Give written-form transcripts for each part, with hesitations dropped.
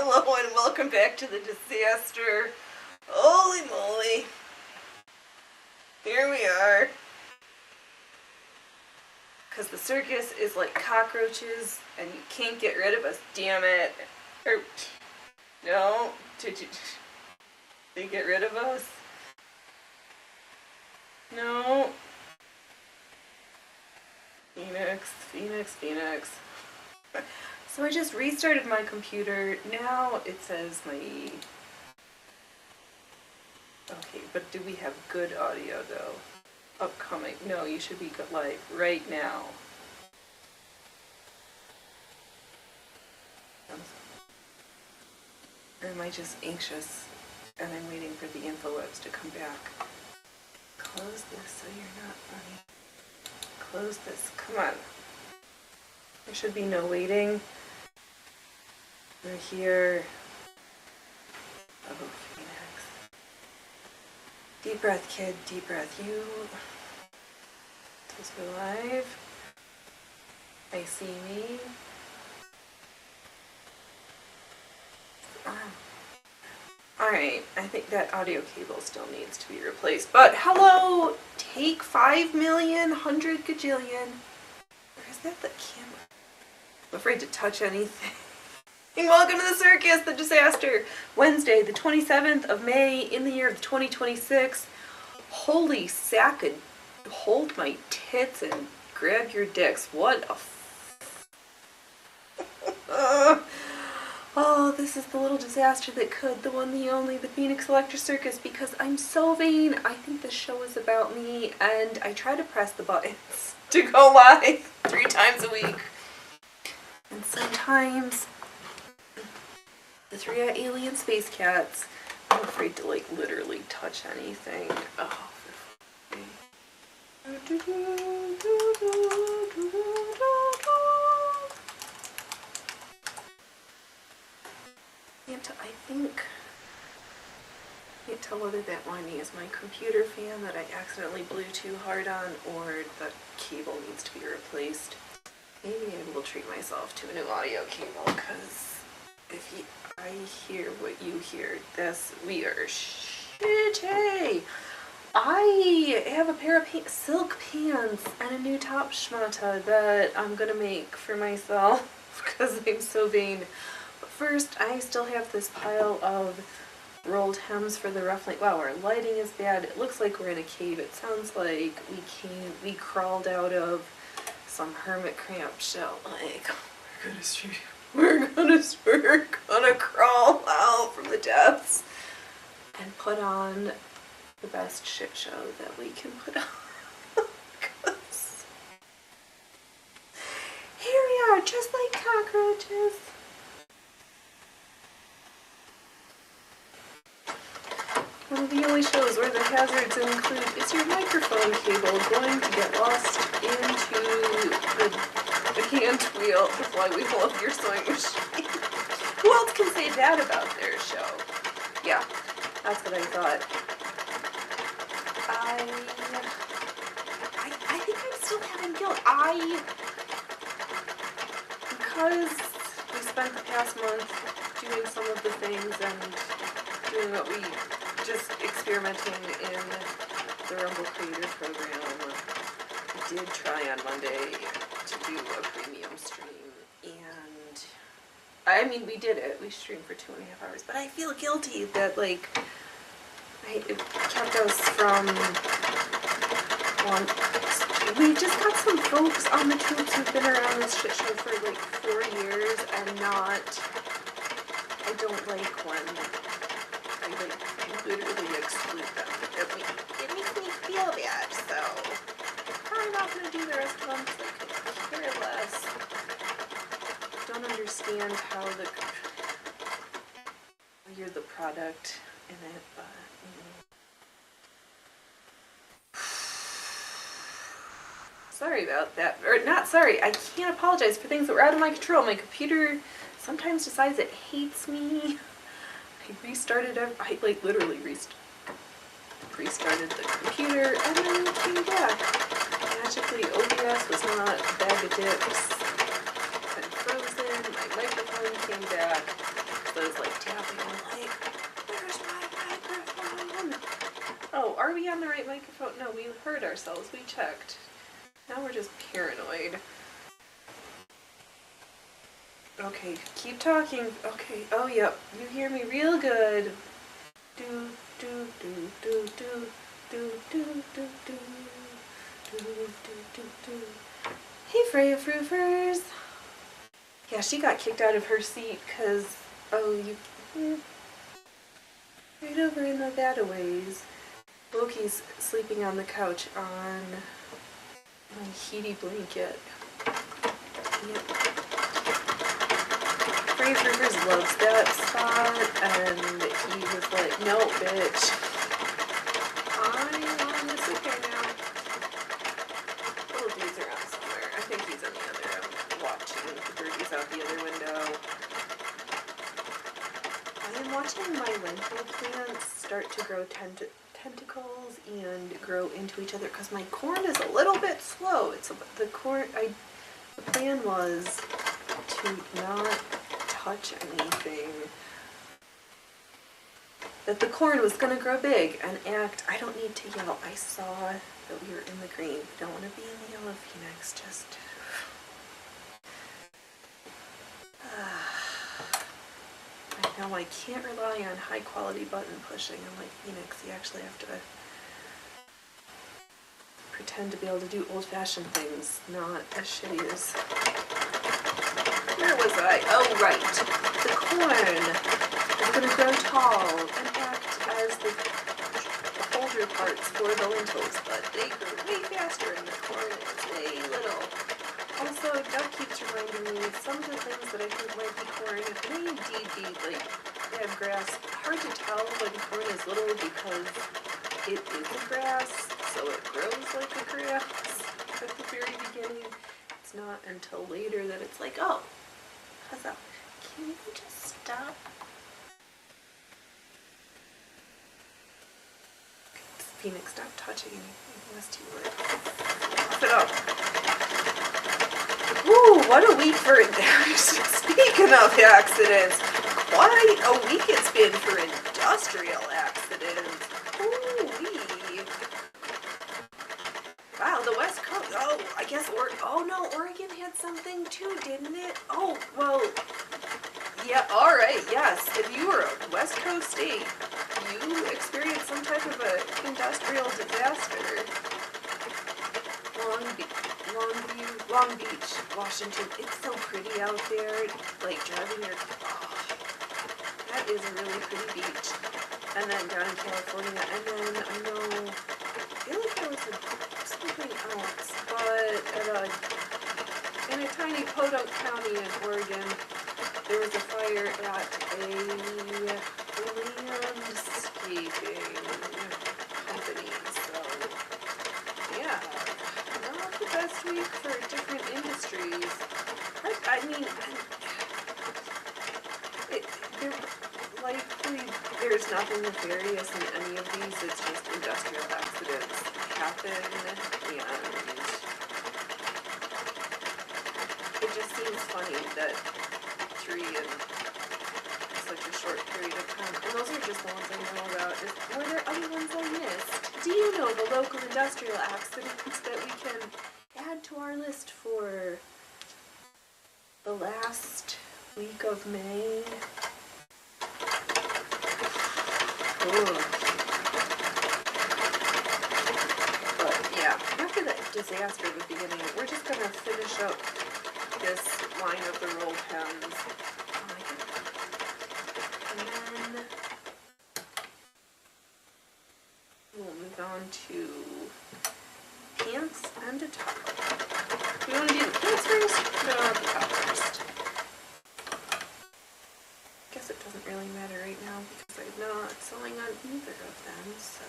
Hello and welcome back to the disaster. Holy moly. Here we are. Because the circus is like cockroaches and you can't get rid of us, damn it. No, did you... They get rid of us? No. Phoenix. So I just restarted my computer. Now it says my... Okay, but do we have good audio though? Upcoming. No, you should be good live right now. Or am I just anxious and I'm waiting for the infowebs to come back? Close this so you're not running. Close this. Come on. There should be no waiting. We're here. Oh, Phoenix. Deep breath, kid. Deep breath. You. Let's go live. I see me. Alright, I think that audio cable still needs to be replaced. But hello! Take 5 million, 100 gajillion. Or is that the camera? I'm afraid to touch anything. Welcome to the circus, the disaster. Wednesday, the 27th of May, in the year of 2026. Holy sack and hold my tits and grab your dicks. What a oh, this is the little disaster that could, the one, the only, the Phoenix Electric Circus, because I'm so vain. I think this show is about me, and I try to press the buttons to go live 3 times a week. And sometimes the 3 alien space cats, I'm afraid to, like, literally touch anything. Oh, for I can't tell whether that whining is my computer fan that I accidentally blew too hard on or the cable needs to be replaced. Maybe I will treat myself to a new audio cable, because if I hear what you hear, we are shitty. I have a pair of silk pants and a new top schmata that I'm gonna make for myself because I'm so vain. But first, I still have this pile of rolled hems for the ruffling. Wow, our lighting is bad. It looks like we're in a cave. It sounds like we crawled out of some hermit crab shell. Like, we're gonna crawl out from the depths and put on the best shit show that we can put on. Here we are, just like cockroaches. One of the only shows where the hazards include, is your microphone cable going to get lost into the hand wheel, the flywheel of your sewing machine? Who else can say that about their show? Yeah, that's what I thought. I think I'm still having guilt. Because we spent the past month doing some of the things and doing what we just experimenting in the Rumble Creator Program. I did try on Monday to do a premium stream, and I mean, we did it. We streamed for 2.5 hours, but I feel guilty that, like, it kept us from we just got some folks on the troops who've been around this shit show for like 4 years and I don't like when I literally exclude them. It makes me feel bad, so I'm probably not going to do the rest of them because I could care less. Don't understand how you're the product in it, but sorry about that. Or not sorry, I can't apologize for things that were out of my control. My computer sometimes decides it hates me. I restarted I like literally restarted the computer and then came back. Magically OBS was not a bag of dicks. And frozen, my microphone came back. those like tapping. I'm like, where's my microphone? Oh, are we on the right microphone? No, we heard ourselves. We checked. Now we're just paranoid. Okay, keep talking. Okay, oh yep, you hear me real good. Do do do do do do do do do do do do. Hey Freya Froofers. Yeah, she got kicked out of her seat because, oh, you right over in the that-a-ways. Loki's sleeping on the couch on my heaty blanket. Yep. Freya Froofers loves that spot, and he was like, no, bitch. I'm on this okay now. Little dude's around somewhere. I think he's on the other. I'm watching the birdies out the other window. I am watching my lentil plants start to grow tentacles and grow into each other because my corn is a little bit slow. The plan was to not touch anything. That the corn was going to grow big and act. I don't need to yell. I saw that we were in the green. I don't want to be in the yellow Phoenix. Just. I know I can't rely on high quality button pushing. I'm like Phoenix. You actually have to pretend to be able to do old fashioned things, not as shitty as. Where was I? Oh, right. The corn is going to grow tall and act as the holder parts for the lentils, but they grow way faster and the corn is way little. Also, Doug keeps reminding me some of the things that I think might be corn may indeed be like they have grass. Hard to tell when corn is little because it is a grass, so it grows like a grass at the very beginning. It's not until later that it's like, oh, how's up? Can you just stop? Phoenix, stop touching anything unless you would. Off it up. Ooh, what a week for speaking of accidents. Quite a week it's been for industrial accidents. Ooh-wee. Wow, the West Coast. Oh, I guess Oregon had something too, didn't it? Oh, well, yeah, alright, yes. If you were a West Coast state, you experienced some type of a industrial disaster. Long Beach, Washington. It's so pretty out there. Like driving that is a really pretty beach. And then down in California, and then I feel like there was something else, but in a tiny Podunk County in Oregon, there was a fire at a landscaping company. So, yeah, not the best week for different industries. Likely there's nothing nefarious in any of these. It's just industrial accidents happen, and it just seems funny that 3 in such a short period of time. And those are just the ones I know about. Were there other ones I missed? Do you know the local industrial accidents that we can add to our list for the last week of May? But yeah, after that disaster at the beginning, we're just going to finish up this line of the roll pens. And then we'll move on to pants and a top. Do you want to do the pants first? No, the top first. I guess it doesn't really matter right now because I'm not sewing on either of them, so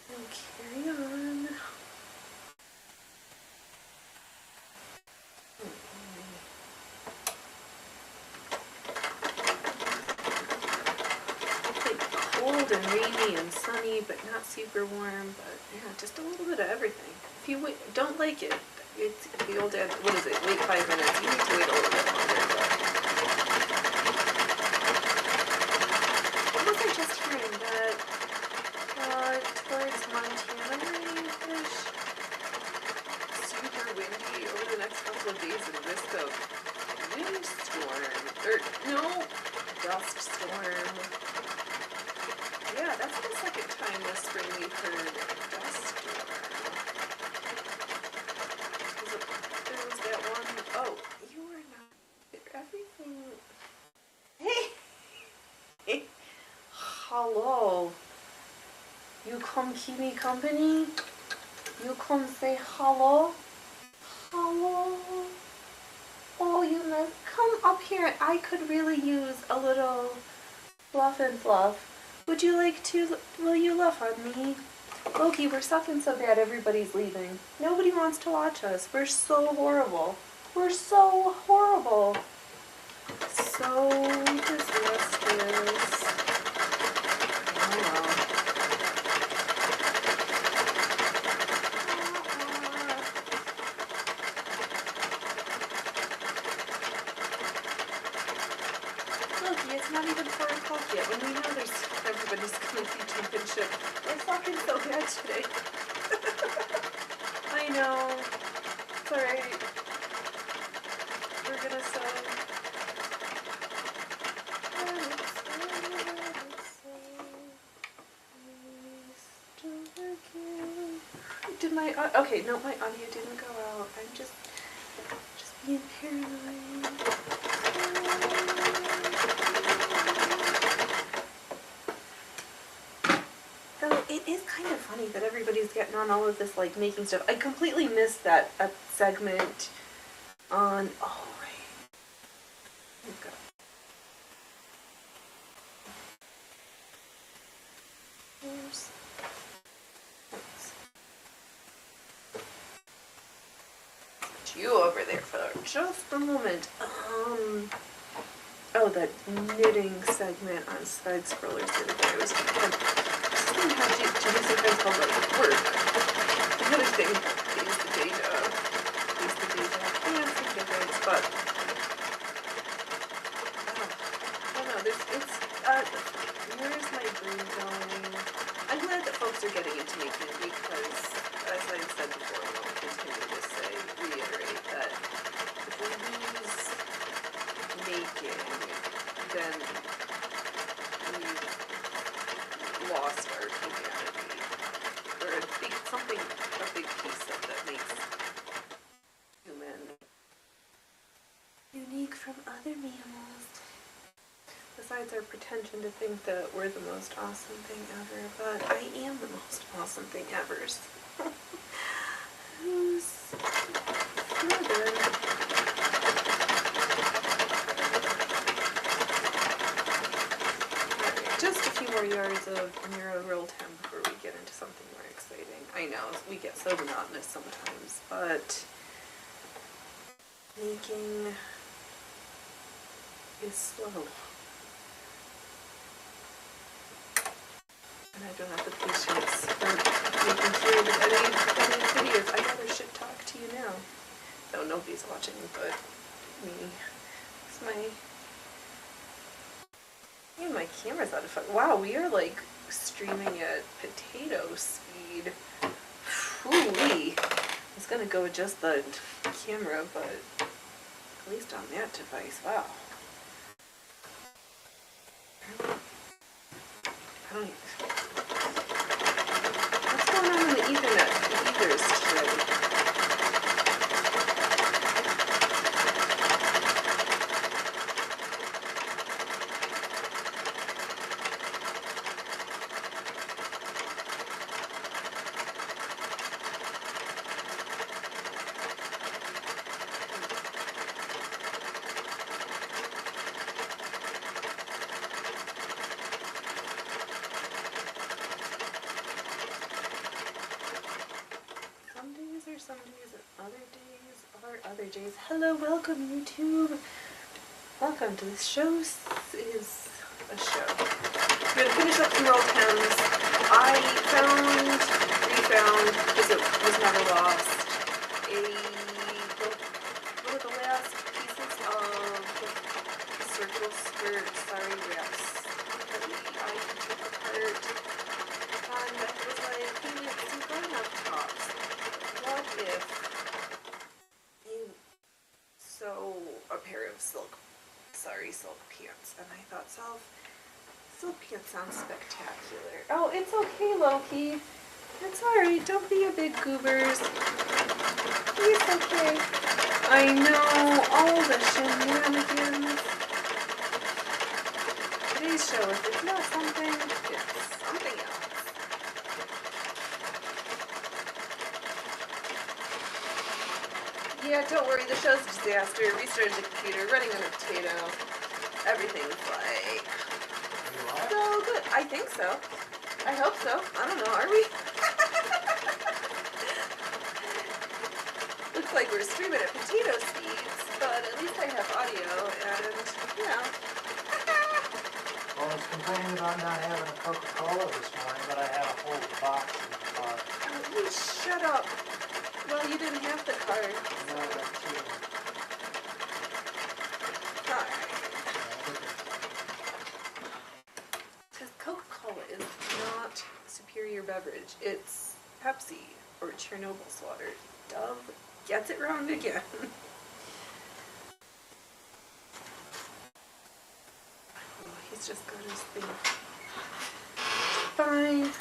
we'll carry on. Cold and rainy and sunny, but not super warm, but yeah, just a little bit of everything. If you don't like it, it's the old ad, what is it, wait 5 minutes, you need to wait a little bit longer, but we heard dust storm. There was that one. Oh, you were not. Everything. Hey! Hello. You come keep me company? You come say hello? Hello? Oh, you must come up here. I could really use a little fluff and fluff. Would you like to, will you love on me? Loki, we're sucking so bad everybody's leaving. Nobody wants to watch us. We're so horrible. We're so horrible. So disastrous. Oh well. Loki, it's not even 4 o'clock yet when we know everybody's gonna be jumping ship. We're fucking so bad today. I know. It's alright. We're gonna sew. Did my okay? No, my audio didn't go out. I'm just being paranoid. Though it is kind of funny that everybody's getting on all of this like making stuff. I completely missed that segment on. Oh right. Okay. Here's. You over there for just a moment. Oh, that knitting segment on side scrollers the other day. I was thinking, how do you do something called like work? Another thing is the data. Yeah, some difference, but I don't know. Where's my brain going? I'm glad that folks are getting into making because, as I've said before, and I'll continue to reiterate that if we lose making, then we've lost our humanity, or a big piece of that makes human unique from other mammals. Besides our pretension to think that we're the most awesome thing ever, but I am the most awesome thing ever. Who's further? Alright, just a few more yards of Miro roll 10 before we get into something more exciting. I know, we get so monotonous sometimes, but making is slow. And I don't have the patience for making sure that any videos. I rather should talk to you now. No, nobody's watching but me. My camera's out of focus. Wow, we are like streaming at potato speed. Ooh-wee. I was gonna go adjust the camera, but at least on that device, wow. I don't even... What's going on in the Ethernet? The ethers today. Some days and other days are other days. Hello, welcome YouTube. Welcome to this show. This is a show. I'm going to finish up some roll 10s. I refound, because it was never lost, one of the last pieces of circle skirt sari wraps that I took apart. And I was like, hey, we have some good enough tops. What if you sew a pair of silk pants? And I thought, silk Can't sound spectacular. Oh, it's okay, Loki. It's alright. Don't be a big goobers. It's okay. I know all the shenanigans. Today's show, if it's not something, it's something else. Yeah, don't worry. The show's a disaster. Restarted the computer, running on a potato. Everything's like so good. I think so. I hope so. I don't know. Are we? Looks like we're streaming at potato seeds, but at least I have audio and, you know. Well, I was complaining about not having a Coca-Cola this morning, but I had a whole box in the car. Oh, you shut up. Well, you didn't have the card. No, that's true. Alright. Because Coca-Cola is not a superior beverage. It's Pepsi or Chernobyl slaughtered. Dove gets it wrong again. Oh, he's just got his thing. Fine.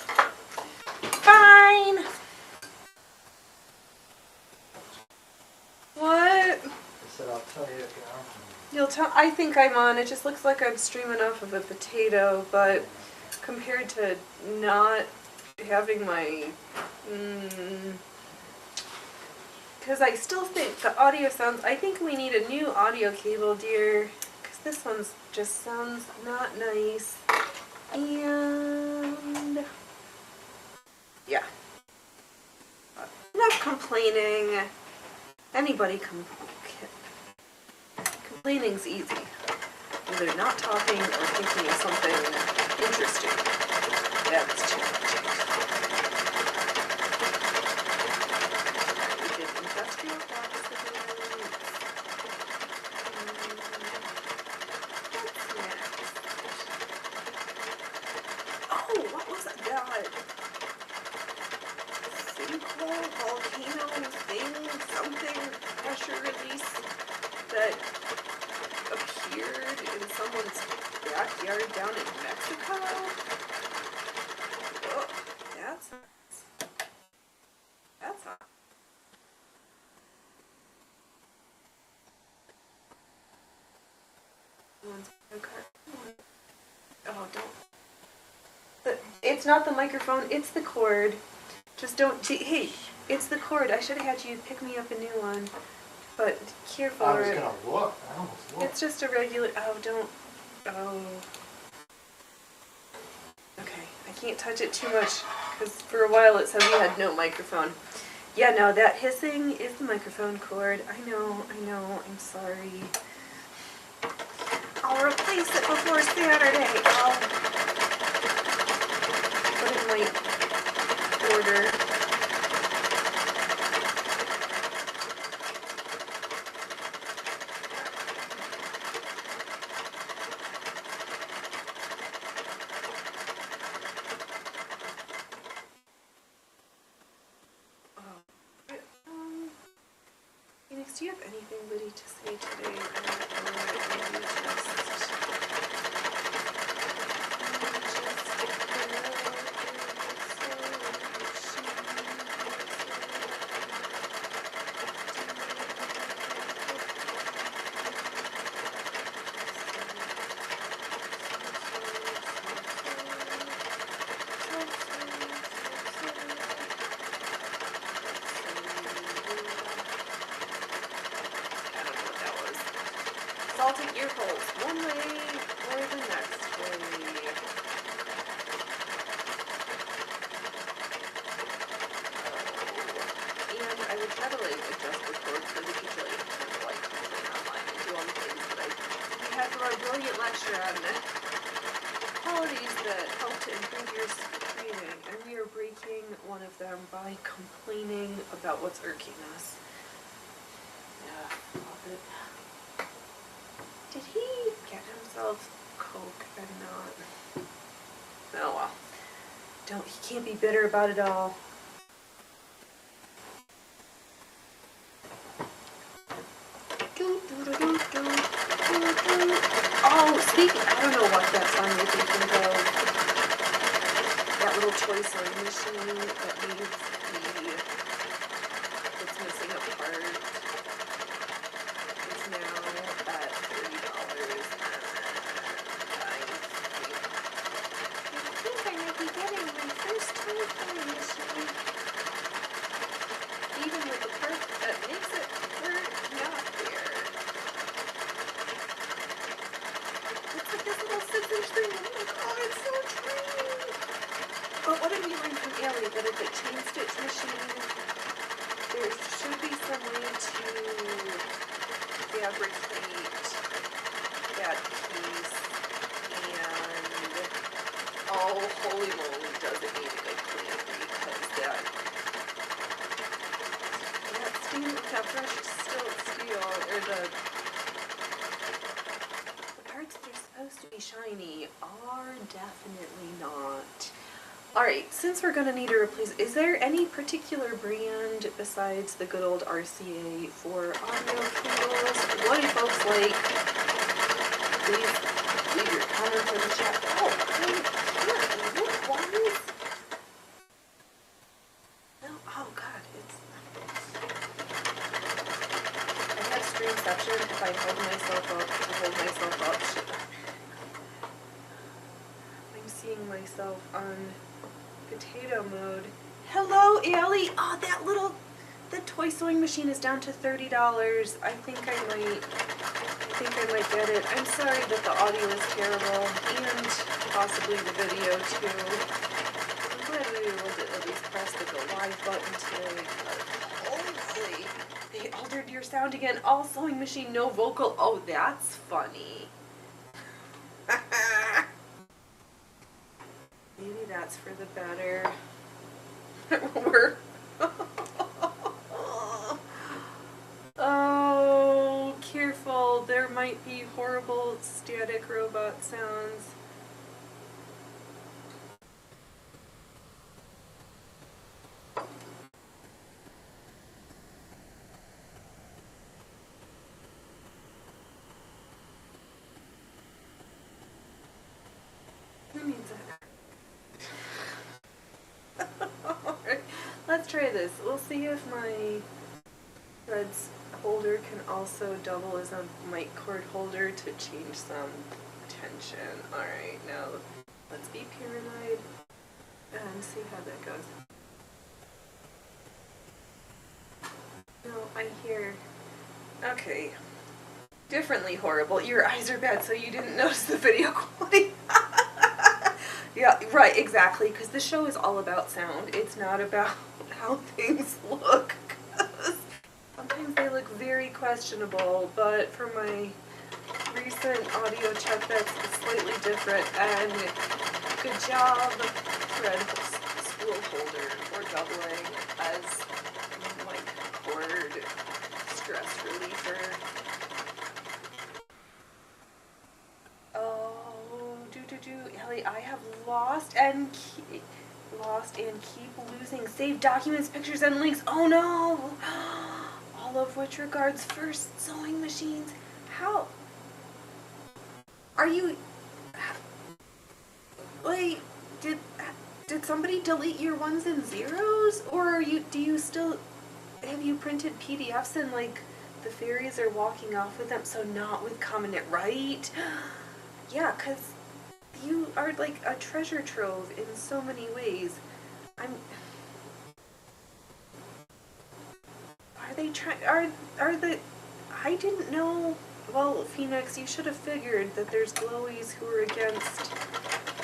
Fine. What? I said I'll tell you if you're on. You'll tell. I think I'm on. It just looks like I'm streaming off of a potato, but compared to not having my, because I still think the audio sounds. I think we need a new audio cable, dear, because this one's just sounds not nice. And yeah, enough complaining. Anybody complaining's easy. Either not talking or thinking of something interesting. That's challenging. We did industrial accidents. What's next? Oh, what was that? Sinkhole, volcano thing, something, pressure release that appeared in someone's backyard down in Mexico. Oh, that's hot. Oh, don't. It's not the microphone, it's the cord. Just don't. Hey, it's the cord. I should have had you pick me up a new one. But here for it. I was gonna look. I almost looked. It's just a regular. Oh, don't. Oh. Okay, I can't touch it too much because for a while it said we had no microphone. Yeah, no, that hissing is the microphone cord. I know. I'm sorry. I'll replace it before Saturday. I'll put in my order. Phoenix, do you have anything witty to say today? Salted ear holes, one way or the next way. And I would try to adjust the cord so that you feel like kind of complain online and do all the things that we had from our brilliant lecture on qualities that help to improve your streaming, and we are breaking one of them by complaining about what's irking us. Yeah, love it. Did he get himself Coke and not? Oh well. He can't be bitter about it all. Oh, speaking, I don't know what that song you're thinking of. little toy sewing machine that needs it's missing a part. It's now at $30. I think I might be getting my first toy sewing machine. Even with the part that makes it work not there. It's like this little 6-inch thing. I'm like, oh, it's so tiny. But what did we learn from Ellie? That if it chain stitch machine, there should be some way to fabricate that piece, and oh, holy moly, does it need a good clean, because that steel, that brushed steel, or the parts that are supposed to be shiny are definitely not. Alright, since we're going to need to replace, is there any particular brand besides the good old RCA for audio cables? What do folks like? Please leave your comments in the chat. Oh, why is... No, oh god, it's... I have streamception if I hold myself up to hold myself up. I'm seeing myself on potato mode. Hello, Ellie! Oh, the toy sewing machine is down to $30. I think I might get it. I'm sorry that the audio is terrible, and possibly the video too. I'm glad we were able to at least press the go live button today, but hopefully they altered your sound again. All sewing machine, no vocal. Oh, that's funny. Maybe that's for the better. We're oh, careful. There might be horrible static robot sounds. Who needs that? Alright, let's try this. We'll see if my threads holder can also double as a mic cord holder to change some tension. Alright, now let's be paranoid and see how that goes. No, I hear... Okay. Differently horrible. Your eyes are bad, so you didn't notice the video quality. Yeah, right, exactly, because the show is all about sound. It's not about how things look. Sometimes they look very questionable, but for my recent audio check, that's slightly different. And good job, thread spool holder, or doubling as mic cord stress reliever. Ellie, I have lost and keep losing saved documents, pictures, and links. Oh no! All of which regards first sewing machines. How? Are you... Wait, did somebody delete your ones and zeros? Or are you, have you printed PDFs and like the fairies are walking off with them? So not with Common It, right? Yeah, because you are like a treasure trove in so many ways. I didn't know. Well, Phoenix, you should have figured that there's glowies who are against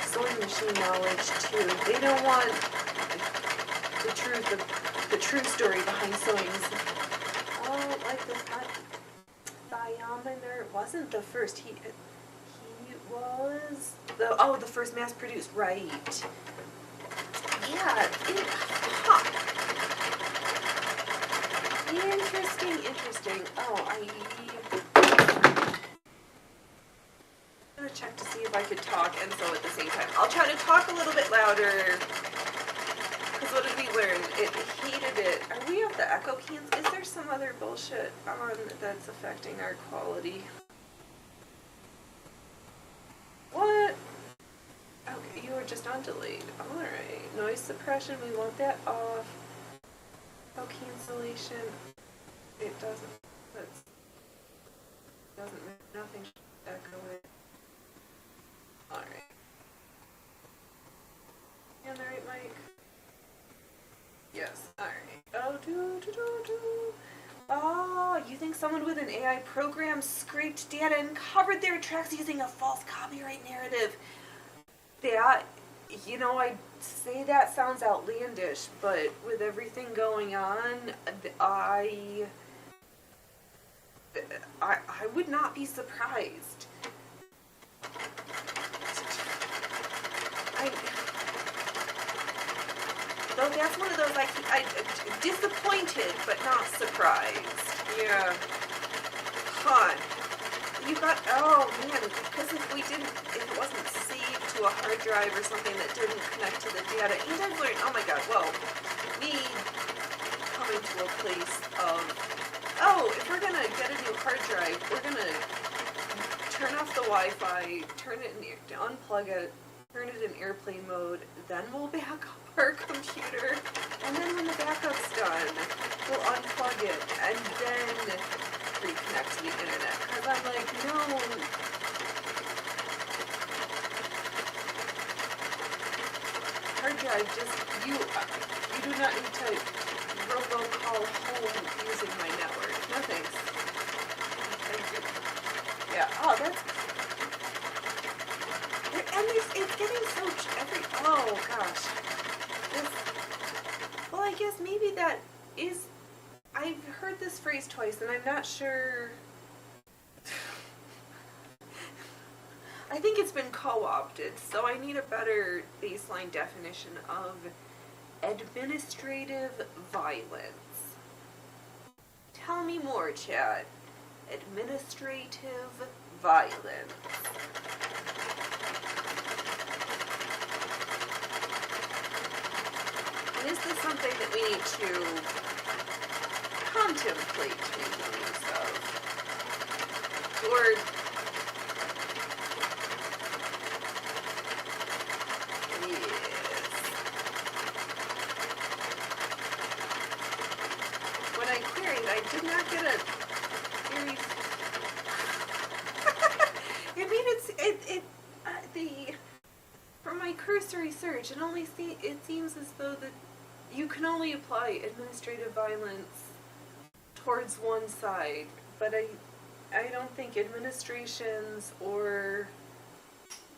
sewing machine knowledge too. They don't want the true story behind sewing. Oh, like the Thiometer wasn't the first. He was the first mass-produced, right? Yeah. Interesting. Oh, I'm gonna check to see if I could talk and sew at the same time. I'll try to talk a little bit louder. Because what did we learn? It heated it. Are we off the echo cans? Is there some other bullshit on that's affecting our quality? What? Okay, you were just on delayed. Alright. Noise suppression, we want that off. Oh, cancellation. It doesn't. That's doesn't nothing should echo it. Alright. And the right mic. Yes. Alright. Oh, Oh, you think someone with an AI program scraped data and covered their tracks using a false copyright narrative? That, you know, I say that sounds outlandish, but with everything going on, I would not be surprised. Though that's one of those, I disappointed, but not surprised. Yeah. Huh. You got, oh man, because if it wasn't saved to a hard drive or something that didn't connect to the data, and I've learned, oh my god, well, we coming to a place of, oh, if we're gonna get a new hard drive, we're gonna turn off the Wi-Fi, unplug it, turn it in airplane mode, then we'll back up our computer, and then when the backup's done, we'll unplug it, and then reconnect to the internet. Because I'm like, no. Hard drive, you do not need to robocall home using my network. No thanks. Yeah, oh, that's... And it's getting so... oh, gosh. Well, I guess maybe that is... I've heard this phrase twice, and I'm not sure... I think it's been co-opted, so I need a better baseline definition of administrative violence. Tell me more, Chad. Administrative violence. And is this something that we need to contemplate making use of? Or yes. When I queried, I did not get a very I mean from my cursory search, it seems as though that you can only apply administrative violence towards one side, but I don't think administrations or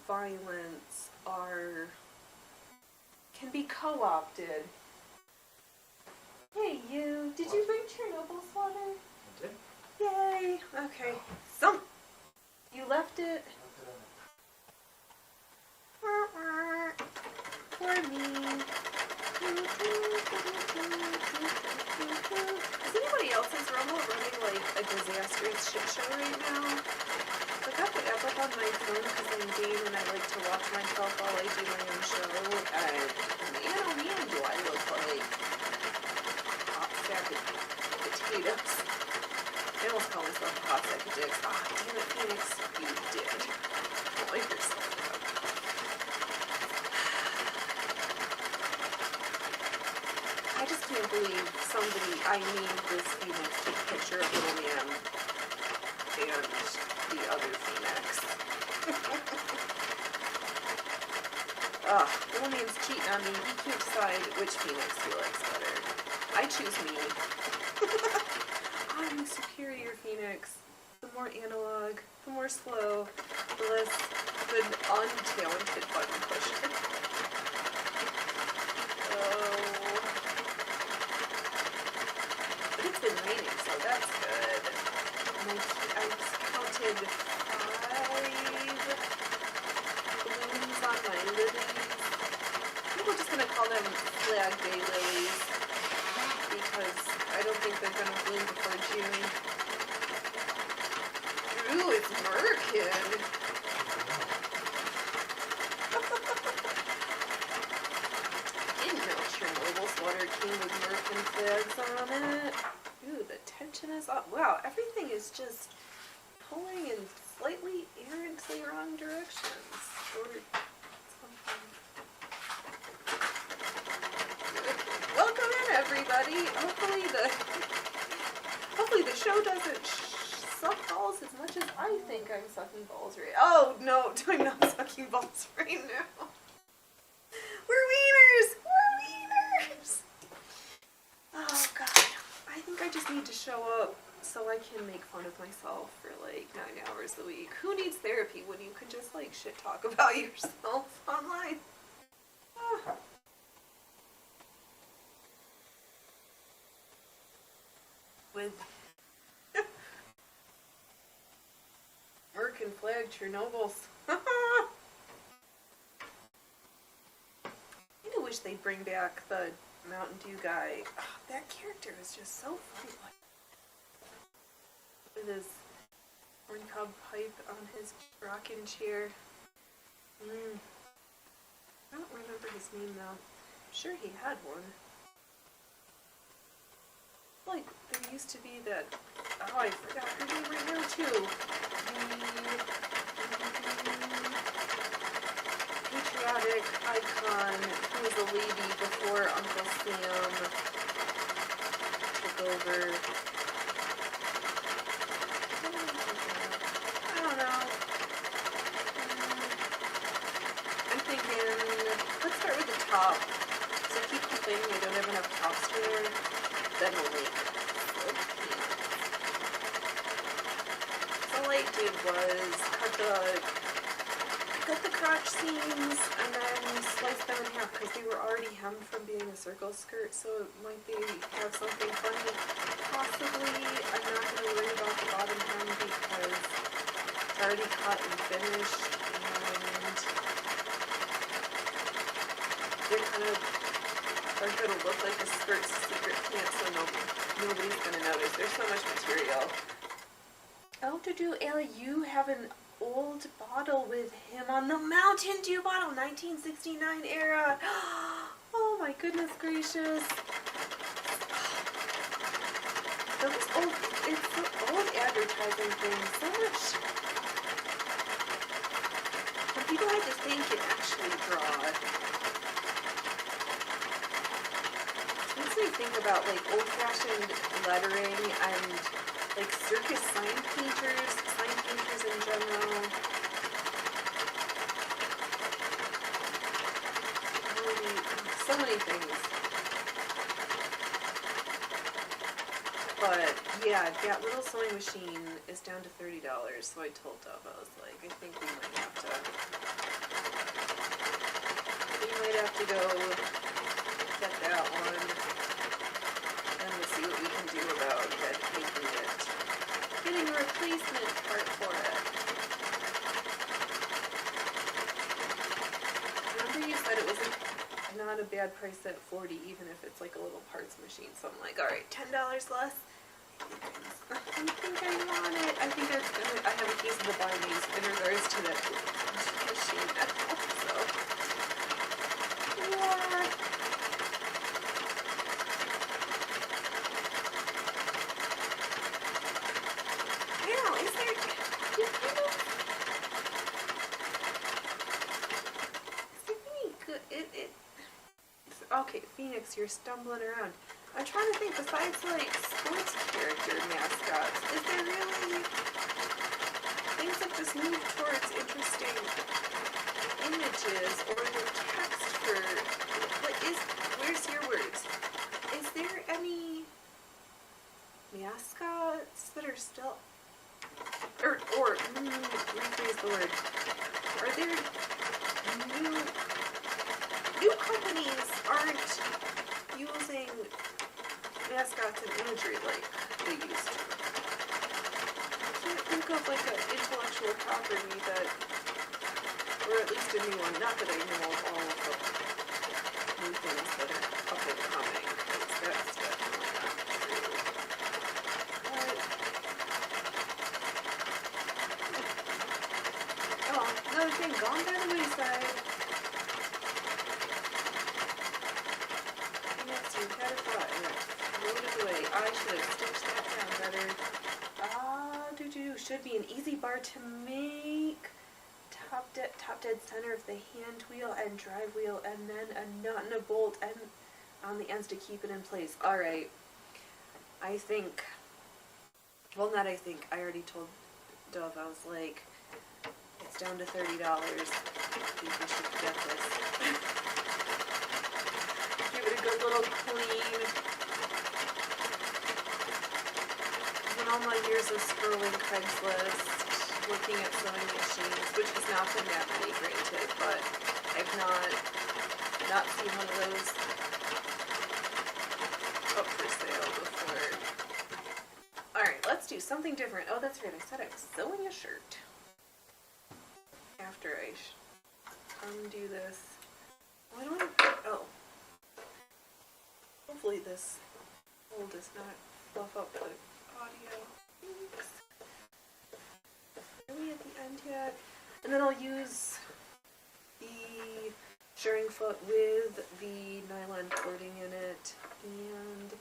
violence can be co-opted. Hey you, did you bring Chernobyl swatter? I did. Yay! Okay. You left it. For me. Is anybody else's Rumble running like a disastrous shit show right now? I got the app up on my phone because I'm gay and I like to watch myself while I do my own show. And man, oh man, do I look like hot sack of potatoes. I almost call myself a hot sack of dicks. Ah, damn it, Phoenix, you did. Don't like yourself up. I just can't believe I named this Phoenix to the picture of Little Man and the other Phoenix. Little Man's cheating on me. He can't decide which Phoenix he likes better. I choose me. I'm the superior Phoenix. The more analog, the more slow, the less the untalented button pusher. But it's been raining, so that's good. And I counted 5 blooms on my lilies. I think we're just going to call them Flag Day lilies, because I don't think they're going to bloom before June. Ooh, it's Merkin. Didn't know Chernobyl's water came with Merkin flags on it. Ooh, the tension is up. Wow, everything is just pulling in slightly errantly wrong directions. Or something. hopefully the show doesn't suck balls as much as I think I'm sucking balls right. Oh no, I'm not sucking balls right now. We're wieners! We're wieners! Oh god, I think I just need to show up so I can make fun of myself for like 9 hours a week. Who needs therapy when you can just like shit talk about yourself online? Ah. With American flag Chernobyls. I kind of wish they'd bring back the Mountain Dew guy. Oh, that character was just so funny. With his corncob pipe on his rocking chair. I don't remember his name though. I'm sure he had one. Like, there used to be that, oh, I forgot her name right now too. The patriotic icon who was a lady before Uncle Sam took over. I don't know. I'm thinking, let's start with the top. So I keep complaining I don't have enough tops to wear. Then we'll make all I did was cut the crotch seams and then slice them in half because they were already hemmed from being a circle skirt, so might they have something funny. Possibly, I'm not going to worry about the bottom hem because it's already cut and finished, and they're going to look like a skirt's secret pants, so nobody's going to notice. There's so much material. Oh, Ellie, you have an old bottle with him on the Mountain Dew bottle, 1969 era. Oh my goodness gracious. It's the old advertising thing. So much. When people had to think and actually draw. Makes me think about like old-fashioned lettering and like circus sign painters in general. So many things. But yeah, that little sewing machine is down to $30, so I told Dove, I was like, I think we might have to go get that one, and we'll see what we can do about getting a replacement part for it. Remember you said it was not a bad price at $40, even if it's like a little parts machine, so I'm like, alright, $10 less? I think I want it. I think I have a case of the bindings in regards to that machine now, so. Yeah. Now, is there any good, okay, Phoenix, you're stumbling around. I'm trying to think, besides like sports character mascots, is there really things that just move towards interesting images or the text for, where's your words? Is there any mascots that are still, or rephrase the word, are there new companies aren't using mascots and imagery like they used to. I can't think of like an intellectual property that, or at least a new one, not that I know of all of the new things that are up and coming, because that's definitely not true. But, oh, another thing, gone by the wayside. You had it bought and thrown it away. I should have stitched that down better. Should be an easy bar to make. Top dead center of the hand wheel and drive wheel, and then a nut and a bolt, and on the ends to keep it in place. Alright, I think, well not I think, I already told Dove, I was like, it's down to $30. I think we should get this. Give it a good little clean. In all my years of scrolling Craigslist, looking at sewing machines, which has not been that many granted, but I've not seen one of those up for sale before. Alright, let's do something different. Oh, that's right, I said I was sewing a shirt. After I undo this. Why don't I, oh. Hopefully this hole does not fluff up the audio. Oops. Are we at the end yet? And then I'll use the shirring foot with the nylon cording in it and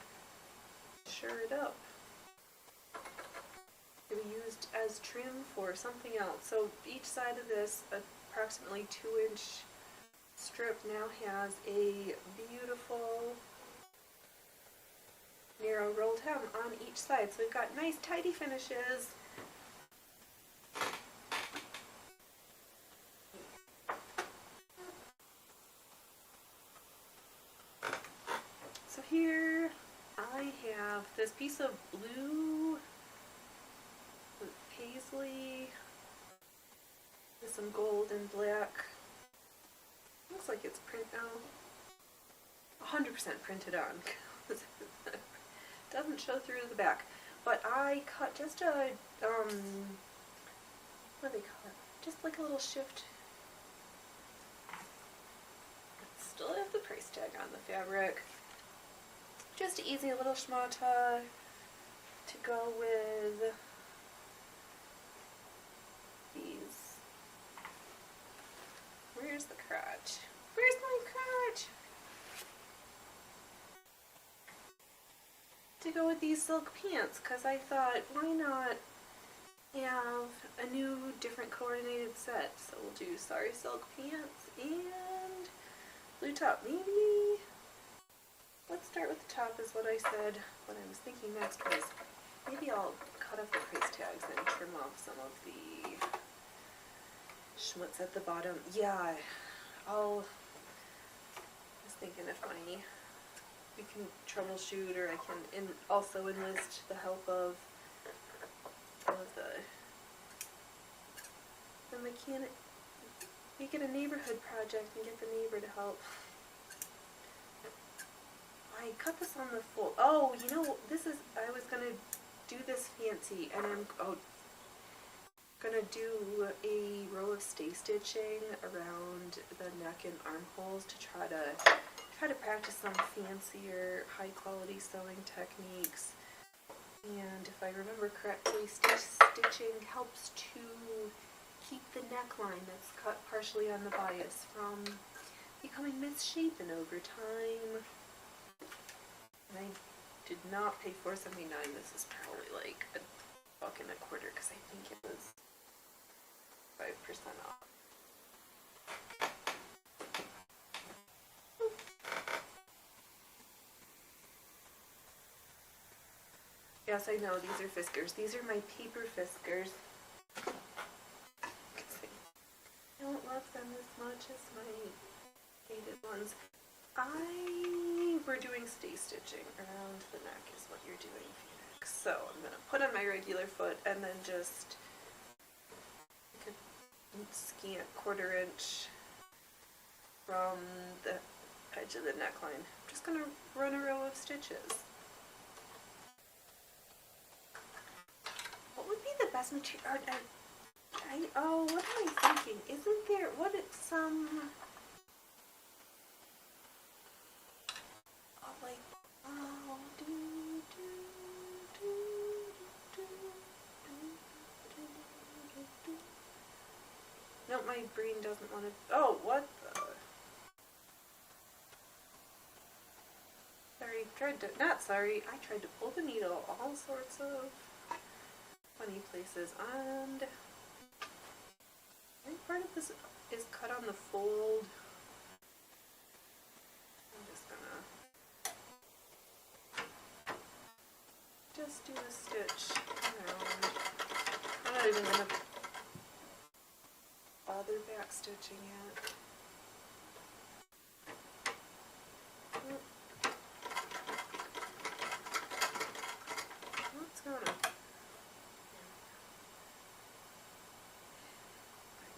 shirr it up. It'll be used as trim for something else. So each side of this approximately 2-inch strip now has a beautiful narrow rolled hem on each side. So we've got nice tidy finishes. So here I have this piece of blue with paisley with some gold and black. Looks like it's 100% printed on. Doesn't show through the back. But I cut just a, what do they call it? Just like a little shift. Still have the price tag on the fabric. Just easy little schmata to go with these. Where's the crotch? Where's my crotch? To go with these silk pants, because I thought, why not have a new, different coordinated set? So we'll do sari silk pants and blue top. Maybe, let's start with the top is what I said. What I was thinking next was, maybe I'll cut off the price tags and trim off some of the schmutz at the bottom. Yeah, I was thinking if we can troubleshoot, or I can also enlist the help of the mechanic. Make it a neighborhood project and get the neighbor to help. I cut this on the fold. Oh, you know, I was gonna do this fancy, and I'm gonna do a row of stay stitching around the neck and armholes to try to practice some fancier, high quality sewing techniques. And if I remember correctly, stitching helps to keep the neckline that's cut partially on the bias from becoming misshapen over time. And I did not pay $4.79. This is probably like $1.25 because I think it was 5% off. Yes, I know, these are Fiskars. These are my paper Fiskars. I don't love them as much as my faded ones. We're doing stay stitching around the neck is what you're doing, Phoenix. So I'm going to put on my regular foot and then just like a scant 1/4 inch from the edge of the neckline. I'm just going to run a row of stitches. What would be the best material? Oh, what am I thinking? Isn't there, no, my brain doesn't want to, oh, what the? I tried to pull the needle all sorts of funny places, and I think part of this is cut on the fold. I'm just gonna just do a stitch around. I'm not even gonna bother back stitching yet. What's going on?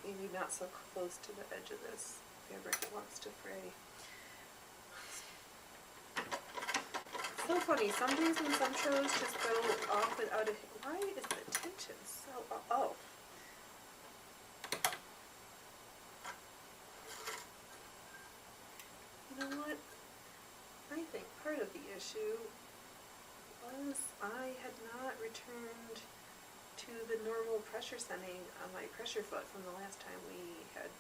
Maybe not so close to the edge of this fabric, it wants to fray. So funny, some days when some shows just go off without a, why is the tension so, oh. You know what? I think part of the issue was I had not returned to the normal pressure setting on my pressure foot from the last time we had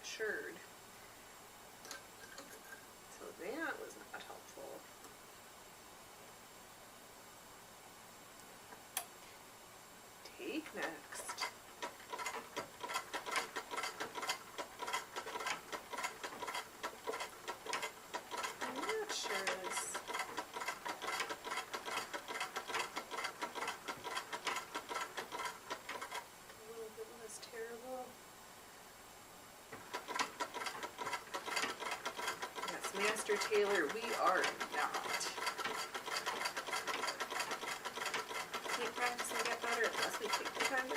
shirred. So that was not helpful. Take next. I'm not sure this. A little bit less terrible. Yes, Master Tailor, we are not. Can't practice and get better unless we take the time to.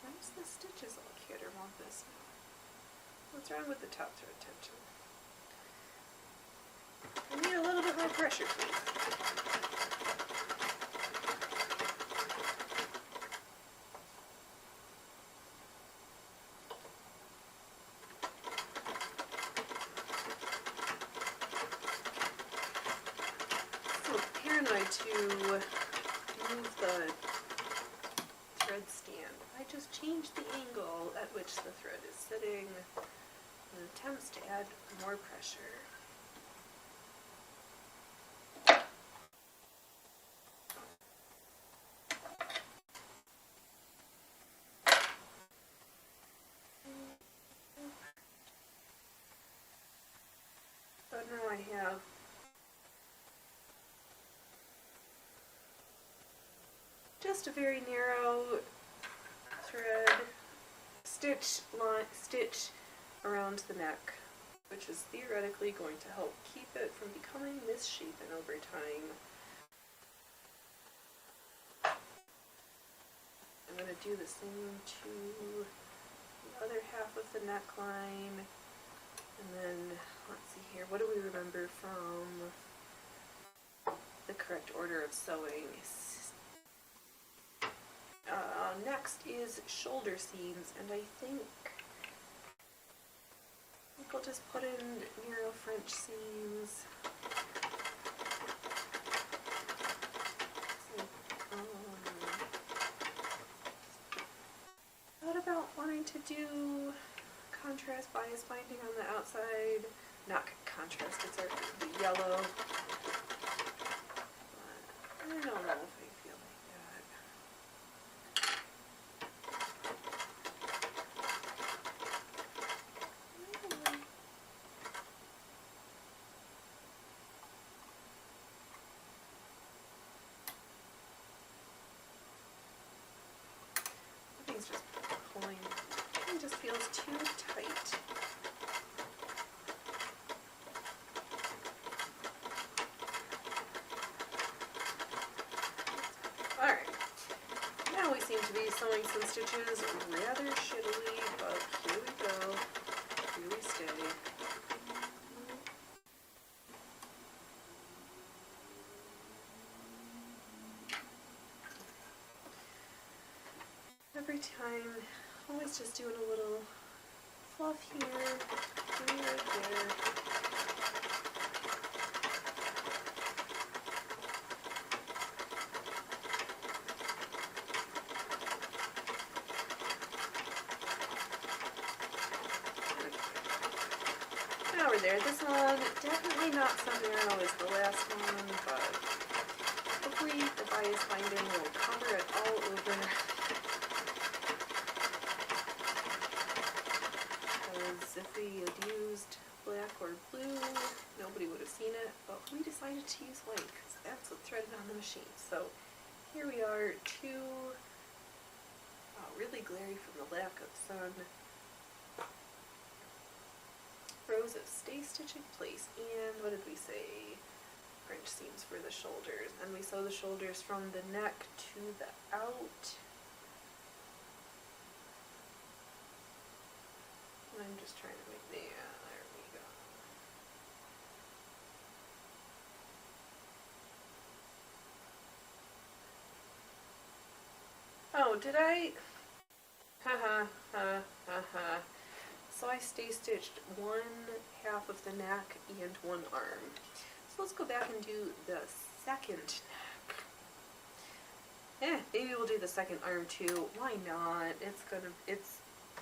Why is the stitches all caterwampus now? What's wrong with the top thread tension? I need a little bit more pressure, please. So paranoid to move the thread stand. I just changed the angle at which the thread is sitting and attempts to add more pressure. So now I have just a very narrow thread stitch around the neck, which is theoretically going to help keep it from becoming misshapen over time. I'm going to do the same to the other half of the neckline, and then let's see here, what do we remember from the correct order of sewing? Next is shoulder seams, and I think I'll just put in narrow French seams. What about wanting to do contrast bias binding on the outside? Not contrast, it's the yellow. But I don't know if I feel like that. Everything's just pulling. It just feels too tight. Alright, now we seem to be sewing some stitches rather shittily, but here we go, here we stay. Every time, always just doing a little fluff here, right there. Now we're there. This one, definitely not so narrow as the last one, but hopefully the bias binding will cover it all over. Because if we had used black or blue, nobody would have seen it, but we decided decided to use white because that's what threaded on the machine. So here we are, two really glary from the lack of sun rows of stay stitch in place. And what did we say? French seams for the shoulders, and we sew the shoulders from the neck to the out. I'm just trying to make, yeah, there we go. Oh, did I? So I stay stitched one half of the neck and one arm. So let's go back and do the second neck. Maybe we'll do the second arm too. Why not? It's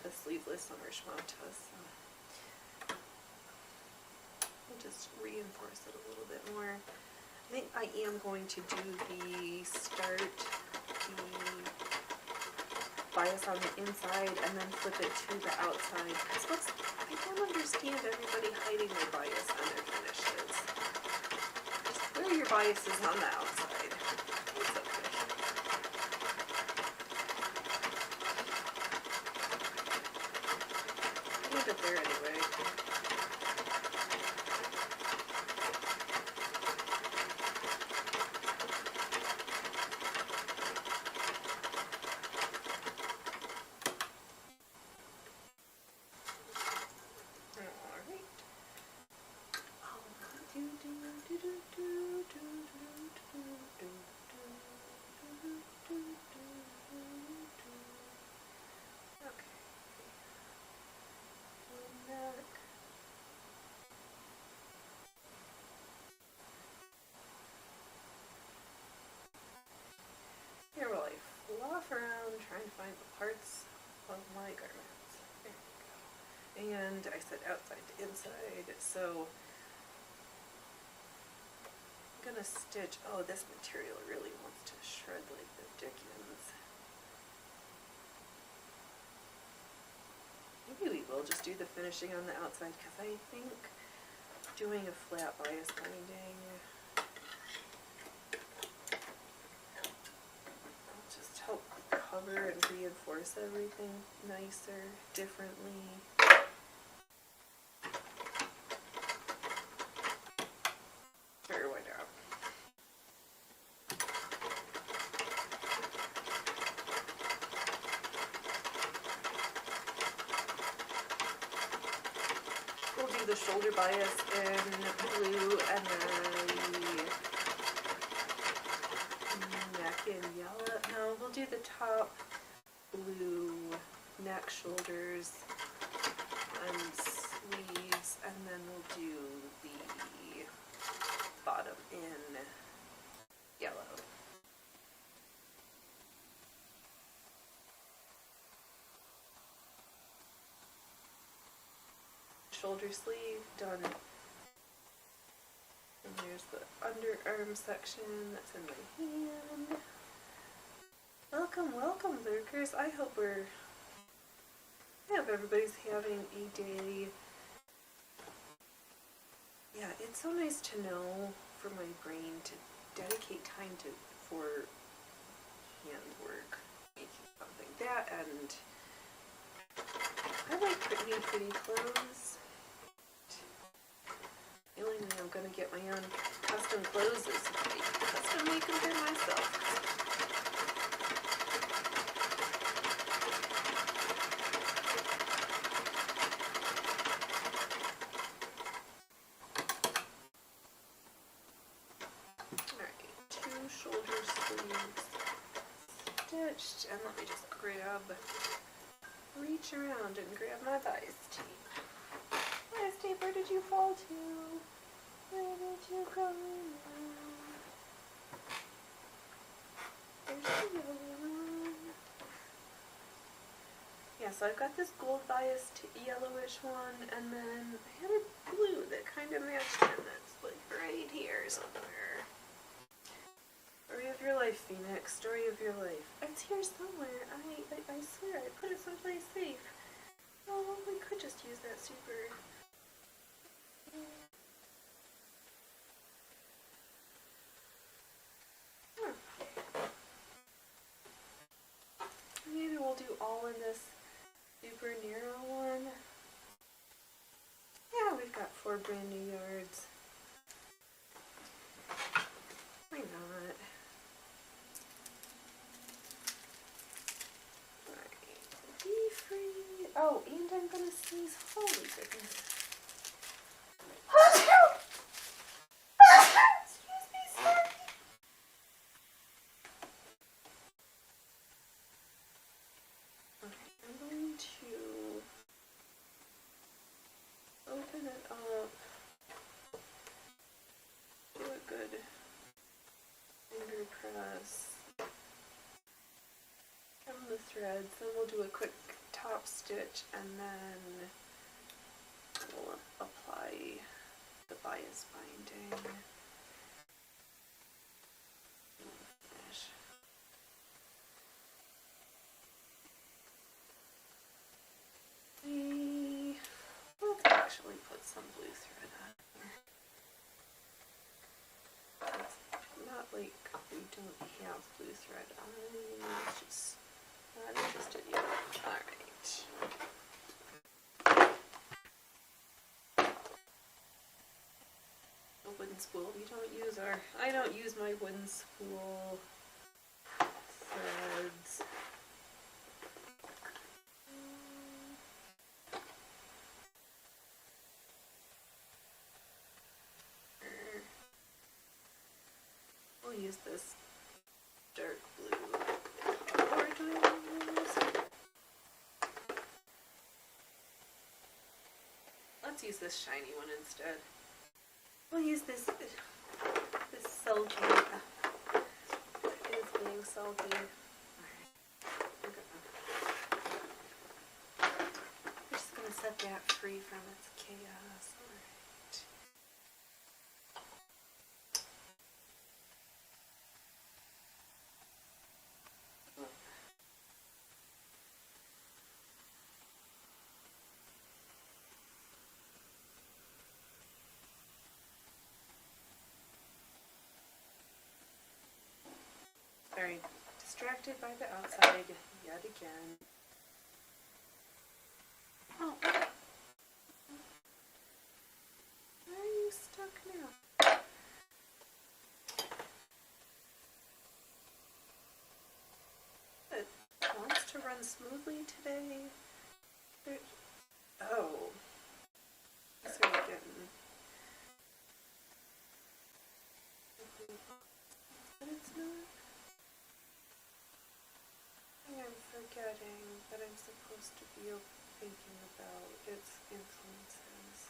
a sleeveless summer schmata, so we'll just reinforce it a little bit more. I think I am going to do the bias on the inside and then flip it to the outside. Because I don't understand everybody hiding their bias on their finishes. Just wear your biases on the outside. It's okay. Leave it there anyway. Here while I fluff around trying to find the parts of my garments. There we go. And I said outside to inside, so I'm gonna stitch. Oh, this material really wants to shred like the dickens. Maybe we will just do the finishing on the outside because I think doing a flat bias binding help cover and reinforce everything nicer, differently. Sure, why not? We'll do the shoulder bias in blue and then neck in yellow. No, we'll do the top blue, neck, shoulders, and sleeves, and then we'll do the bottom in yellow. Shoulder sleeve done. And there's the underarm section that's in my hand. Welcome, welcome, lurkers. I hope everybody's having a day. Yeah, it's so nice to know for my brain to dedicate time for handwork, making something. That and I like pretty clothes. The only way I'm gonna get my own custom clothes is custom make them for myself. Shoulder sleeves stitched, and let me just reach around and grab my bias tape. Bias tape, where did you fall to? Where did you go now? There's the yellow one. Yeah, so I've got this gold bias to yellowish one, and then I had a blue that kind of matched it, that's like right here somewhere. Story of your life, Phoenix. Story of your life. It's here somewhere. I swear, I put it someplace safe. Oh, we could just use that super. do all in this super narrow one. Yeah, we've got 4 brand new yards. Why not? Alright, be free. Oh, and I'm gonna sneeze. Holy goodness. Excuse me, sorry. Okay, I'm going to open it up. Do a good finger press. Come the threads, then we'll do a quick top stitch and then we'll apply the bias binding. Finish. Let's actually put some blue thread on here. It's not like we don't have blue thread on. It's just not interested yet. Alright. A wooden spool. I don't use my wooden spool threads. We'll use this dark blue. Or do I want to use? Let's use this shiny one instead. We'll use this sulky. It is being sulky. Alright. We're just gonna set that free from its chaos. Alright. Very distracted by the outside yet again. Oh. Where are you stuck now? It wants to run smoothly today. Oh. So we're getting... But it's not. I'm forgetting that I'm supposed to be thinking about its influences.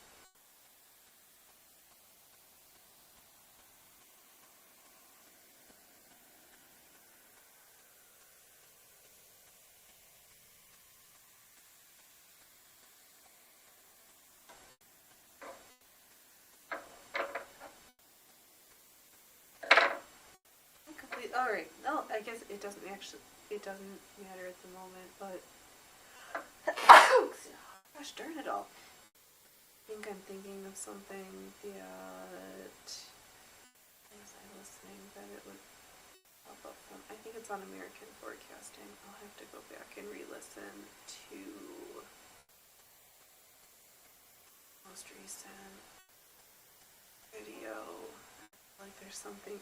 Alright, no, I guess it doesn't matter at the moment, but gosh darn it all. I think I'm thinking of something that was I listening that it would pop up from. I think it's on American Forecasting. I'll have to go back and re-listen to most recent video. Like there's something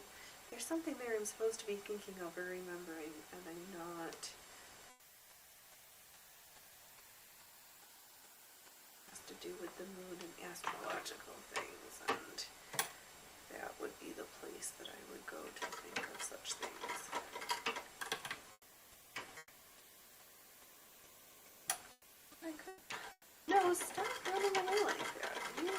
there I'm supposed to be thinking of or remembering, and I'm not. It has to do with the moon and astrological things, and that would be the place that I would go to think of such things. I could. No, stop running away like that. You are.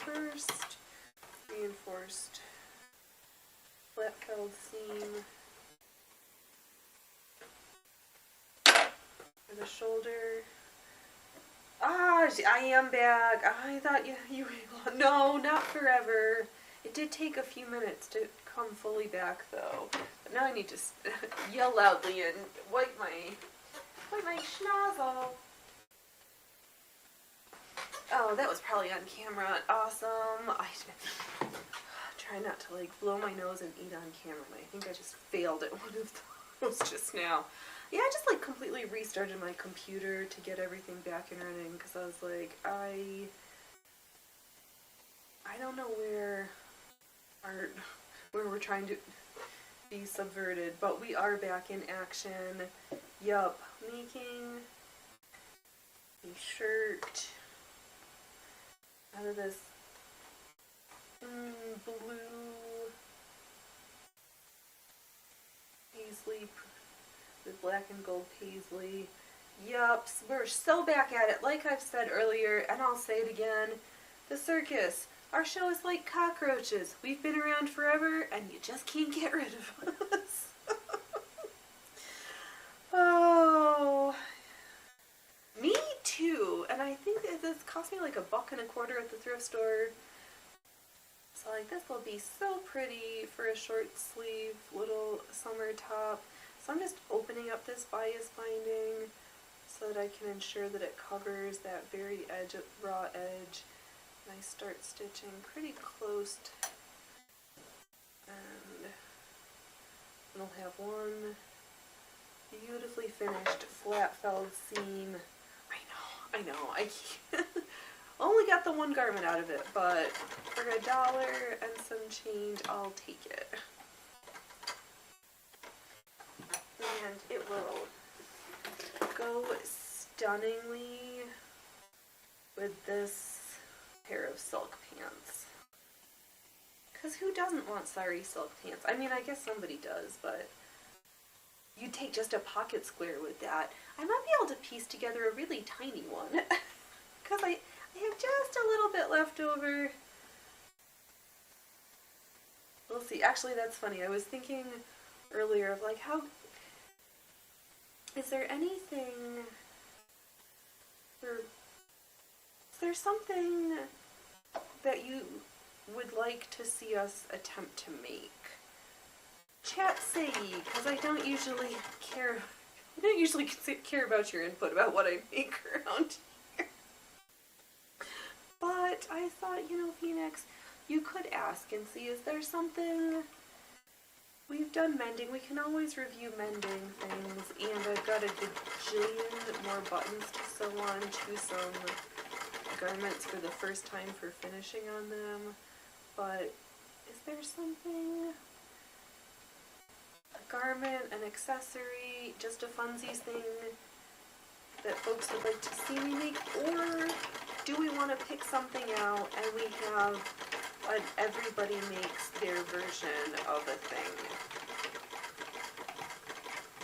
First reinforced flat-felled seam for the shoulder. Ah, I am back. I thought you were gone. No, not forever. It did take a few minutes to come fully back though. But now I need to yell loudly and wipe my schnozzle. Oh, that was probably on camera. Awesome. I try not to like blow my nose and eat on camera. I think I just failed at one of those just now. Yeah, I just like completely restarted my computer to get everything back and running because I was like, I don't know where we're trying to be subverted, but we are back in action. Yup, making a shirt out of this blue paisley with black and gold paisley. Yup, we're so back at it, like I've said earlier, and I'll say it again. The circus. Our show is like cockroaches. We've been around forever, and you just can't get rid of us. Oh, me too. And I think that this cost me like $1.25 at the thrift store. So like this will be so pretty for a short sleeve little summer top. So I'm just opening up this bias binding so that I can ensure that it covers that very edge, raw edge. And I start stitching pretty close and we'll have one beautifully finished flat felled seam. I know, I can't. Only got the one garment out of it, but for $1 and some change, I'll take it. And it will go stunningly with this pair of silk pants. Because who doesn't want sorry silk pants? I mean, I guess somebody does, but you take just a pocket square with that. I might be able to piece together a really tiny one. Because I have just a little bit left over. We'll see. Actually, that's funny. I was thinking earlier of like how... Is there anything... Is there something that you would like to see us attempt to make? Chat say, because I don't usually care about your input about what I make around here. But I thought, Phoenix, you could ask and see, is there something... We've done mending, we can always review mending things, and I've got a gajillion more buttons to sew on, choose some garments for the first time for finishing on them. But is there something... A garment, an accessory, just a funsies thing that folks would like to see me make? Or do we want to pick something out and we have everybody makes their version of a thing?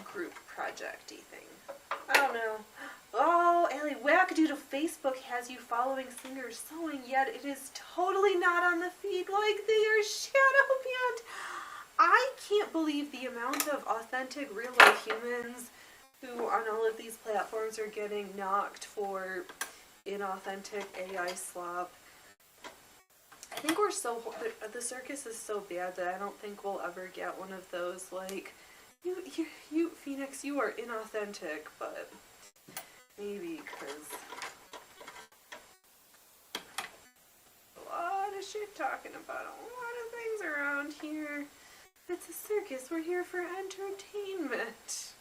Group project-y thing. I don't know. Oh, Ellie, Wackadoodle Facebook has you following singers sewing, yet it is totally not on the feed like they are shadow banned. I can't believe the amount of authentic real-life humans who on all of these platforms are getting knocked for inauthentic AI slop. I think we're so... The circus is so bad that I don't think we'll ever get one of those, like, you Phoenix, you are inauthentic, but maybe because... A lot of shit talking about a lot of things around here. It's a circus. We're here for entertainment.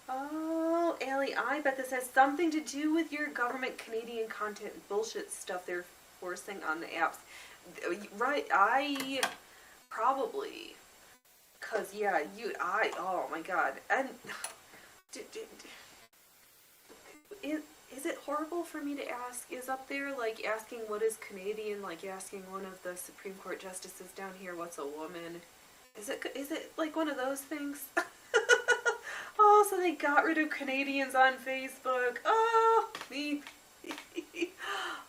Oh, Allie, I bet this has something to do with your government Canadian content bullshit stuff they're forcing on the apps. Right, probably. Because, yeah, oh my god. And, is it horrible for me to ask, is up there, like, asking what is Canadian, like asking one of the Supreme Court justices down here what's a woman? Is it like one of those things? Oh, so they got rid of Canadians on Facebook. Oh, me.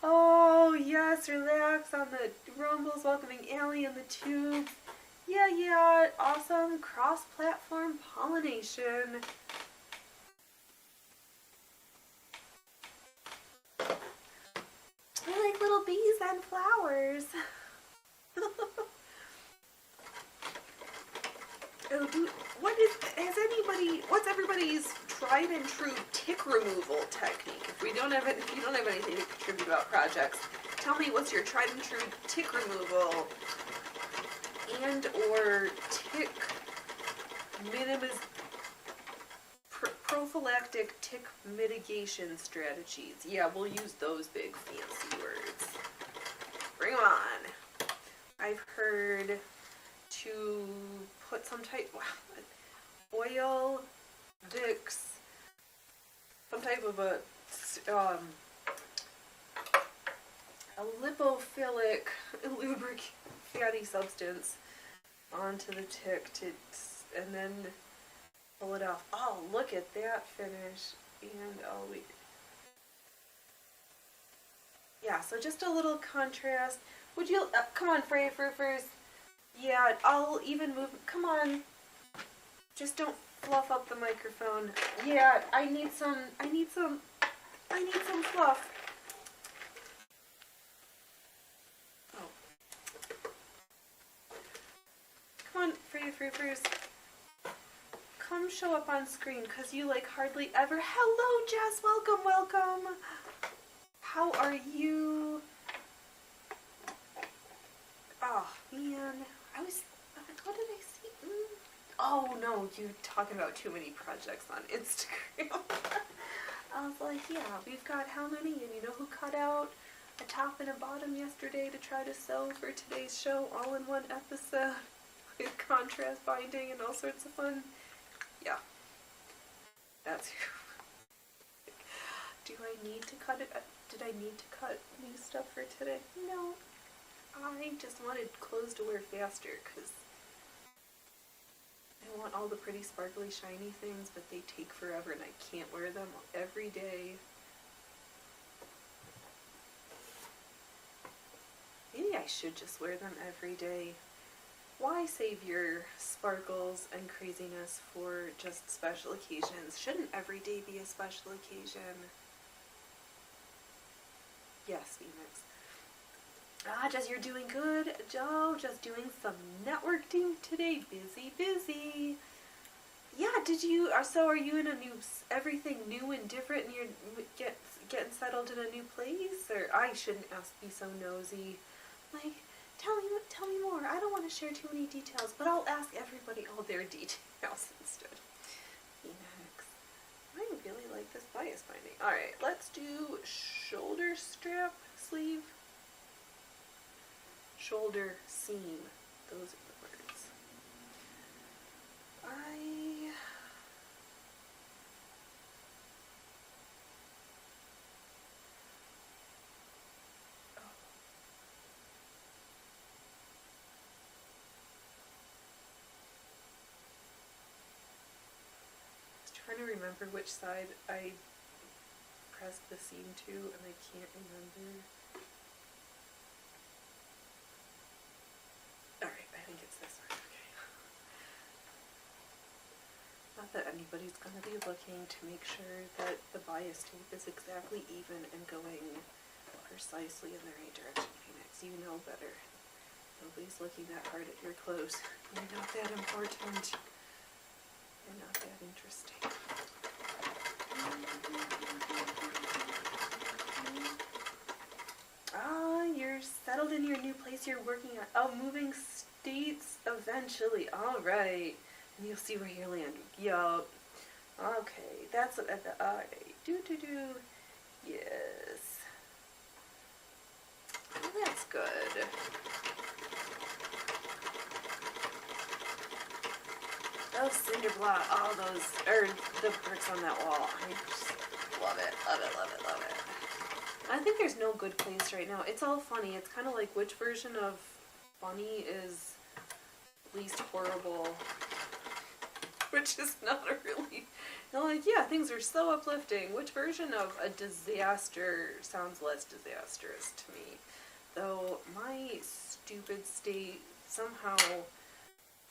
Oh, yes, relax on the rumbles, welcoming Allie in the tube. Yeah, awesome cross-platform pollination. I like little bees and flowers. what's everybody's tried and true tick removal technique? If you don't have anything to contribute about projects, tell me what's your tried and true tick removal and or tick prophylactic tick mitigation strategies. Yeah, we'll use those big fancy words. Bring 'em on. I've heard to put some type oil, Vicks, some type of a lipophilic lubricant fatty substance onto the tick and then pull it off. Oh, look at that finish. And yeah, so just a little contrast. Would you, come on, Freya Frufers. Yeah, I'll even move, come on. Just don't fluff up the microphone. Yeah, I need some fluff. Oh. Come on, Freya Frufers. Come show up on screen, because you like hardly ever. Hello, Jess, welcome. How are you? Oh, man. What did I see? Oh, no, you're talking about too many projects on Instagram. I was like, yeah, we've got how many? And you know who cut out a top and a bottom yesterday to try to sew for today's show all in one episode with contrast binding and all sorts of fun? Yeah. That's who. Do I need to cut it? Did I need to cut new stuff for today? No. I just wanted clothes to wear faster because I want all the pretty sparkly shiny things, but they take forever and I can't wear them every day. Maybe I should just wear them every day. Why save your sparkles and craziness for just special occasions? Shouldn't every day be a special occasion? Yes, Phoenix. Jess, you're doing good. Joe, just doing some networking today. Busy. Yeah, so are you in a new, everything new and different and you're getting settled in a new place? Or I shouldn't be so nosy. Like, tell me more. I don't want to share too many details, but I'll ask everybody all their details instead. Phoenix. I really like this bias binding. Alright, let's do shoulder strap sleeve. Shoulder seam. Those are the words. Trying to remember which side I pressed the seam to, and I can't remember. Alright, I think it's this one. Okay. Not that anybody's going to be looking to make sure that the bias tape is exactly even and going precisely in the right direction, Phoenix. You know better. Nobody's looking that hard at your clothes. You're not that important. You're not that interesting. You're settled in your new place you're working at. Oh, moving states eventually. Alright. And you'll see where you land. Yup. Okay. That's what alright. Yes. Oh, that's good. Oh, cinder block, all those, the bricks on that wall. I just love it. I think there's no good place right now. It's all funny. It's kind of like which version of funny is least horrible. Which is not a really, like, yeah, things are so uplifting. Which version of a disaster sounds less disastrous to me? Though my stupid state somehow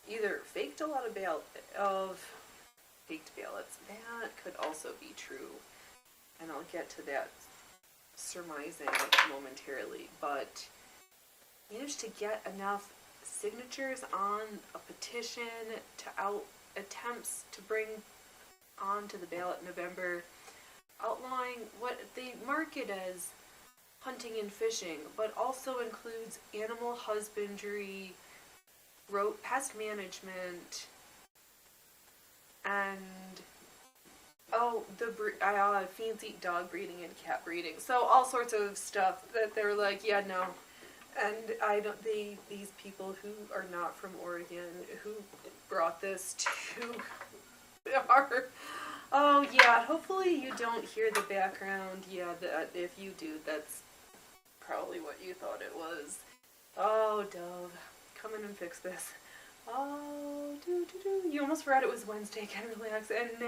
either faked a lot of faked ballots. That could also be true, and I'll get to that surmising momentarily, but managed to get enough signatures on a petition to attempts to bring onto the ballot in November, outlining what they market as hunting and fishing, but also includes animal husbandry, pest management, and fancy dog breeding and cat breeding. So all sorts of stuff that they're like, yeah, no. And these people who are not from Oregon, who brought this to oh yeah, hopefully you don't hear the background. Yeah, if you do, that's probably what you thought it was. Oh, Dove, come in and fix this. Oh, you almost forgot it was Wednesday, can relax, and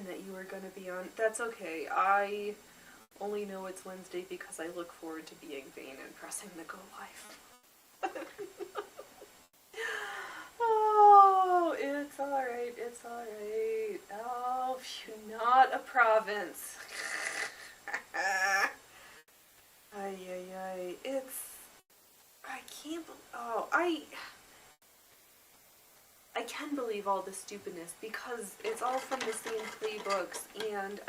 that you were going to be on. That's okay. I only know it's Wednesday because I look forward to being vain and pressing the go live. Oh, it's alright, it's alright. Oh, phew, not a province. Ay, I can't I can believe all the stupidness because it's all from the same playbooks, and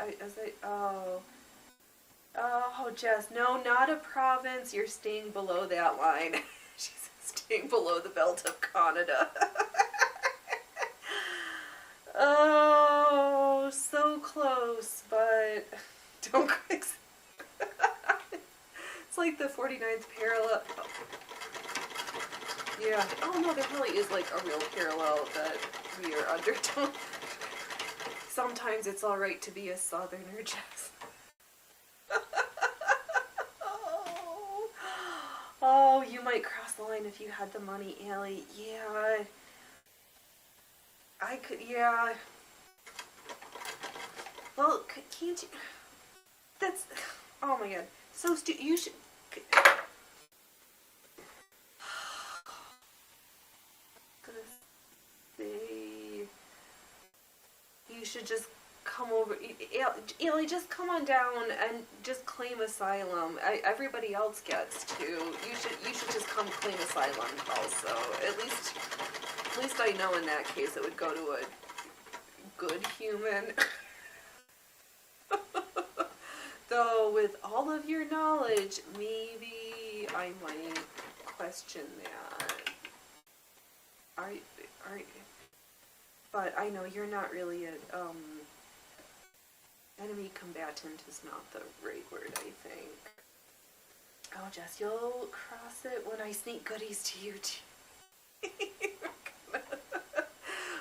Jess, no, not a province, you're staying below that line. She's staying below the belt of Canada. Oh, so close, but don't quite. It's like the 49th parallel. Yeah. Oh no, there really is like a real parallel that we are under. Sometimes it's alright to be a southerner, Jess. Oh, you might cross the line if you had the money, Allie. Yeah. I could, yeah. Well, can't you? That's, oh my god. So you should. Gonna say you should just come over. Ellie, just come on down and just claim asylum. Everybody else gets to. You should just come claim asylum also. At least I know in that case it would go to a good human. Though with all of your knowledge, maybe I might question that. But I know you're not really a enemy combatant is not the right word, I think. Oh, Jess, you'll cross it when I sneak goodies to you too.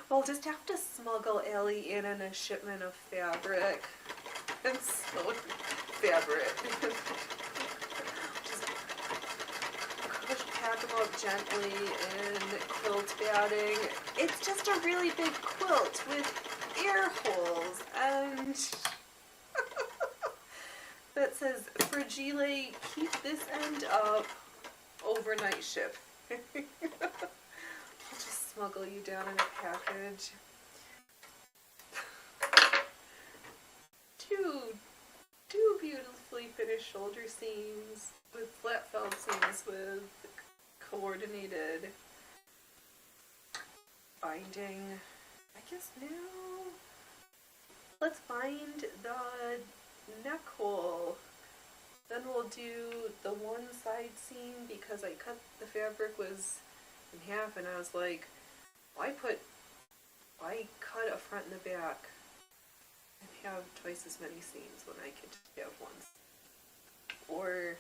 We'll just have to smuggle Ellie in a shipment of fabric. And so fabric. Just pack them up gently in quilt batting. It's just a really big quilt with air holes and that says Fragile, keep this end up, overnight ship. I'll just smuggle you down in a package. Two beautifully finished shoulder seams with flat felt seams with coordinated binding. I guess now let's bind the neck hole. Then we'll do the one side seam because I cut the fabric was in half and I was like, why cut a front and a back and have twice as many seams when I could just have one? Or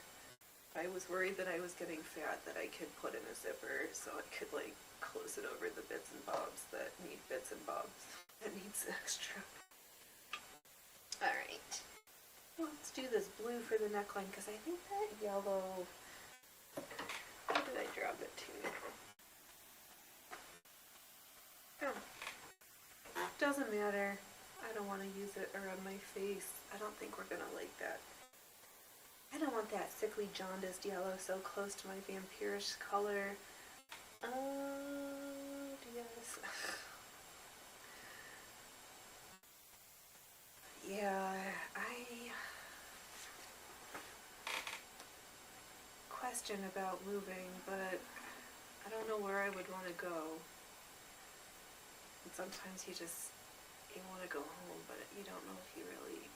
I was worried that I was getting fat that I could put in a zipper so I could like close it over the bits and bobs that need bits and bobs that needs extra. Alright, let's do this blue for the neckline because I think that yellow, where did I drop it to now? Oh, doesn't matter. I don't want to use it around my face. I don't think we're gonna like that. I don't want that sickly jaundiced yellow so close to my vampirish color. Yes. Yeah, I question about moving, but I don't know where I would want to go. And sometimes you want to go home, but you don't know if you really,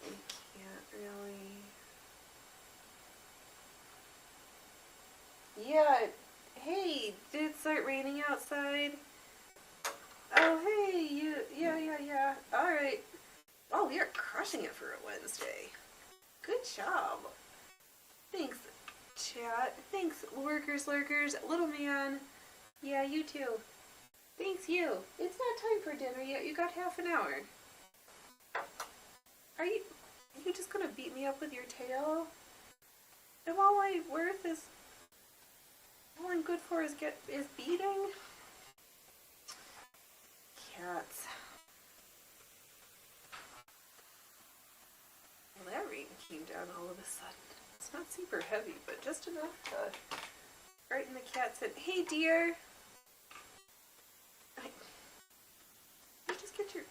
you can't really. Yeah, hey, did it start raining outside? Oh, hey, yeah. Alright. Oh, you're crushing it for a Wednesday. Good job. Thanks, chat. Thanks, workers, lurkers, little man. Yeah, you too. Thanks, you. It's not time for dinner yet. You got half an hour. Are you just gonna beat me up with your tail? If all I'm worth is, all I'm good for is beating? Cats. Well, that rain came down all of a sudden. It's not super heavy, but just enough to frighten the cats. And hey, dear. You just get your.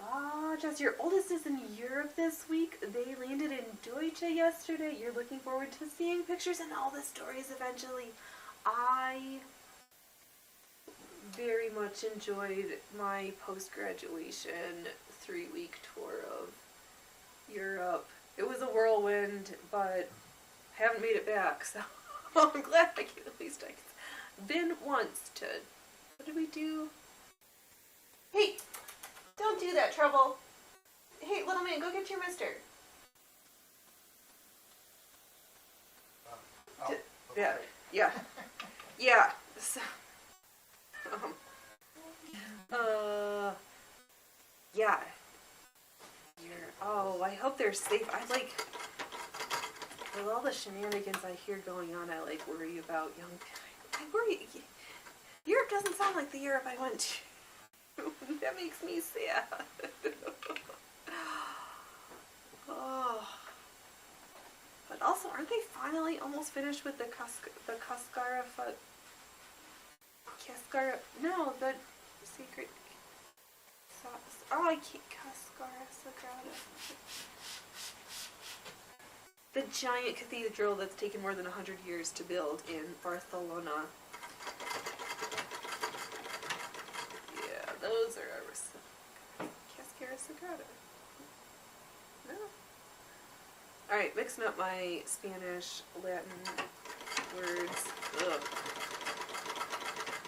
Ah, Jess, your oldest is in Europe this week. They landed in Deutsche yesterday. You're looking forward to seeing pictures and all the stories eventually. I very much enjoyed my post-graduation 3-week tour of Europe. It was a whirlwind, but I haven't made it back, so I'm glad I can at least been once to. What did we do? Hey! Don't do that, Trouble! Hey, little man, go get your mister. Okay. Yeah. So, yeah. Oh, I hope they're safe. With all the shenanigans I hear going on, I worry about young people. I worry. Europe doesn't sound like the Europe I went to. That makes me sad. Oh. But also, aren't they finally almost finished with the Cascara? No, the secret. Oh, I can't. Cascara Sagrada. The giant cathedral that's taken more than 100 years to build in Barcelona. Yeah, those are our Cascara Sagrada. No. Alright, mixing up my Spanish, Latin words. Ugh.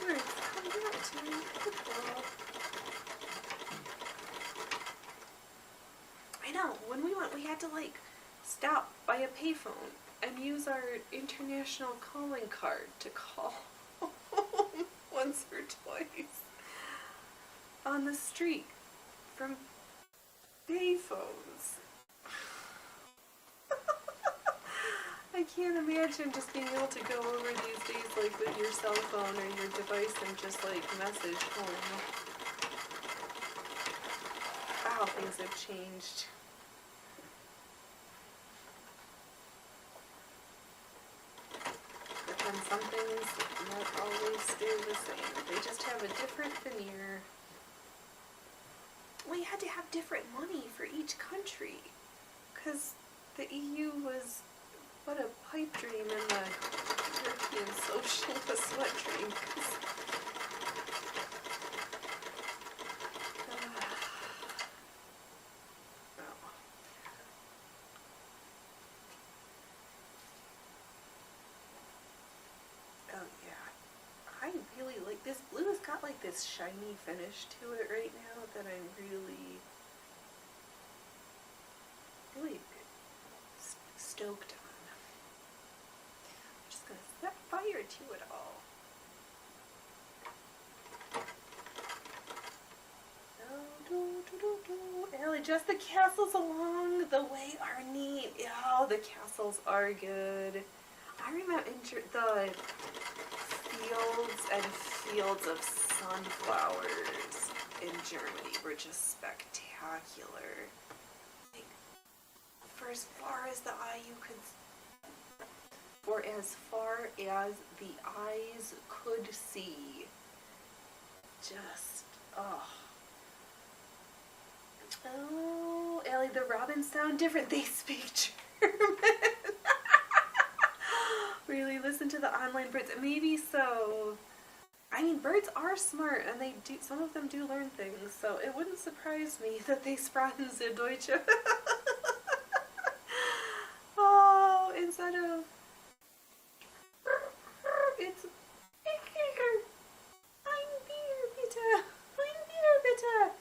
Words coming out to me. Good girl. I know, when we went, we had to stop by a payphone and use our international calling card to call once or twice on the street from payphones. I can't imagine just being able to go over these days with your cell phone or your device and just message home. How things have changed. But then some things not always stay the same. They just have a different veneer. We had to have different money for each country. Because the EU was but a pipe dream in the European socialist wet dream. Oh yeah. I really like this blue. Has got this shiny finish to it right now that I'm really stoked on. I'm just gonna set fire to it all. Ellie, just the castles along the way are neat. Oh, the castles are good. I remember the fields and fields of sunflowers in Germany were just spectacular. For as far as the eye the eyes could see. Just, oh. Oh, Ellie, the robins sound different. They speak German. listen to the online birds. Maybe so. I mean, birds are smart, and they do. Some of them do learn things, so it wouldn't surprise me that they sprachen sehr Deutsche. Oh, instead of it's ein Bier, bitte, ein Bier, bitte.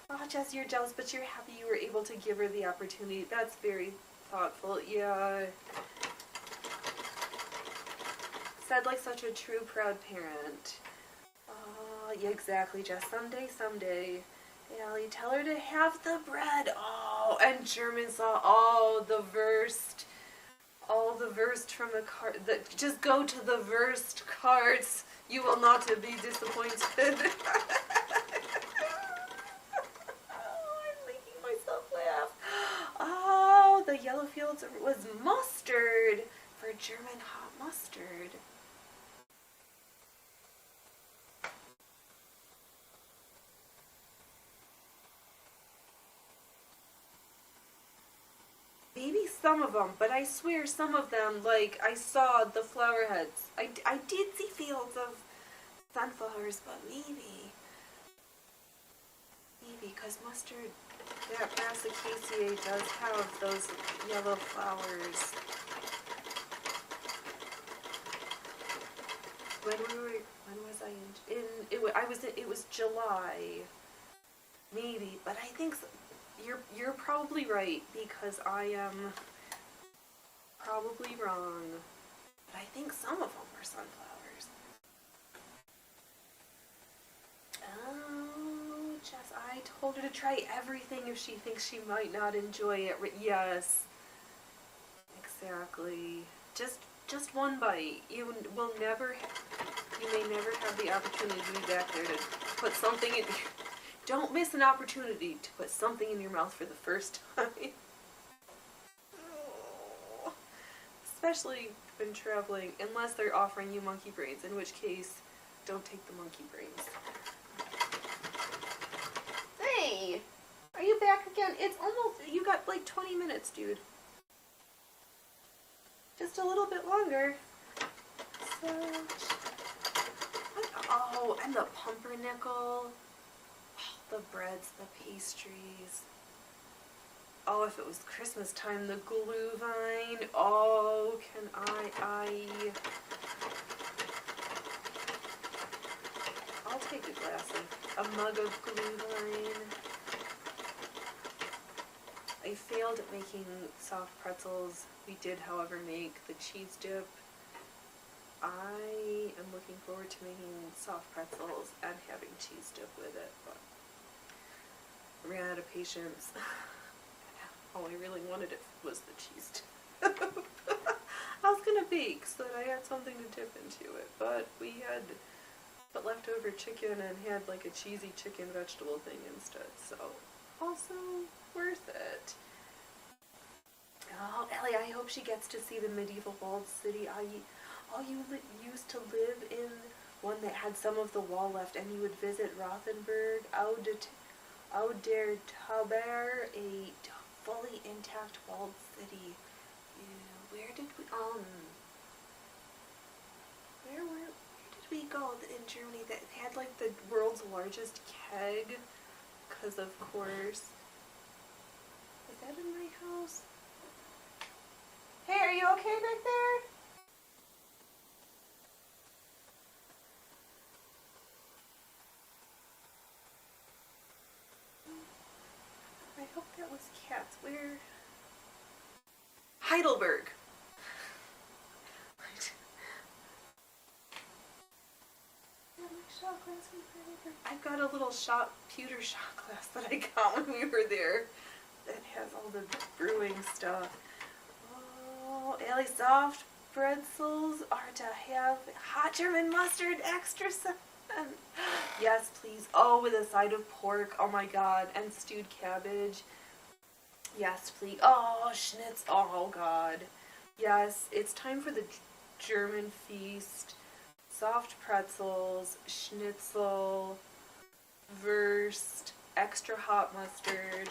Oh, Jess, you're jealous, but you're happy you were able to give her the opportunity. That's very thoughtful. Yeah. Said like such a true, proud parent. Yeah, exactly, Jess. Someday. Allie, tell her to have the bread. Oh, and German saw all the Wurst from the cart. Just go to the Wurst carts. You will not be disappointed. Oh, I'm making myself laugh. Oh, the yellow fields was mustard for German hot mustard. Maybe some of them, but I swear some of them, like, I saw the flower heads. I did see fields of sunflowers, but maybe, because mustard, that Brassicaceae does have those yellow flowers. When was I it was July, maybe, but I think you're probably right, because I am probably wrong, but I think some of them were sunflowers. Oh, Jess, I told her to try everything if she thinks she might not enjoy it. Yes, exactly. Just one bite. You may never have the opportunity to be back there to put something in. Don't miss an opportunity to put something in your mouth for the first time. Oh. Especially when traveling, unless they're offering you monkey brains, in which case, don't take the monkey brains. Hey! Are you back again? It's almost, you got like 20 minutes, dude. Just a little bit longer. So, oh, and the pumpernickel. The breads, the pastries. Oh, if it was Christmas time, the glühwein. Oh, can I'll take a mug of glühwein. I failed at making soft pretzels. We did, however, make the cheese dip. I am looking forward to making soft pretzels and having cheese dip with it, but I ran out of patience. All I really wanted was the cheese dip. I was gonna bake so that I had something to dip into it, but we had leftover chicken and had like a cheesy chicken vegetable thing instead, so also worth it. Oh, Ellie, I hope she gets to see the medieval walled city. You used to live in one that had some of the wall left, and you would visit Rothenburg, Ouder Tauber, a fully intact walled city. Where did we go in Germany that had like the world's largest keg? Because of course. Is that in my house? Hey, are you okay back there? I hope that was cats. Where? Heidelberg. I've got a little pewter shot glass that I got when we were there that has all the brewing stuff. Oh, Allie, soft pretzels are to have hot German mustard extra sun. Yes, please. Oh, with a side of pork. Oh my god. And stewed cabbage. Yes, please. Oh, schnitz. Oh god. Yes, it's time for the German feast. Soft pretzels, schnitzel, Wurst, extra hot mustard.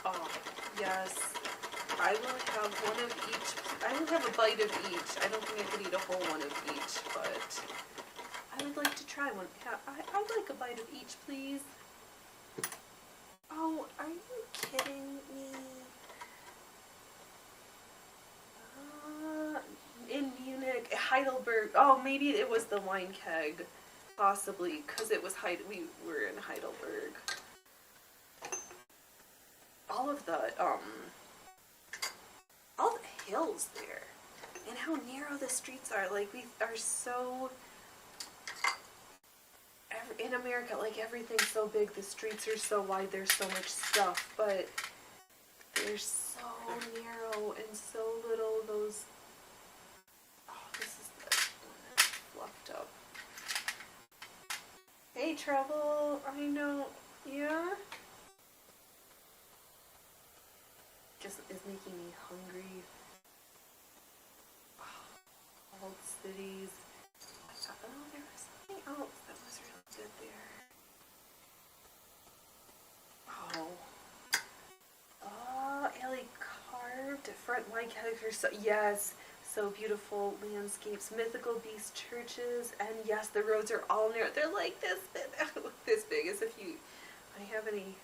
Oh, yes. I will have one of each. I will have a bite of each. I don't think I could eat a whole one of each, but I would like to try one. Yeah, I'd like a bite of each, please. Oh, are you kidding me? In Munich, Heidelberg. Oh, maybe it was the wine keg, possibly, because it was we were in Heidelberg. All the hills there, and how narrow the streets are. Like, we are so. In America, like, everything's so big, the streets are so wide, there's so much stuff, but they're so narrow and so little. Those. Oh, this is the one that's fluffed up. Hey, Trouble. I know. Yeah? Just is making me hungry. Oh, old cities. Oh, there was something else that was really good there. Oh, Ellie carved front white characters. So, yes, so beautiful landscapes, mythical beast churches, and yes, the roads are all narrow. They're like this big, this big, as if I have any.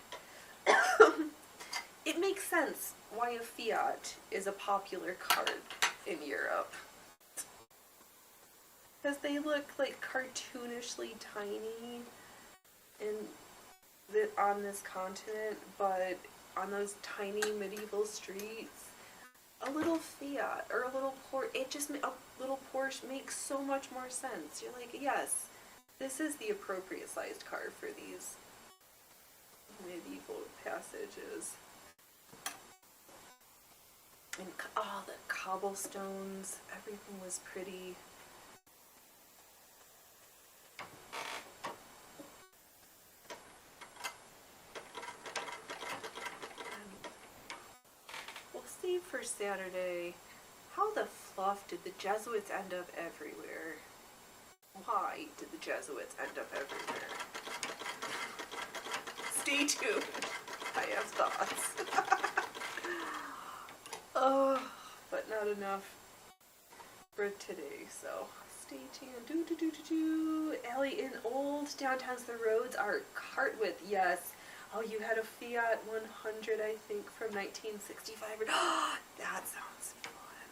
It makes sense why a Fiat is a popular car in Europe. Because they look like cartoonishly tiny on this continent, but on those tiny medieval streets, a little Fiat or a little little Porsche makes so much more sense. You're like, yes, this is the appropriate sized car for these medieval passages. And the cobblestones, everything was pretty. We'll see for Saturday. How the fluff did the Jesuits end up everywhere? Why did the Jesuits end up everywhere? Stay tuned. I have thoughts. Oh, but not enough for today, so stay tuned. Ellie, in old downtowns, the roads are cart width, yes. Oh, you had a Fiat 100, I think, from 1965. That sounds fun.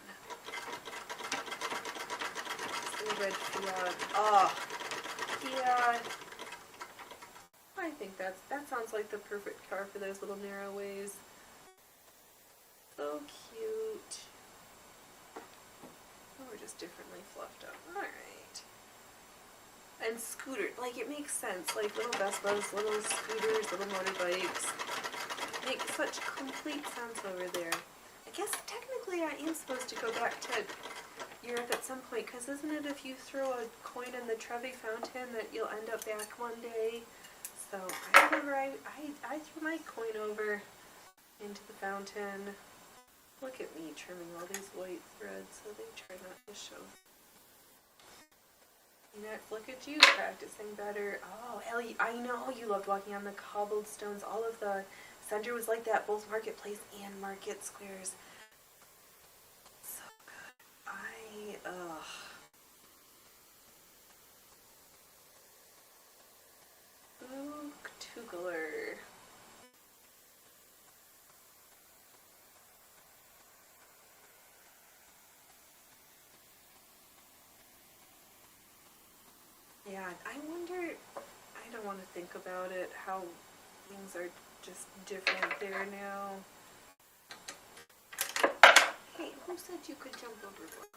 The red Fiat. Oh, Fiat. I think that sounds like the perfect car for those little narrow ways. So cute. Oh, we're just differently fluffed up. Alright. And scooter. Like, it makes sense. Like, little Vespas, little scooters, little motorbikes. Make such complete sense over there. I guess technically I am supposed to go back to Europe at some point, because isn't it if you throw a coin in the Trevi fountain that you'll end up back one day? So, I remember I threw my coin over into the fountain. Look at me trimming all these white threads so they try not to show. Look at you practicing better. Oh, Ellie, I know you loved walking on the cobblestones. All of the center was like that, both marketplace and market squares. So good. Spooktoogler. Yeah, I wonder, I don't want to think about it, how things are just different there now. Hey, who said you could jump overboard?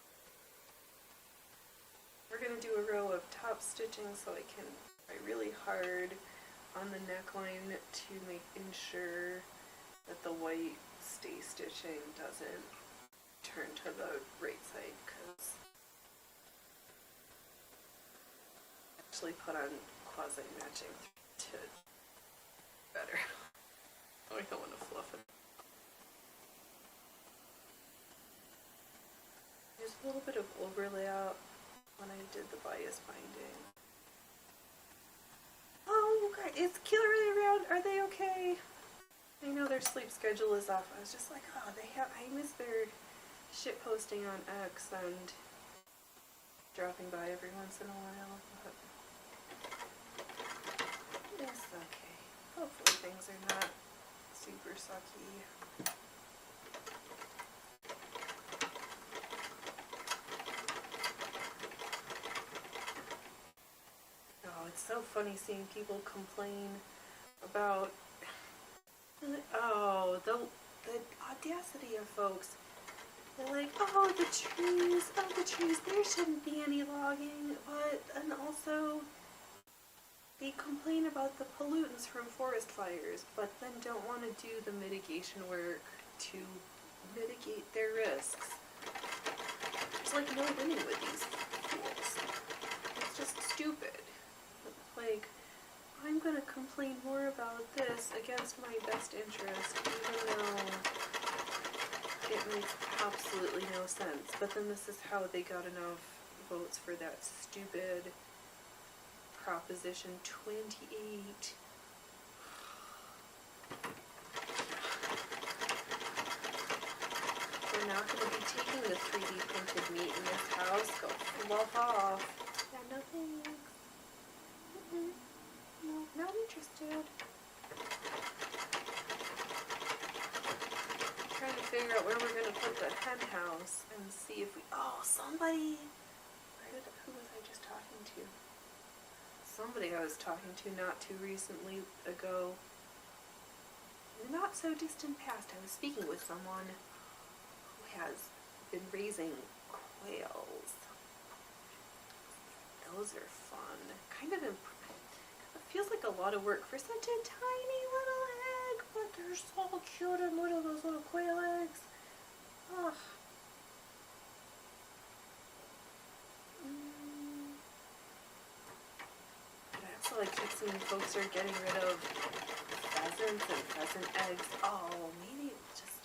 We're going to do a row of top stitching so I can try really hard on the neckline to ensure that the white stay stitching doesn't turn to the right side, because actually put on quasi-matching to better. Oh, I don't want to fluff it. There's a little bit of overlap when I did the bias binding. Oh, you guys, is Killer around? Are they okay? I know their sleep schedule is off. I was just like, oh, I miss their shit posting on X and dropping by every once in a while, but it's okay. Hopefully things are not super sucky. Oh, it's so funny seeing people complain about, oh, the audacity of folks. They're like, oh, the trees, there shouldn't be any logging, and also, they complain about the pollutants from forest fires, but then don't want to do the mitigation work to mitigate their risks. There's like no winning with these fools. It's just stupid. Like, I'm gonna complain more about this against my best interest, even though it makes absolutely no sense. But then this is how they got enough votes for that stupid Proposition 28. We're not going to be taking the 3D printed meat in this house. Go fluff off. Yeah, no thanks. No, not interested. Trying to figure out where we're going to put the hen house and see if we... Oh, somebody... Who was I just talking to? Somebody I was talking to not too recently ago. In the not so distant past, I was speaking with someone who has been raising quails. Those are fun. It feels like a lot of work for such a tiny little egg, but they're so cute and little, those little quail eggs. Ugh. I keep seeing folks are getting rid of pheasants and pheasant eggs. Oh, maybe it's just,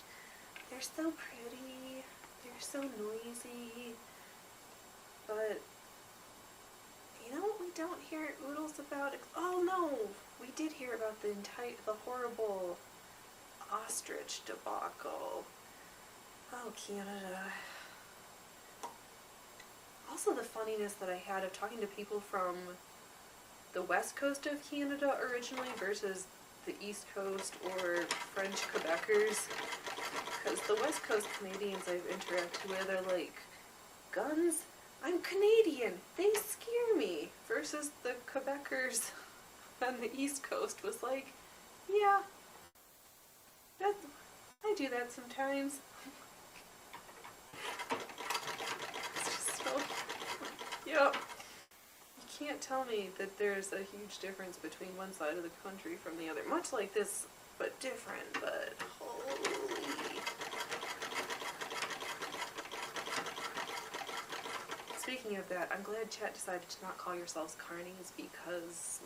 they're so pretty, they're so noisy, but you know what we don't hear oodles about? Oh no, we did hear about the horrible ostrich debacle. Oh, Canada. Also the funniness that I had of talking to people from the west coast of Canada originally versus the east coast or French Quebecers, because the west coast Canadians I've interacted with are like, guns? I'm Canadian, they scare me, versus the Quebecers on the east coast was like, yeah, I do that sometimes. It's just so, yep. You can't tell me that there's a huge difference between one side of the country from the other. Much like this, but different, but holy. Speaking of that, I'm glad chat decided to not call yourselves carnies, because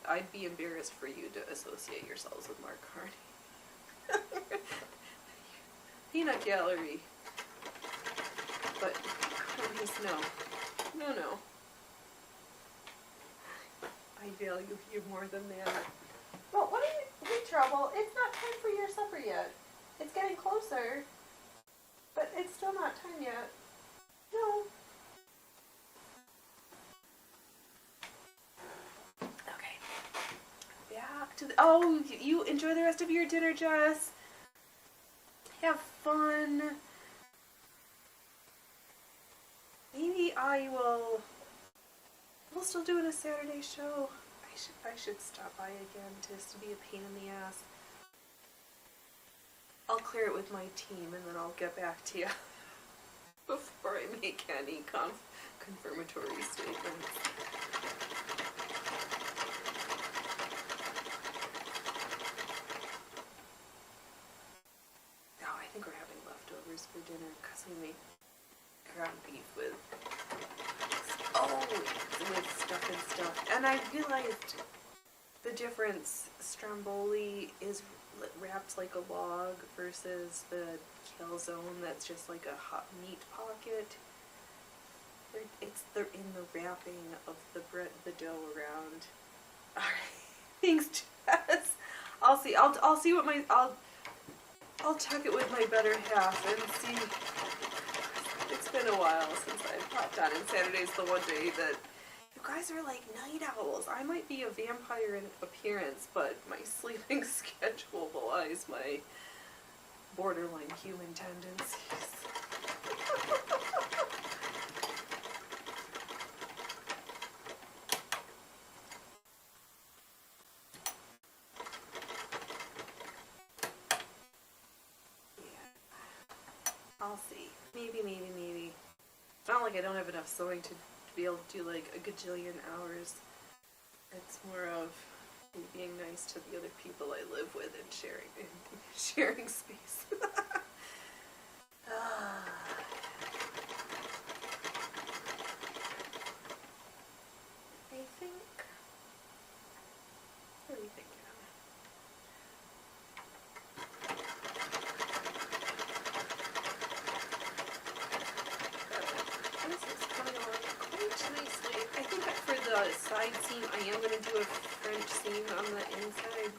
I'd be embarrassed for you to associate yourselves with Mark Carney. Peanut gallery. But carnies, no. No. I value you more than that. Well, what are you in trouble? It's not time for your supper yet. It's getting closer, but it's still not time yet. No. Okay. Back to the... Oh, you enjoy the rest of your dinner, Jess. Have fun. Maybe we'll still doing a Saturday show. I should stop by again just to be a pain in the ass. I'll clear it with my team and then I'll get back to you before I make any confirmatory statements. No, I think we're having leftovers for dinner because we made ground beef with stuff and stuff. And I realized the difference. Stromboli is wrapped like a log versus the calzone that's just like a hot meat pocket. They're in the wrapping of the dough around. Alright, thanks Jess. I'll see. I'll see what I'll check it with my better half and see. It's been a while since I've popped on, and Saturday's the one day that you guys are like night owls. I might be a vampire in appearance, but my sleeping schedule belies my borderline human tendencies. I'll see. Maybe. It's not like I don't have enough sewing to be able to do like a gajillion hours. It's more of me being nice to the other people I live with and sharing space. I think. What are we thinking? The side seam, I am going to do a French seam on the inside.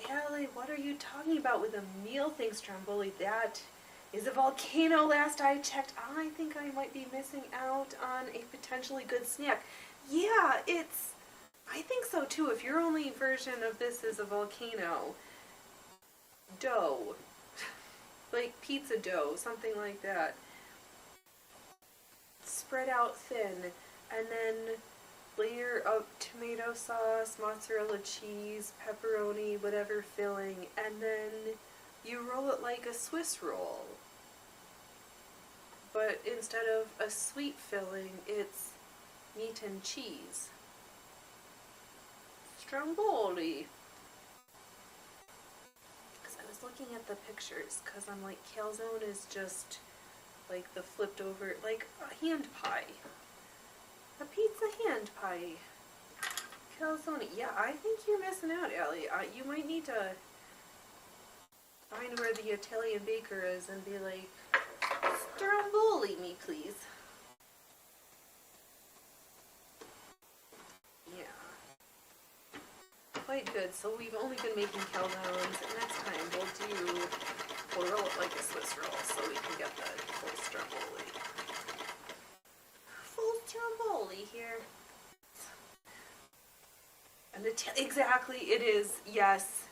Allie, what are you talking about with a meal thing, Stromboli? That is a volcano last I checked. I think I might be missing out on a potentially good snack. Yeah, I think so too. If your only version of this is a volcano, dough, like pizza dough, something like that. Spread out thin, and then layer of tomato sauce, mozzarella cheese, pepperoni, whatever filling, and then you roll it like a Swiss roll. But instead of a sweet filling, it's meat and cheese. Stromboli. Because I was looking at the pictures, because I'm like, calzone is just like the flipped over, like a hand pie. A pizza hand pie. Calzone. Yeah, I think you're missing out, Allie. You might need to find where the Italian baker is and be like, Stromboli me, please. Yeah. Quite good. So we've only been making calzones. Next time we'll roll it like a Swiss roll so we can get the full Stromboli. Full Stromboli here. And exactly, it is, yes.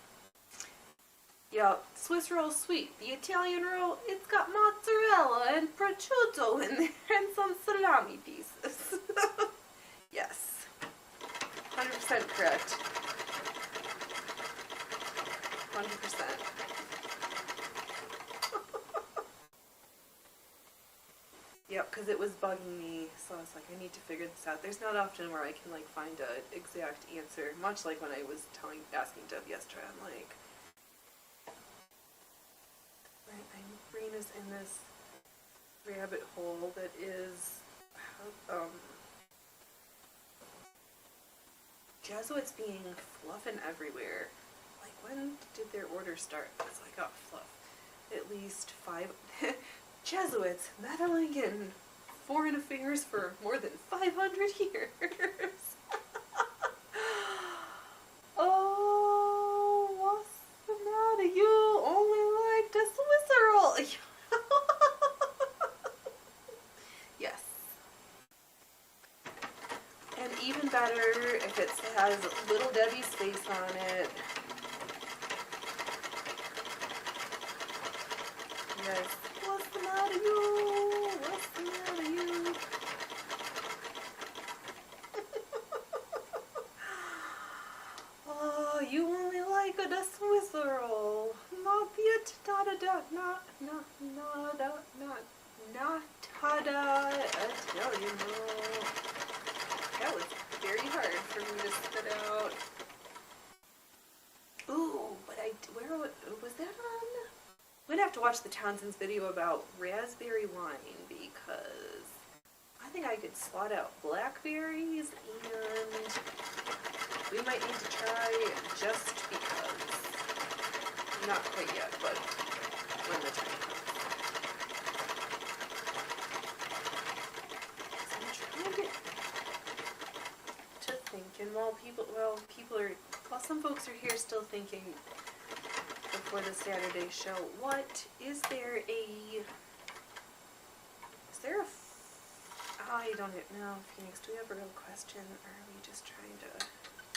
Yeah, Swiss roll sweet. The Italian roll, it's got mozzarella and prosciutto in there and some salami pieces. Yes. 100% correct. 100%. Yep, because it was bugging me, so I was like, I need to figure this out. There's not often where I can like find an exact answer, much like when I was asking Deb yesterday. I'm like, my brain is in this rabbit hole that is Jesuits being fluffing everywhere. Like, when did their order start? Because I got fluff at least 5. Jesuits meddling in foreign affairs for more than 500 years. Oh, what's the matter? You only like the Swiss roll. Yes. And even better if it has Little Debbie's face on it. Yes. What's the matter, you? What's the matter, you? Oh, you only like the Swiss roll, not the Italian roll. That was very hard for me to spit out. Ooh, but where was that on? I'm gonna have to watch the Townsend's video about raspberry wine because I think I could swat out blackberries, and we might need to try just because. Not quite yet, but when the time comes. So I'm trying to think, and while While some folks are here still thinking before the Saturday show, is there a, I don't know, Phoenix, do we have a real question, or are we just trying to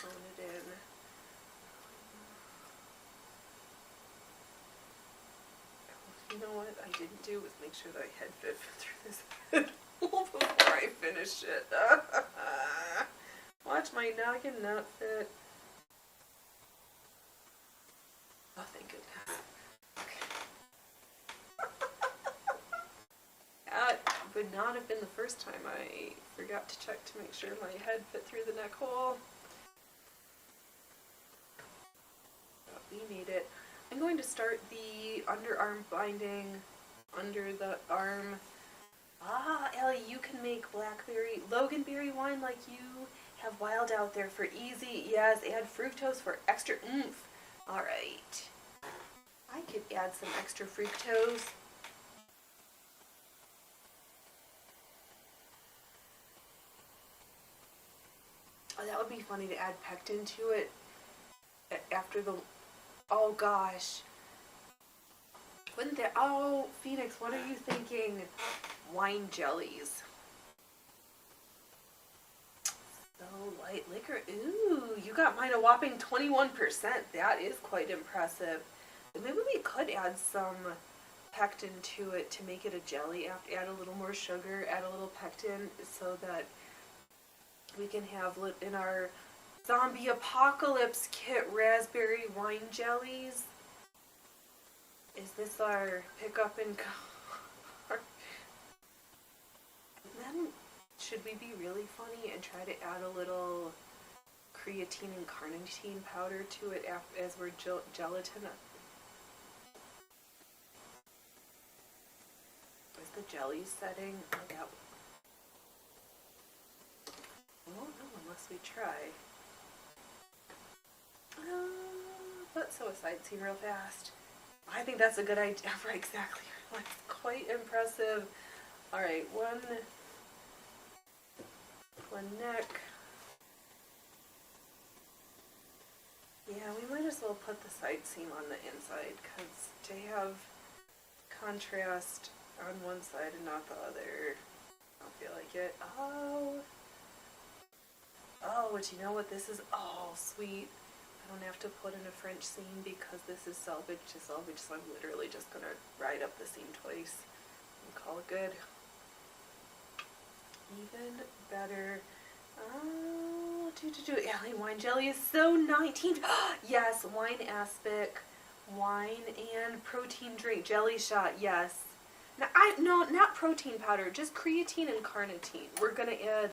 phone it in? You know what I didn't do was make sure that I head fit through this head hole before I finish it. Watch my noggin not fit. Oh, thank goodness. Okay. That would not have been the first time I forgot to check to make sure my head fit through the neck hole. But we made it. I'm going to start the underarm binding under the arm. Ah, Ellie, you can make loganberry wine like you have wild out there for easy. Yes, add fructose for extra oomph. Alright. I could add some extra fructose. Oh, that would be funny to add pectin to it after the... Oh gosh. Wouldn't there... Oh, Phoenix, what are you thinking? Wine jellies. So light liquor. Ooh, you got mine a whopping 21%. That is quite impressive. Maybe we could add some pectin to it to make it a jelly. Add a little more sugar, add a little pectin so that we can have in our zombie apocalypse kit raspberry wine jellies. Is this our pickup and car? Then should we be really funny and try to add a little creatine and carnitine powder to it as we're gelatin? Is the jelly setting? We won't know unless we try. Let's sew a side seam real fast. I think that's a good idea. Right, exactly. That's quite impressive. Alright, one neck. Yeah, we might as well put the side seam on the inside because to have contrast on one side and not the other, I don't feel like it. Oh, but you know what this is? Oh, sweet. I don't have to put in a French seam because this is selvage to selvage, so I'm literally just going to ride up the seam twice and call it good. Even better. Allie, wine jelly is so 19. Yes, wine aspic, wine and protein drink, jelly shot, yes. No, not protein powder, just creatine and carnitine. We're going to add...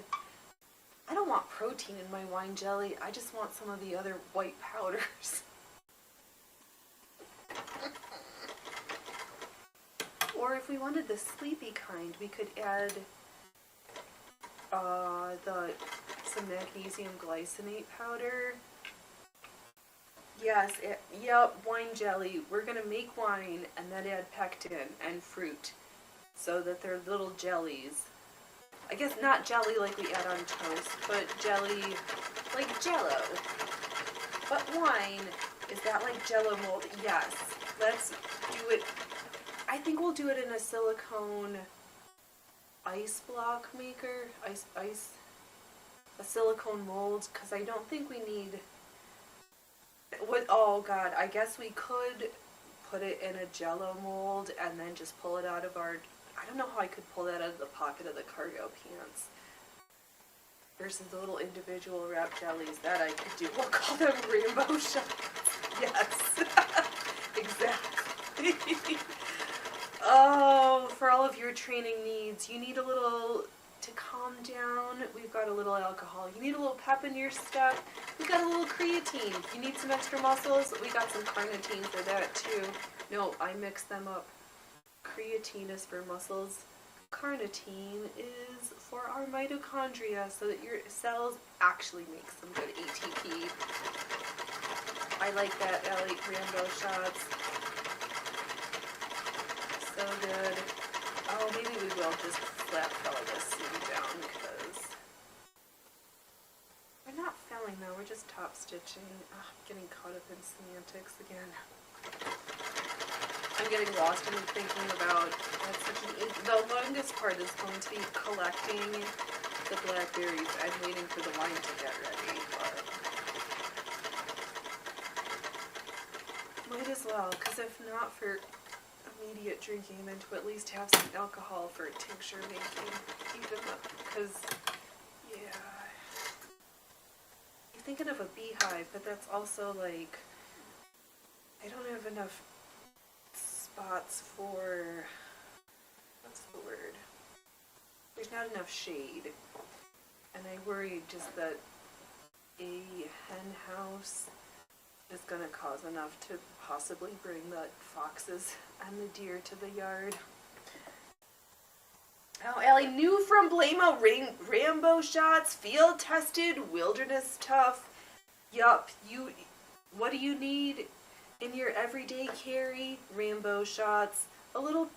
I don't want protein in my wine jelly. I just want some of the other white powders. Or if we wanted the sleepy kind, we could add some magnesium glycinate powder. Yes, yep, wine jelly. We're going to make wine and then add pectin and fruit so that they're little jellies. I guess not jelly like we add on toast, but jelly like Jell-O. But wine, is that like Jell-O mold? Yes. Let's do it. I think we'll do it in a silicone ice block maker. A silicone mold, because I don't think we need... Oh god, I guess we could put it in a Jell-O mold and then just pull it out of our... I don't know how I could pull that out of the pocket of the cargo pants. Versus the little individual wrap jellies. That I could do. We'll call them rainbow shots. Yes. Exactly. Oh, for all of your training needs, you need a little to calm down. We've got a little alcohol. You need a little pep in your step. We've got a little creatine. You need some extra muscles. We got some carnitine for that too. No, I mixed them up. Creatine is for muscles. Carnitine is for our mitochondria, so that your cells actually make some good ATP. I like that, Ellie. Rainbow shots. So good. Oh, maybe we will just flat fellow this seam down because we're not felling though. We're just top stitching? Ugh, I'm getting caught up in semantics again. I'm getting lost in thinking about the longest part is going to be collecting the blackberries. I'm waiting for the wine to get ready, but might as well, because if not for immediate drinking, then to at least have some alcohol for tincture making, even because, yeah, you're thinking of a beehive, but that's also like, I don't have enough spots for, what's the word? There's not enough shade, and I worry just that a hen house is going to cause enough to possibly bring the foxes and the deer to the yard. Oh, Allie, new from Blamo, Rambo shots, field tested, wilderness tough. Yup, what do you need in your everyday carry? Rambo shots, a little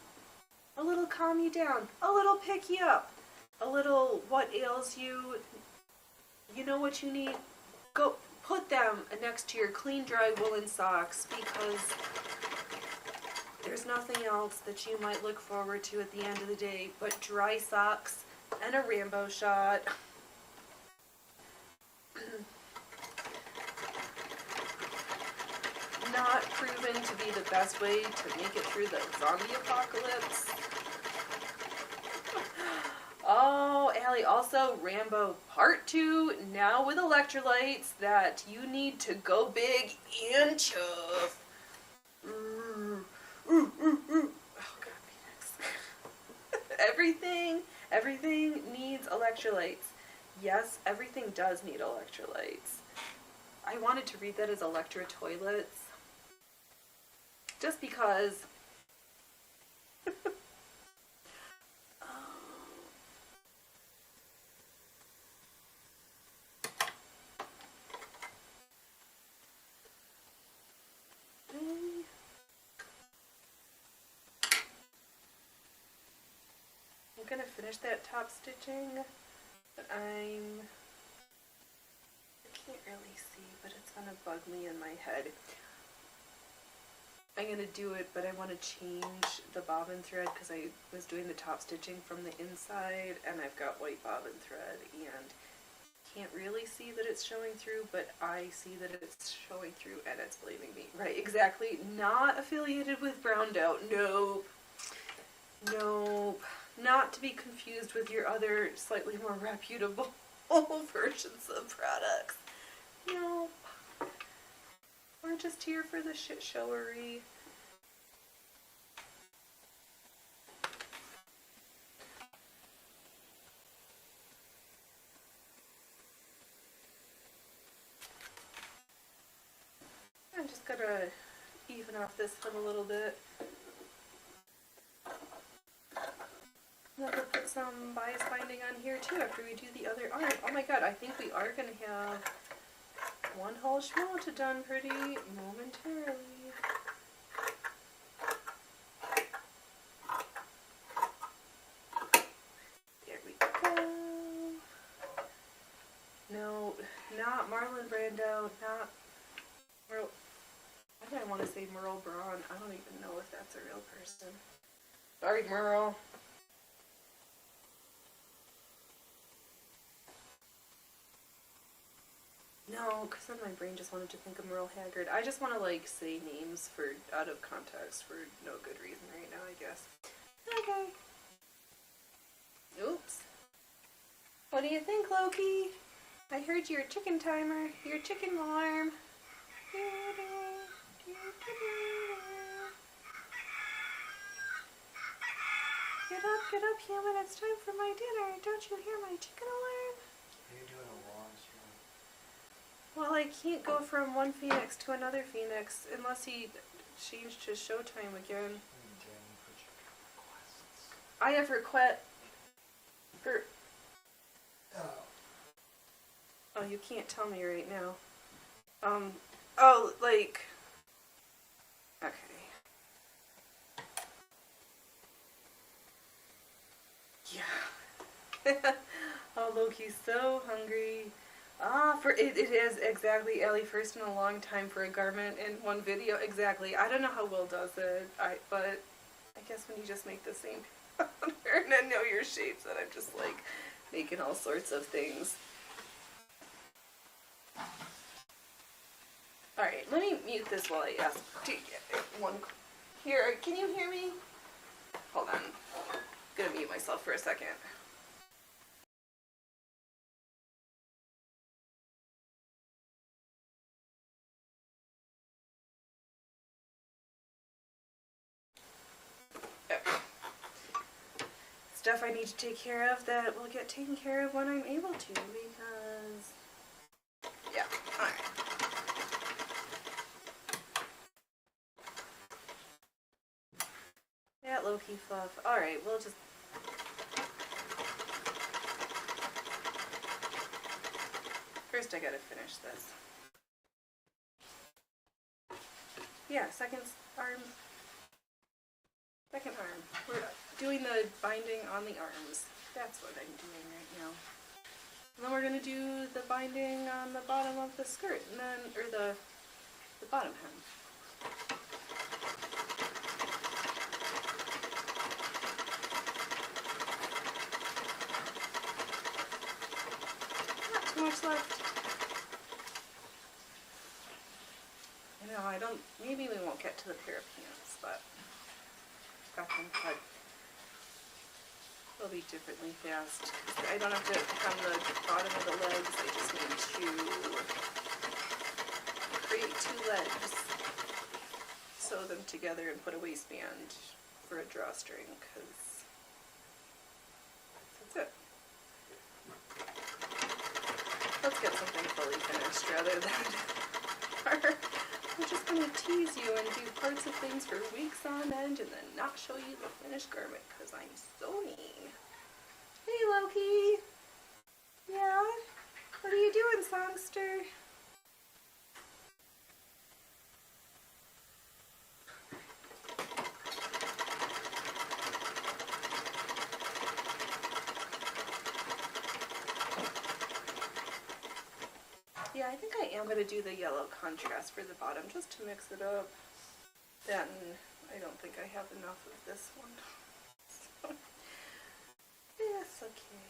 calm you down, a little pick you up, a little what ails you, you know what you need, go put them next to your clean, dry woolen socks, because there's nothing else that you might look forward to at the end of the day but dry socks and a Rambo shot. Not proven to be the best way to make it through the zombie apocalypse. Oh, Allie, also Rambo Part 2, now with electrolytes that you need to go big and chuff. Oh, God, Phoenix. Everything needs electrolytes. Yes, everything does need electrolytes. I wanted to read that as electro toilets. Just because. I'm gonna finish that top stitching, but I can't really see, but it's gonna bug me in my head. I'm gonna do it, but I want to change the bobbin thread because I was doing the top stitching from the inside, and I've got white bobbin thread, and can't really see that it's showing through, but I see that it's showing through, and it's blaming me. Right, exactly. Not affiliated with Browned Out. Nope. Nope. Not to be confused with your other slightly more reputable versions of products. Nope. We're just here for the shit showery. I'm just gonna even off this one a little bit. I'm gonna put some bias binding on here too after we do the other arm. Oh my god, I think we are gonna have one whole schmalta done pretty momentarily. There we go. No, not Marlon Brando, not Merle. Why did I want to say Merle Braun? I don't even know if that's a real person. Sorry, Merle. No, because then my brain just wanted to think of Merle Haggard. I just want to, like, say names for out of context for no good reason right now, I guess. Okay. Oops. What do you think, Loki? I heard your chicken timer, your chicken alarm. Get up, human. It's time for my dinner. Don't you hear my chicken alarm? Are you doing a long stream? Well, I can't go from one Phoenix to another Phoenix unless he changed his showtime again. I have request for. Oh, you can't tell me right now. Oh, like. Okay. Yeah. Oh, Loki's so hungry. It is exactly Ellie first in a long time for a garment in one video. Exactly. I don't know how Will does it. But I guess when you just make the same pattern and then know your shapes, and I'm just like making all sorts of things. All right, let me mute this while I ask. One here. Can you hear me? Hold on. I'm gonna mute myself for a second. Stuff I need to take care of that will get taken care of when I'm able to, because yeah, alright. Yeah, low-key fluff. Alright, we'll just first I gotta finish this. Yeah, second arm. Second arm. We're doing the binding on the arms. That's what I'm doing right now. And then we're going to do the binding on the bottom of the skirt, and then, or the bottom hem. Not too much left. I know, maybe we won't get to the pair of pants, but got them cut. They'll be differently fast. I don't have to hem the bottom of the legs, I just need to create 2 legs, sew them together and put a waistband for a drawstring, because that's it. Let's get something fully finished rather than I'm just going to tease you and do parts of things for weeks on end and then not show you the finished garment because I'm so mean. Hey Loki! Yeah? What are you doing, songster? Yeah, I think I am going to do the yellow contrast for the bottom just to mix it up. Then I don't think I have enough of this one. So, yes, okay.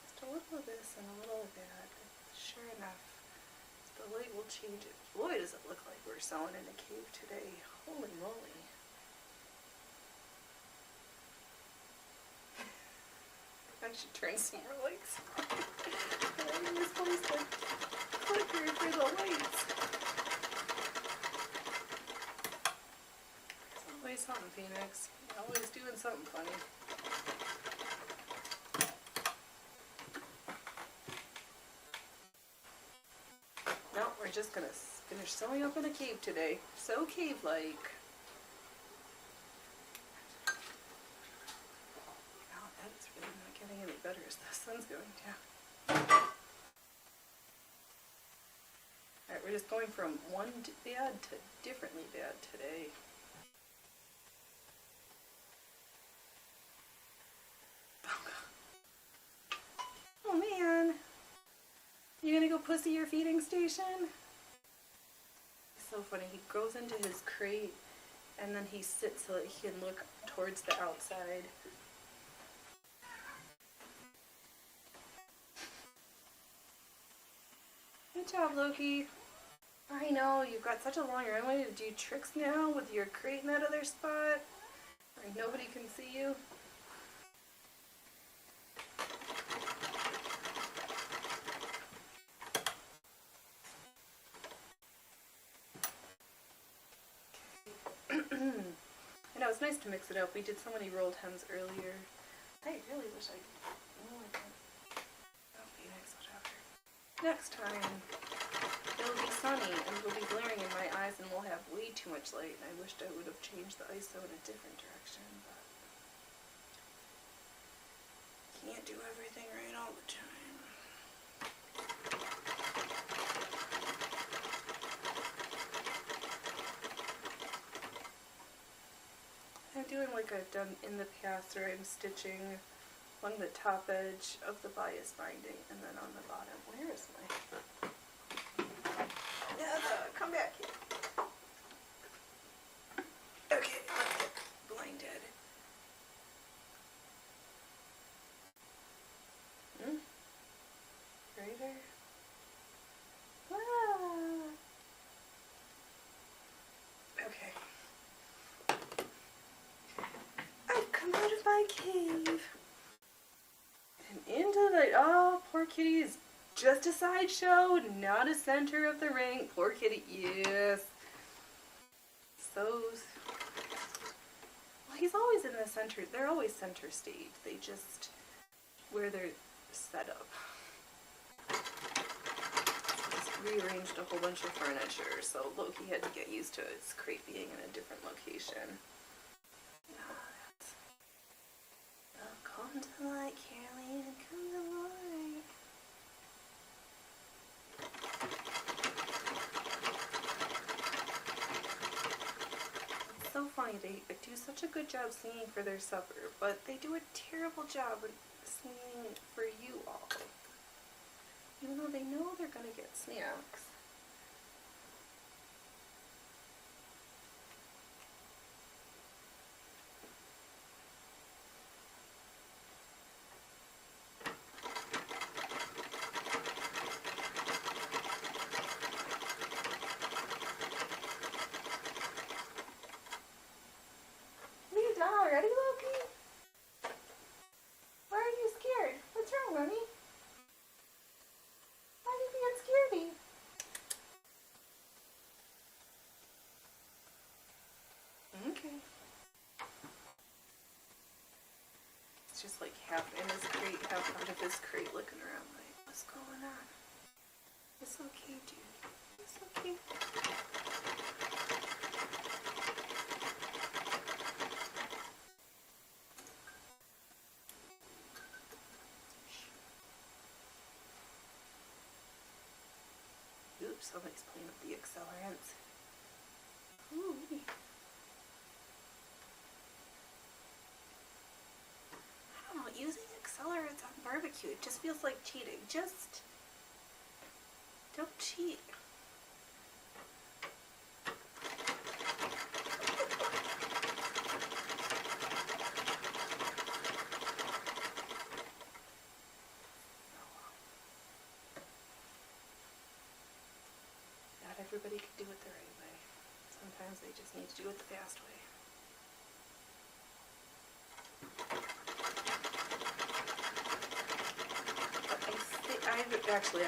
Just a little of this and a little of that. Sure enough, the light will change it. Boy, does it look like we're sewing in a cave today. Holy moly. I should turn some more lights. I misplaced the clicker for the lights. There's always something, Phoenix. You're always doing something funny. No, we're just gonna finish sewing up in a cave today. So cave-like. Any better as the sun's going down. Alright, we're just going from one bad to differently bad today. Oh man! You gonna go pussy your feeding station? It's so funny, he goes into his crate and then he sits so that he can look towards the outside. Good job, Loki. I know, you've got such a long runway to do tricks now with your crate in that other spot where nobody can see you. I know, it's nice to mix it up. We did so many rolled hems earlier. I really wish I could. Oh, Phoenix, whatever. Next time, it'll be sunny and it'll be glaring in my eyes and we'll have way too much light. And I wished I would have changed the ISO in a different direction, but can't do everything right all the time. I'm doing like I've done in the past, where I'm stitching along the top edge of the bias binding, and then on the bottom. Where is my... come back here. Okay, let's get blinded. Greater. Ah. Okay. I've come out of my cave. And into the... Oh, poor kitty is just a sideshow, not a center of the ring. Poor kitty, yes. So... Well, he's always in the center. They're always center stage. They just... where they're set up. Just rearranged a whole bunch of furniture, so Loki had to get used to its crate being in a different location. Come to light, Caroline, come to light. It's so funny, they do such a good job singing for their supper, but they do a terrible job of singing for you all. Even though they know they're gonna get snacks. Already, Loki? Why are you scared? What's wrong, honey? Why are you being scaredy? Okay. It's just like half in his crate, half out of his crate, looking around like, what's going on? It's okay, dude. It's okay. Oops, somebody's playing with the accelerants. Ooh. I don't know, using accelerants on barbecue, it just feels like cheating. Just don't cheat. Everybody can do it the right way. Sometimes they just need to do it the fast way.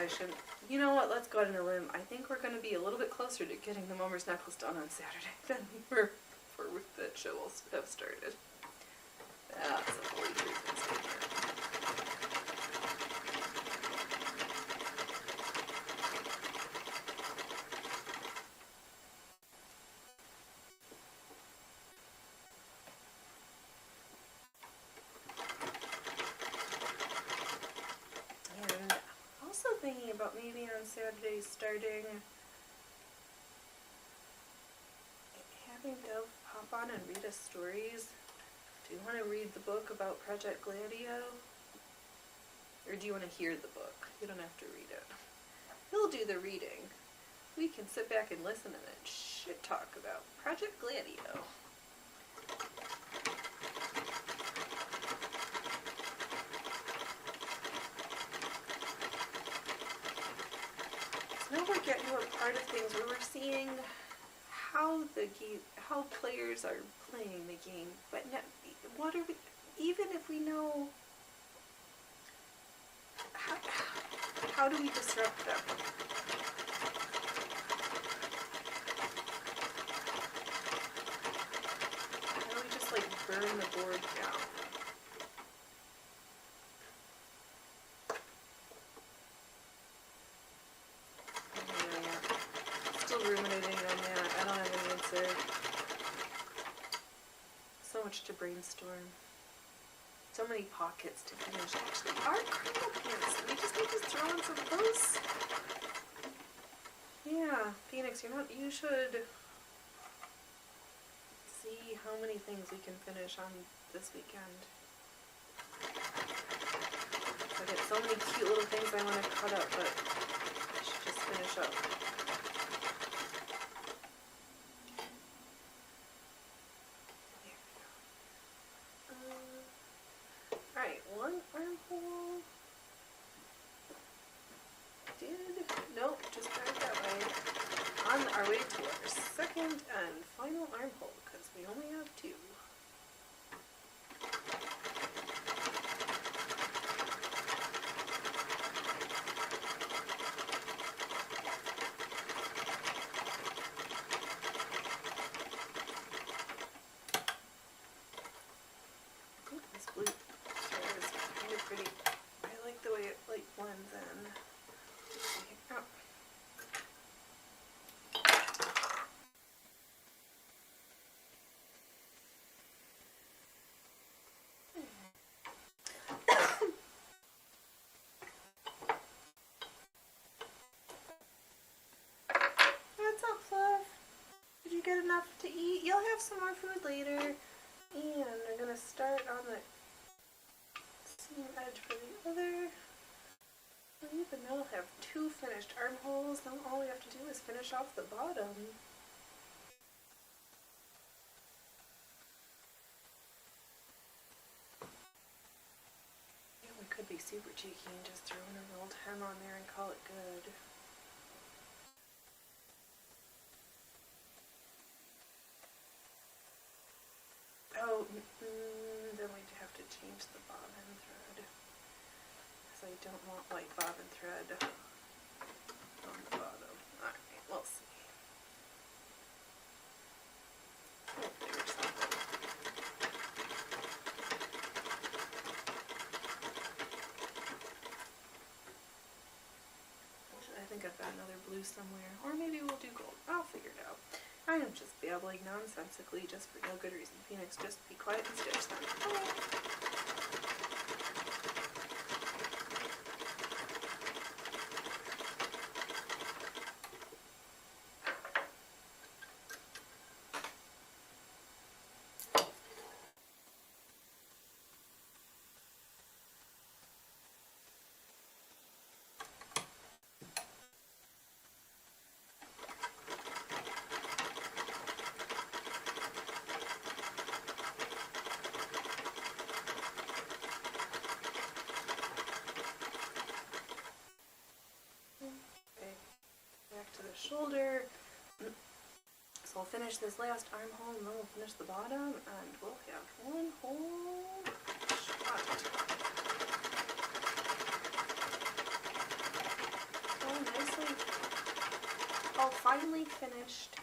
I shouldn't. You know what? Let's go out on a limb. I think we're going to be a little bit closer to getting the Mummer's Necklace done on Saturday than we were before that show will have started. That's a holy truth statement. Thinking about maybe on Saturday starting having Dove pop on and read us stories. Do you want to read the book about Project Gladio? Or do you want to hear the book? You don't have to read it. He'll do the reading. We can sit back and listen and then shit talk about Project Gladio. Now we're getting to a part of things where we're seeing how how players are playing the game, but what are we? Even if we know, how do we disrupt them? How do we just like burn the board down? Ruminating on that. I don't have an answer. So much to brainstorm. So many pockets to finish. Actually, our criminal pants. We just need to throw in some of those. Yeah, Phoenix, you should see how many things we can finish on this weekend. I have so many cute little things I want to cut up, but I should just finish up. Alright, one armhole. Nope, just got it that way. On our way to our second and final armhole, because we only have two. Ooh, this blue thread is kind of pretty. I like the way it like blends in. Oh. What's up, Fluff? Did you get enough to eat? You'll have some more food later. And we're gonna start on the seam edge for the other. We even now have two finished armholes. Now all we have to do is finish off the bottom. Yeah, we could be super cheeky and just throw in a rolled hem on there and call it good. Oh, then we'd have to change the bobbin thread. Because I don't want white bobbin thread on the bottom. Alright, we'll see. We'll figure something. I think I've got another blue somewhere. Or maybe we'll do gold. I'll figure it out. I am just babbling nonsensically just for no good reason. Phoenix, just be quiet and stitch them. Back to the shoulder. So I'll finish this last armhole and then we'll finish the bottom and we'll have one whole shot. Oh, nicely all finally finished.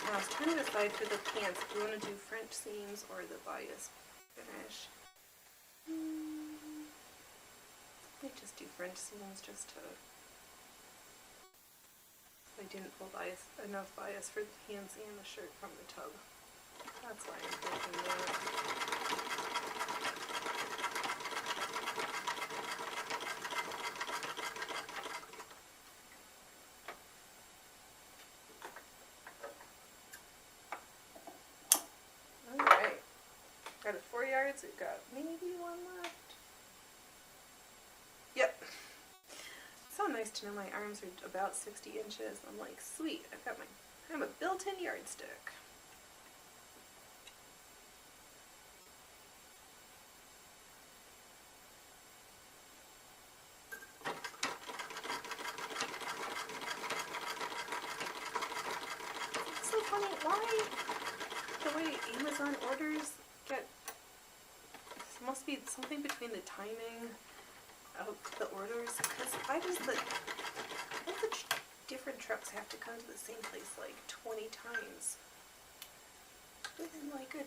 I was trying to decide for the pants if we want to do French seams or the bias finish. I might just do French seams just to... I didn't pull enough bias for the pants and the shirt from the tub. That's why I'm thinking that. Out of 4 yards, we've got maybe one left. Yep. So nice to know my arms are about 60 inches. I'm like, sweet, I'm a built-in yardstick. It's so funny, why the way Amazon orders get... It must be something between the timing of the orders, because I think the different trucks have to come to the same place like 20 times within like a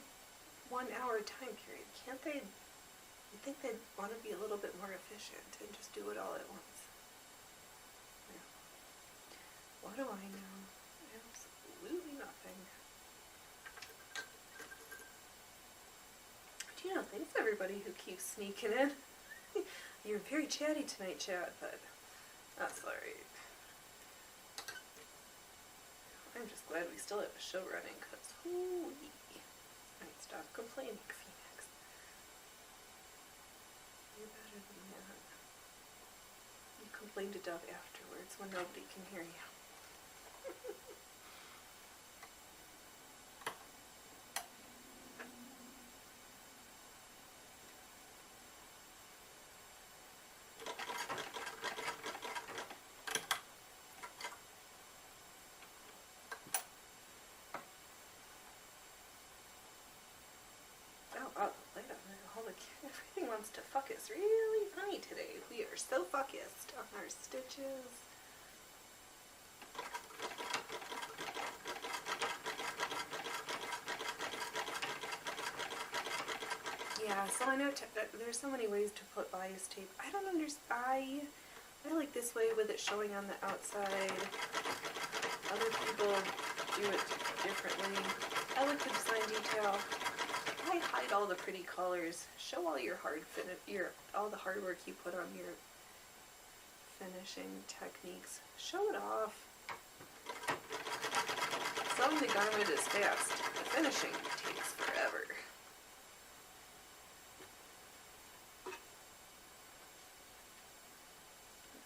1 hour time period. Can't they, you'd think they'd want to be a little bit more efficient and just do it all at once. Yeah. What do I know? Absolutely nothing. Do you know Thanks everybody who keeps sneaking in. You're very chatty tonight, chat, but that's alright. I'm just glad we still have a show running, because hoo-wee. Alright, stop complaining, Phoenix. You're better than that. You complain to Dove afterwards when nobody can hear you. Everything wants to focus really funny today. We are so focused on our stitches. Yeah, so I know there's so many ways to put bias tape. I don't understand. I like this way with it showing on the outside. Other people do it differently. I like the design detail. I hide all the pretty colors. Show all your all the hard work you put on your finishing techniques. Show it off. Sewing the garment is fast. The finishing takes forever.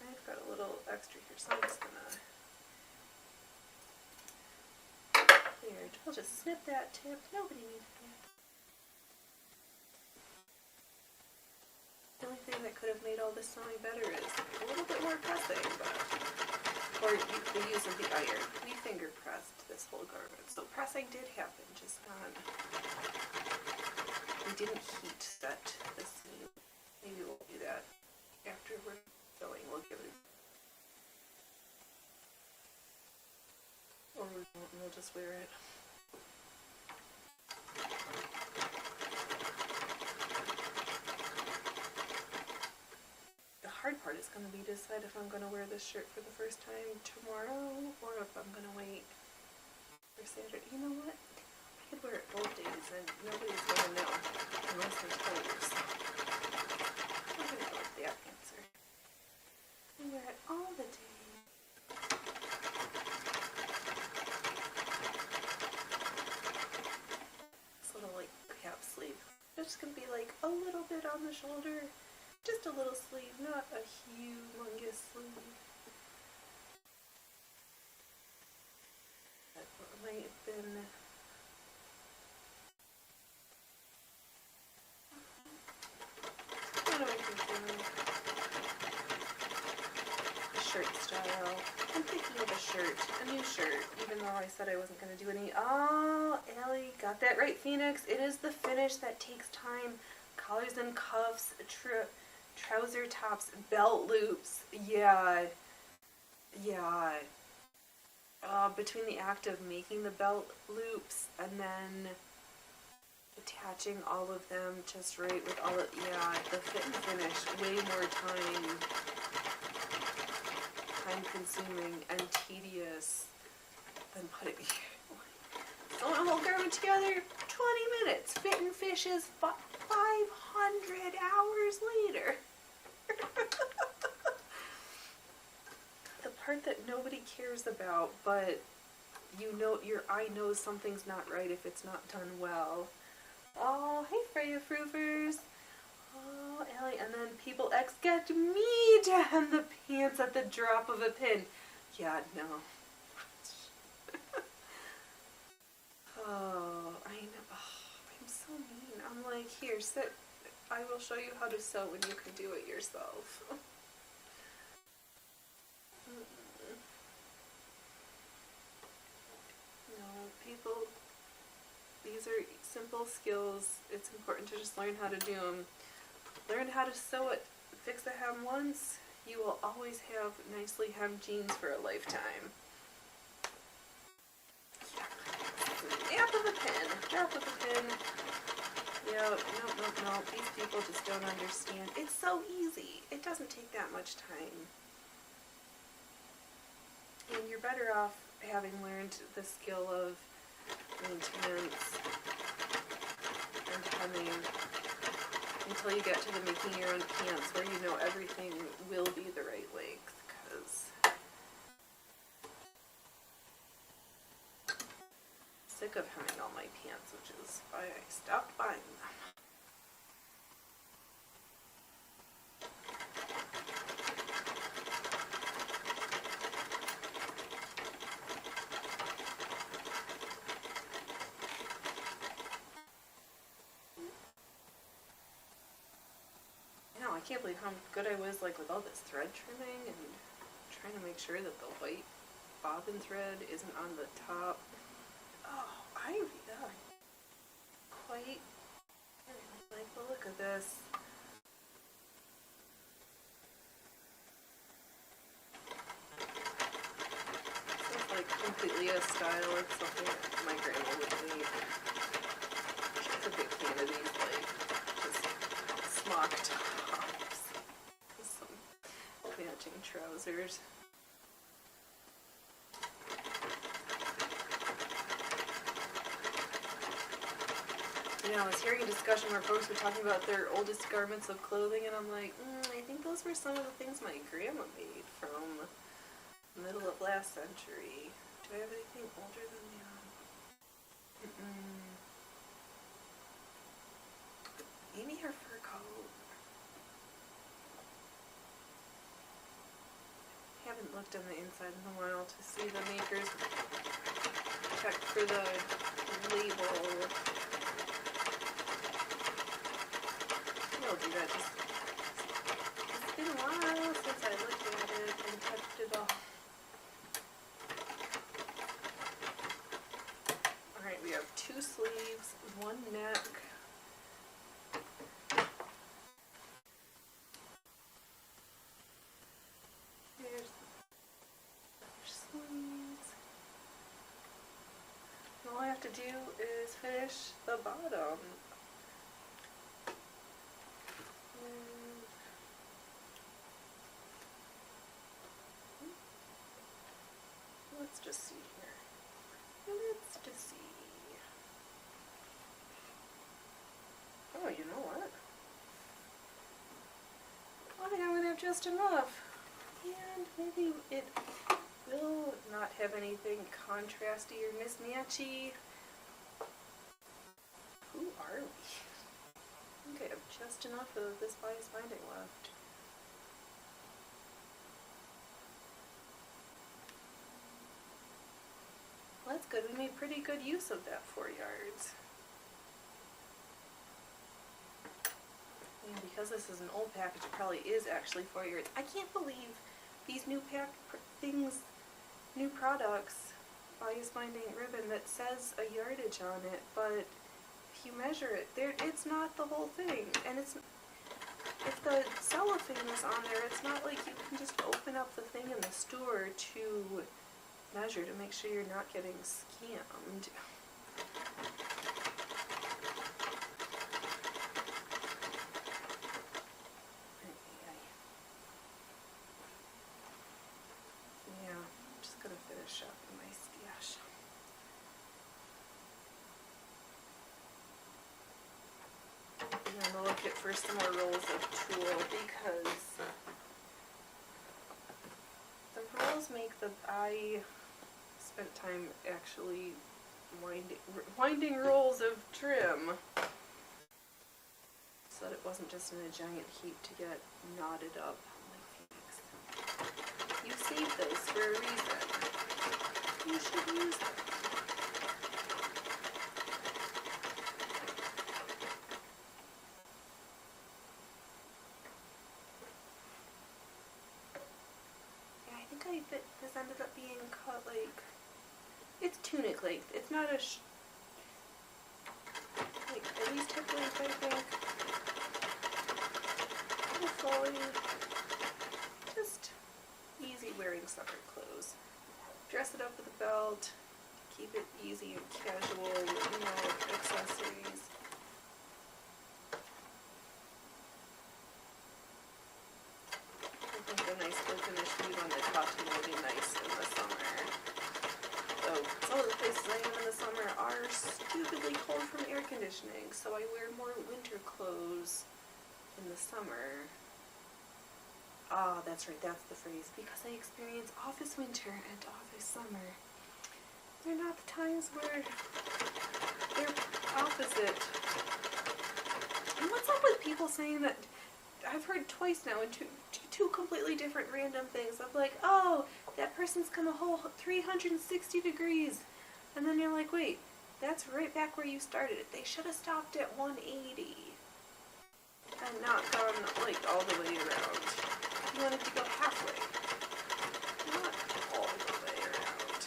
I've got a little extra here, so I'm just gonna. There, I'll just snip that tip. Nobody needs that. The only thing that could have made all this sewing better is a little bit more pressing, or the use of the iron. We finger pressed this whole garment, so pressing did happen, just not. We didn't heat set the seam. Maybe we'll do that after we're sewing. We'll give it, or we won't, and we'll just wear it. Hard part is going to be to decide if I'm going to wear this shirt for the first time tomorrow or if I'm going to wait for Saturday. You know what? I could wear it both days and nobody's going to know unless there's photos. I'm going to go with that answer. I wear it all the day. This little like cap sleeve. It's just going to be like a little bit on the shoulder. Just a little sleeve, not a humongous sleeve. That might have been. What do I think? A shirt style. I'm thinking of a shirt, a new shirt, even though I said I wasn't going to do any. Oh, Allie, got that right, Phoenix. It is the finish that takes time. Collars and cuffs, trouser tops, belt loops, yeah. Between the act of making the belt loops and then attaching all of them just right with all of, the fit and finish, way more time consuming and tedious than putting sewing a whole garment together, 20 minutes, fit and fishes 500 hours later. The part that nobody cares about, but your eye knows something's not right if it's not done well. Oh, hey Freya Froofers. Oh, Allie, and then people expect me to hem the pants at the drop of a pin. Yeah, no. Oh, I know. Oh, I'm so mean. I'm like, here, sit. I will show you how to sew when you can do it yourself. No, people, these are simple skills. It's important to just learn how to do them. Learn how to sew it. Fix a hem once, you will always have nicely hemmed jeans for a lifetime. Drop of a pin. Drop of a pin. No. These people just don't understand. It's so easy. It doesn't take that much time. And you're better off having learned the skill of maintenance and hemming until you get to the making your own pants where you know everything will be the right length, because sick of hemming all my pants, which is why I stopped buying them. I can't believe how good I was like with all this thread trimming and trying to make sure that the white bobbin thread isn't on the top. Oh, I really quite like the look of this. This is like completely a style. It's something that my grandma would make. She's a big fan of these like just smock tops. Some matching trousers. You know, I was hearing a discussion where folks were talking about their oldest garments of clothing, and I'm like, I think those were some of the things my grandma made from the middle of last century. Do I have anything older than that? Maybe her fur coat. Haven't looked on the inside in a while to see the makers. Check for the label. I'll do that. It's been a while since I looked at it and touched it all. Alright, we have 2 sleeves, 1 neck. Here's the sleeves. And all I have to do is finish the bottom. Let's just see here. Let's just see. Oh, you know what? I think I'm going to have just enough. And maybe it will not have anything contrasty or mismatchy. Who are we? I think I have just enough of this bias binding left. Well, that's good. We made pretty good use of that 4 yards. And because this is an old package, it probably is actually 4 yards. I can't believe these new new products, bias binding ribbon that says a yardage on it, but if you measure it, it's not the whole thing. And it's, if the cellophane is on there, it's not like you can just open up the thing in the store to measure to make sure you're not getting scammed. Yeah, I'm just gonna finish up in my stash. I'm gonna look for some more rolls of tulle because the rolls make I spent time actually winding rolls of trim so that it wasn't just in a giant heap to get knotted up. You saved those for a reason. You should use them. This ended up being cut like, it's tunic length. It's not like at least hip length, I think. Fully, just easy wearing summer clothes. Dress it up with a belt. Keep it easy and casual with no accessories. I think a nice low finish weave on the cotton will be nice in the summer. Though some of the places I am in the summer are stupidly cold from air conditioning, so I wear more winter clothes in the summer. Ah, that's right, that's the phrase. Because I experience office winter and office summer. They're not the times where they're opposite. And what's up with people saying that? I've heard twice now in two completely different random things of like, oh, that person's come a whole 360 degrees. And then you're like, wait, that's right back where you started it. They should have stopped at 180 and not gone like all the way around. You wanted to go halfway, not all the way around.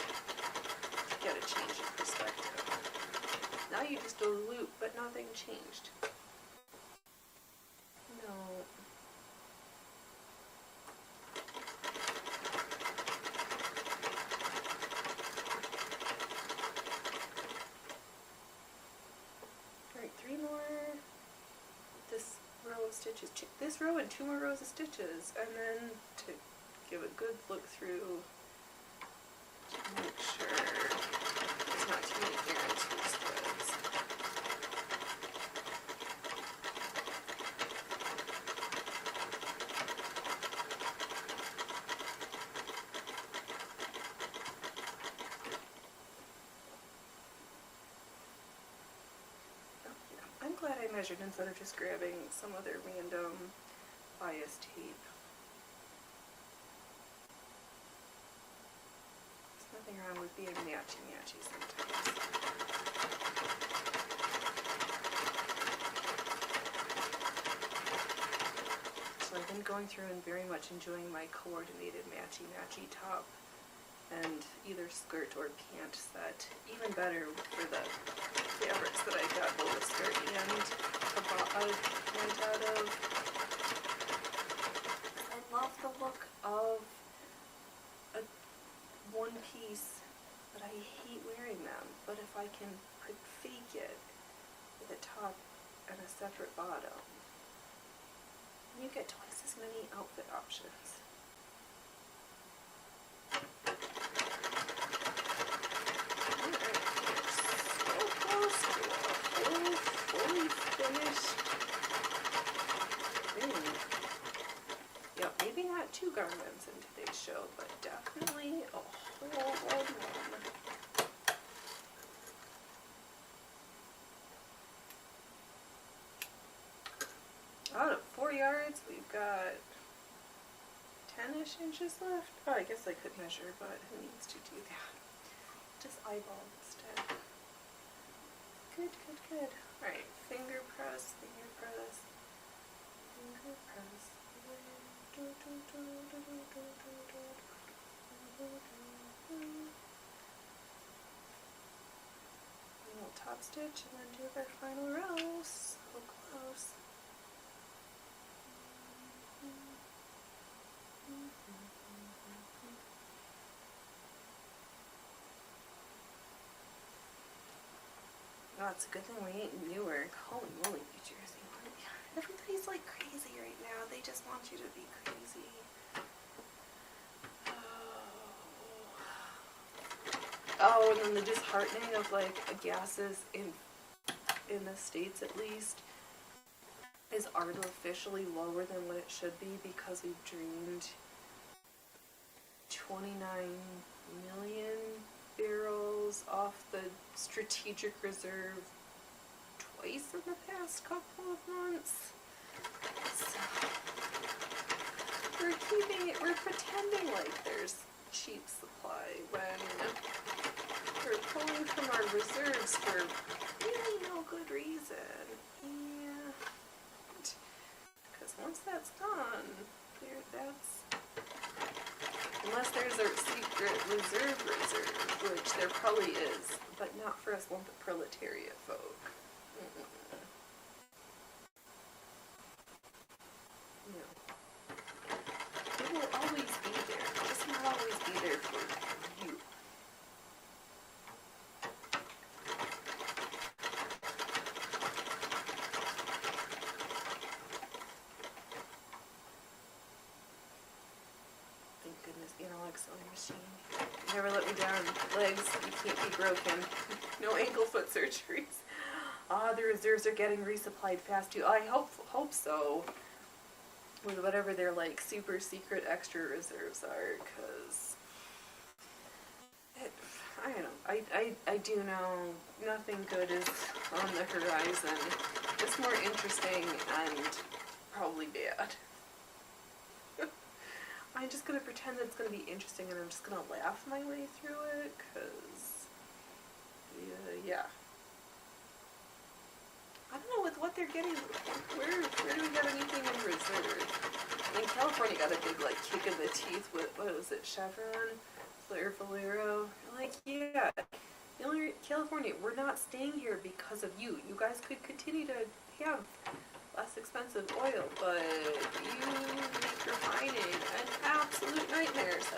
You gotta change your perspective. Now you just do a loop, but nothing changed. No. Alright, 3 more. This row of stitches. This row and 2 more rows of stitches. And then to give a good look through to make sure there's not too many guaranteed threads. I'm glad I measured instead of just grabbing some other random bias tape. There's nothing wrong with being matchy-matchy sometimes. So I've been going through and very much enjoying my coordinated matchy-matchy top and either skirt or pant set. Even better for the fabrics that I got both the skirt and the pant out of. I love the look of a one piece, but I hate wearing them. But if I can fake it with a top and a separate bottom, you get twice as many outfit options. Fully finished thing. Yep, maybe not 2 garments in today's show, but definitely a whole one. Out of 4 yards, we've got 10-ish inches left. Oh, I guess I could measure, but who needs to do that? Just eyeball instead. Good, good, good. Alright, finger press, finger press, finger press. And we'll top stitch and then do our final row. So close. Oh, it's a good thing we ain't in Newark. Holy moly, New Jersey. Everybody's like crazy right now. They just want you to be crazy. Oh, and then the disheartening of like gases in the States at least is artificially lower than what it should be because we've drained 29 million barrels off the strategic reserve twice in the past couple of months. So we're pretending like there's cheap supply when we're pulling from our reserves for really no good reason. And because once that's gone, that's unless there's a secret reserve, which there probably is, but not for us lump proletariat folk. No. It will always be there, just not always be there for you. Thank goodness, analog sewing machine. Never let me down. Legs, you can't be broken. No ankle foot surgeries. Ah, the reserves are getting resupplied fast too. I hope so. with whatever their like super secret extra reserves are, because I don't know. I do know nothing good is on the horizon. It's more interesting and probably bad. I'm just gonna pretend that it's gonna be interesting and I'm just gonna laugh my way through it, because yeah. I don't know with what they're getting. Where do we have anything in reserve? I mean, California got a big like kick in the teeth with, what was it, Chevron, Valero. Like, yeah, the only California, we're not staying here because of you. You guys could continue to have less expensive oil, but you make refining an absolute nightmare. So,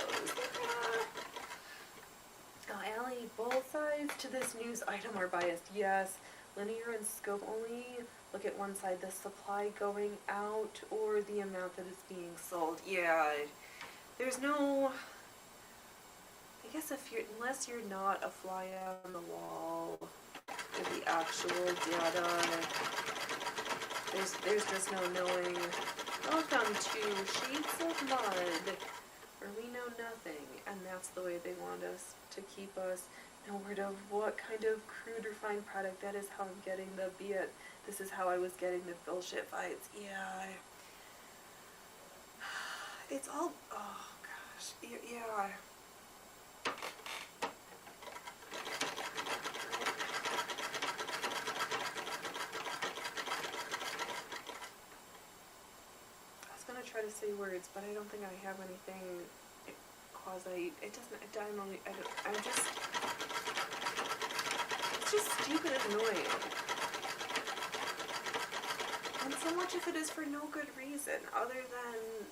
Allie, both sides to this news item are biased. Yes. Linear and scope only look at one side, the supply going out or the amount that is being sold. Yeah, there's no, I guess unless you're not a fly on the wall with the actual data, there's just no knowing. Welcome to Sheets of Mud, where we know nothing, and that's the way they want us to keep us. No word of what kind of crude refined product. That is how I'm getting the beat. This is how I was getting the bullshit fights. Yeah. It's all, oh gosh. Yeah. I was gonna try to say words, but I don't think I have anything quasi, I'm just, it's just stupid and annoying. And so much of it is for no good reason, other than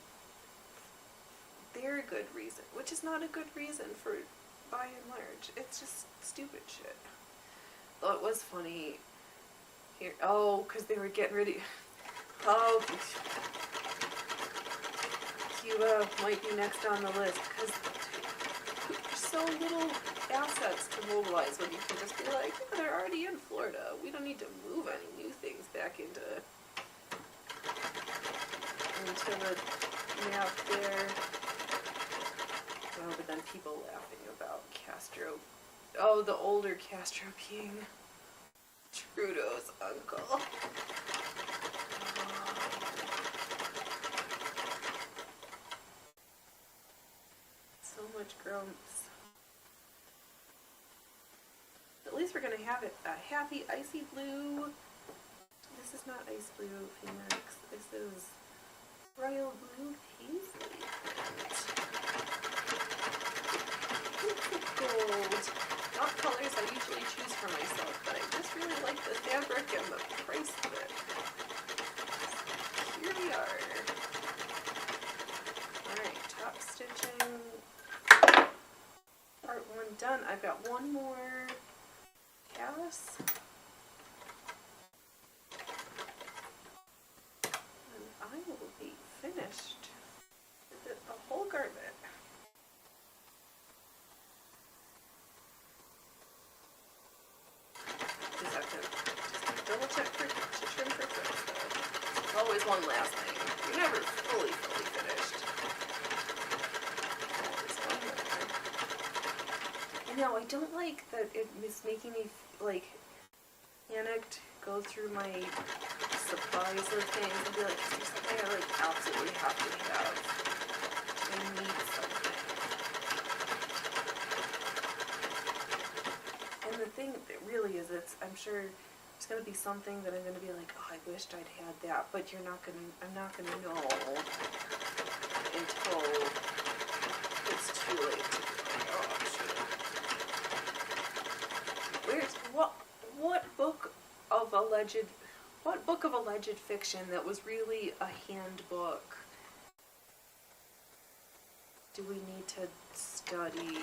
their good reason, which is not a good reason for, by and large. It's just stupid shit. Though it was funny here, because they were getting ready, Cuba might be next on the list, because there's so little assets to mobilize when you can just be like, oh, they're already in Florida. We don't need to move any new things back into the map there. Oh, but then people laughing about Castro. Oh, the older Castro being Trudeau's uncle. So much grumps. At least we're gonna have it a happy icy blue. This is not ice blue Phoenix. This is royal blue paisley. Gold. Not colors I usually choose for myself, but I just really like the fabric and the price of it. Here we are. Alright, top stitching. Part 1 done. I've got one more pass. And I will be finished with the whole garment. Just have to double check to trim for frills though. There's always one last thing. You're never fully finished. I know, I don't like that it's making me, like, panicked, go through my supplies of things and be like, is there something I, like, absolutely have to have? I need something. And the thing that really is, I'm sure there's going to be something that I'm going to be like, oh, I wished I'd had that, but I'm not going to know until it's too late to be like, oh, shit. What book of alleged fiction that was really a handbook do we need to study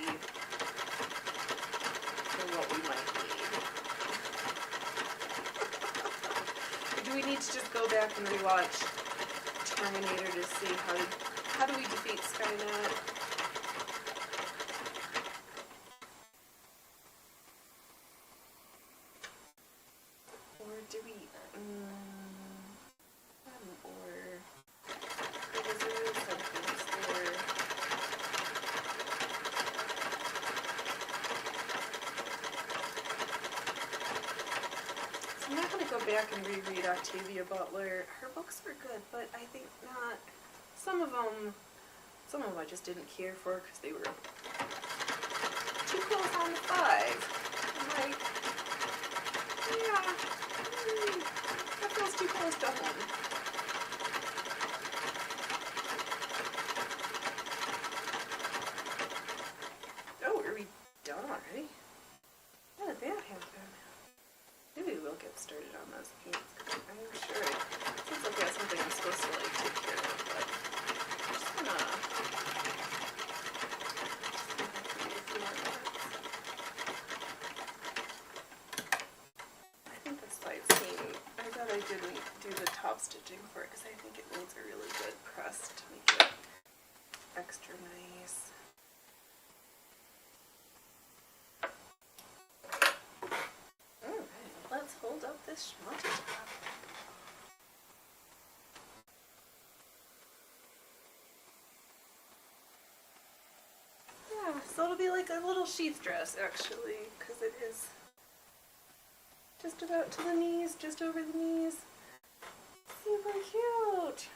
for what we might need? Or do we need to just go back and rewatch Terminator to see how do we defeat Skynet? Or do we, or go back and reread Octavia Butler. Her books were good, but I think not. Some of them I just didn't care for because they were too close on the 5. I'm like, yeah, that feels too close to home. Oh, are we done already? How did that happen? Maybe we'll get started on those paints. I'm sure it seems like that's something I'm supposed to like take care of, but I'm just gonna read a few more minutes. I think this side seam, I thought I didn't do the top stitching for it because I think it needs a really good press to make it extra nice. Let's hold up this schmutty top. Yeah, so it'll be like a little sheath dress actually, because it is just about to the knees, just over the knees. Super cute.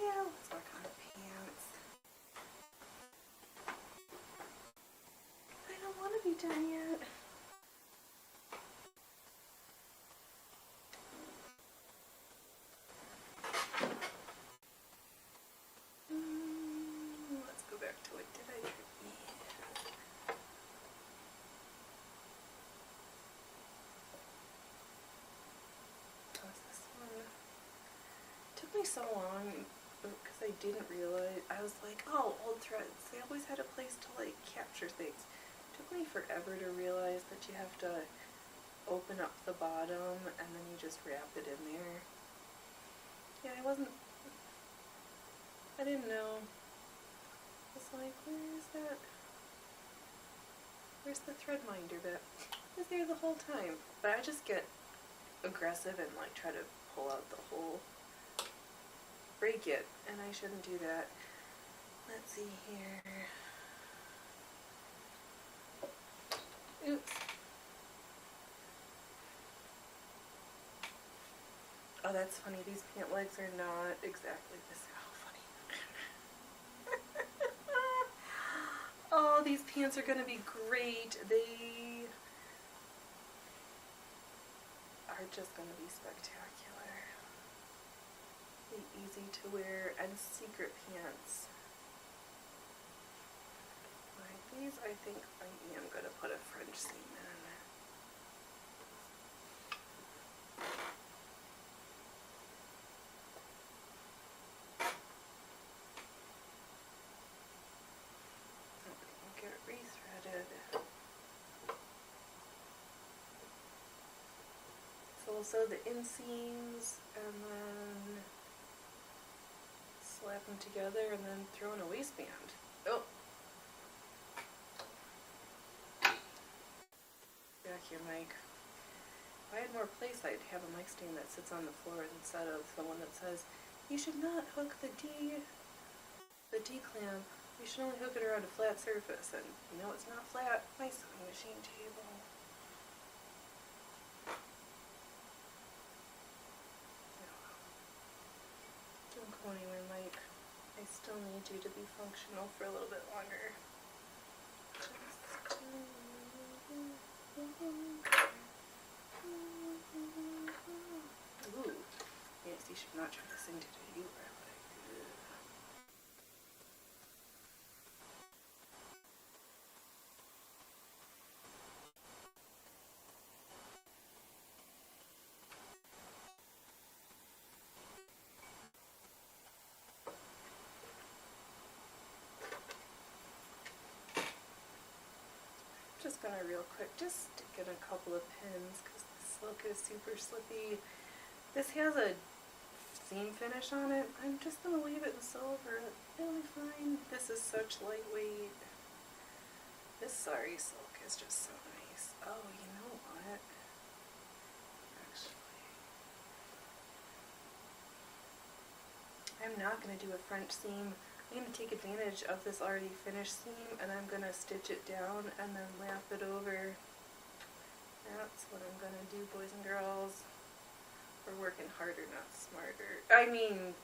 Yeah, let's work on the pants. I don't want to be done yet. Let's go back to what did I do? What's this one? It took me so long because I didn't realize. I was like, oh, old threads. They always had a place to like capture things. It took me forever to realize that you have to open up the bottom and then you just wrap it in there. Yeah, I didn't know. I was like, where is that? Where's the thread minder bit? It was there the whole time. But I just get aggressive and like try to pull out the whole, break it, and I shouldn't do that. Let's see here. Oops. Oh, that's funny. These pant legs are not exactly this. Oh, funny. Oh, these pants are gonna be great. They are just gonna be spectacular. Be easy to wear and secret pants. Like these, I think I am gonna put a French seam in. Get it rethreaded. So we'll sew the inseams and then slap them together and then throw in a waistband. Oh! Back here, Mike. If I had more place, I'd have a mic stand that sits on the floor instead of the one that says, you should not hook the D clamp. You should only hook it around a flat surface. And you know it's not flat. My sewing machine table. Don't go anywhere, Mike. I still need you to be functional for a little bit longer. Ooh. Yes, you should not try to sing to you. Just gonna real quick just stick in a couple of pins because the silk is super slippy. This has a seam finish on it. I'm just gonna leave it in silver. It'll be fine. This is such lightweight. This sari silk is just so nice. Oh, you know what? Actually, I'm not gonna do a French seam. I'm going to take advantage of this already finished seam and I'm going to stitch it down and then lap it over That's what I'm gonna do, boys and girls. We're working harder, not smarter. I mean,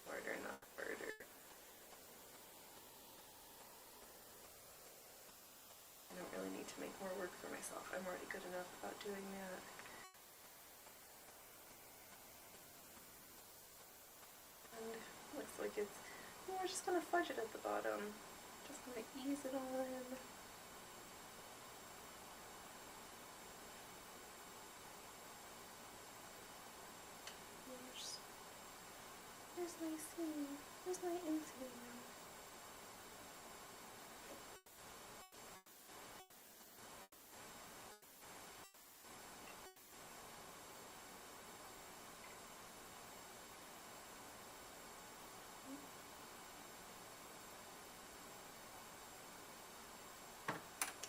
smarter, not harder. I don't really need to make more work for myself. I'm already good enough about doing that. And looks like it's, we're just gonna fudge it at the bottom. Just gonna ease it all in. Where's my seam? Where's my inseam?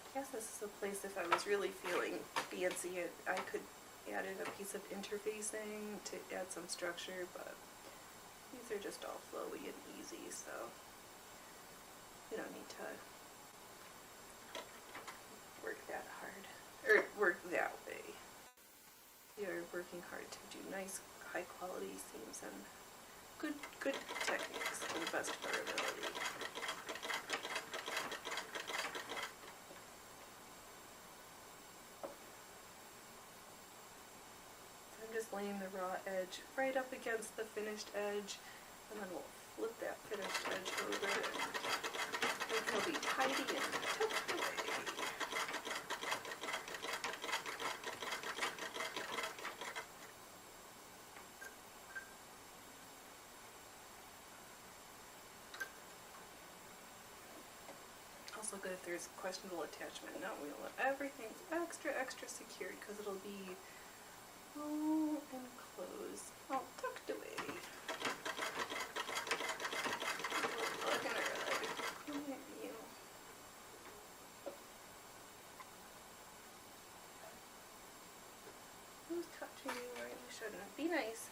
I guess this is a place if I was really feeling fancy, I could add in a piece of interfacing to add some structure, but these are just all flowy and easy, so you don't need to work that hard, or work that way. You're working hard to do nice, high quality seams and good techniques to the best of our ability. I'm just laying the raw edge right up against the finished edge, and then we'll flip that finished edge over and it'll be tidy and tucked away. Also good if there's questionable attachment. Now we'll let everything extra secured because it'll be all enclosed, all tucked away. Looking early. Look at you. Who's touching you where you shouldn't? Be nice.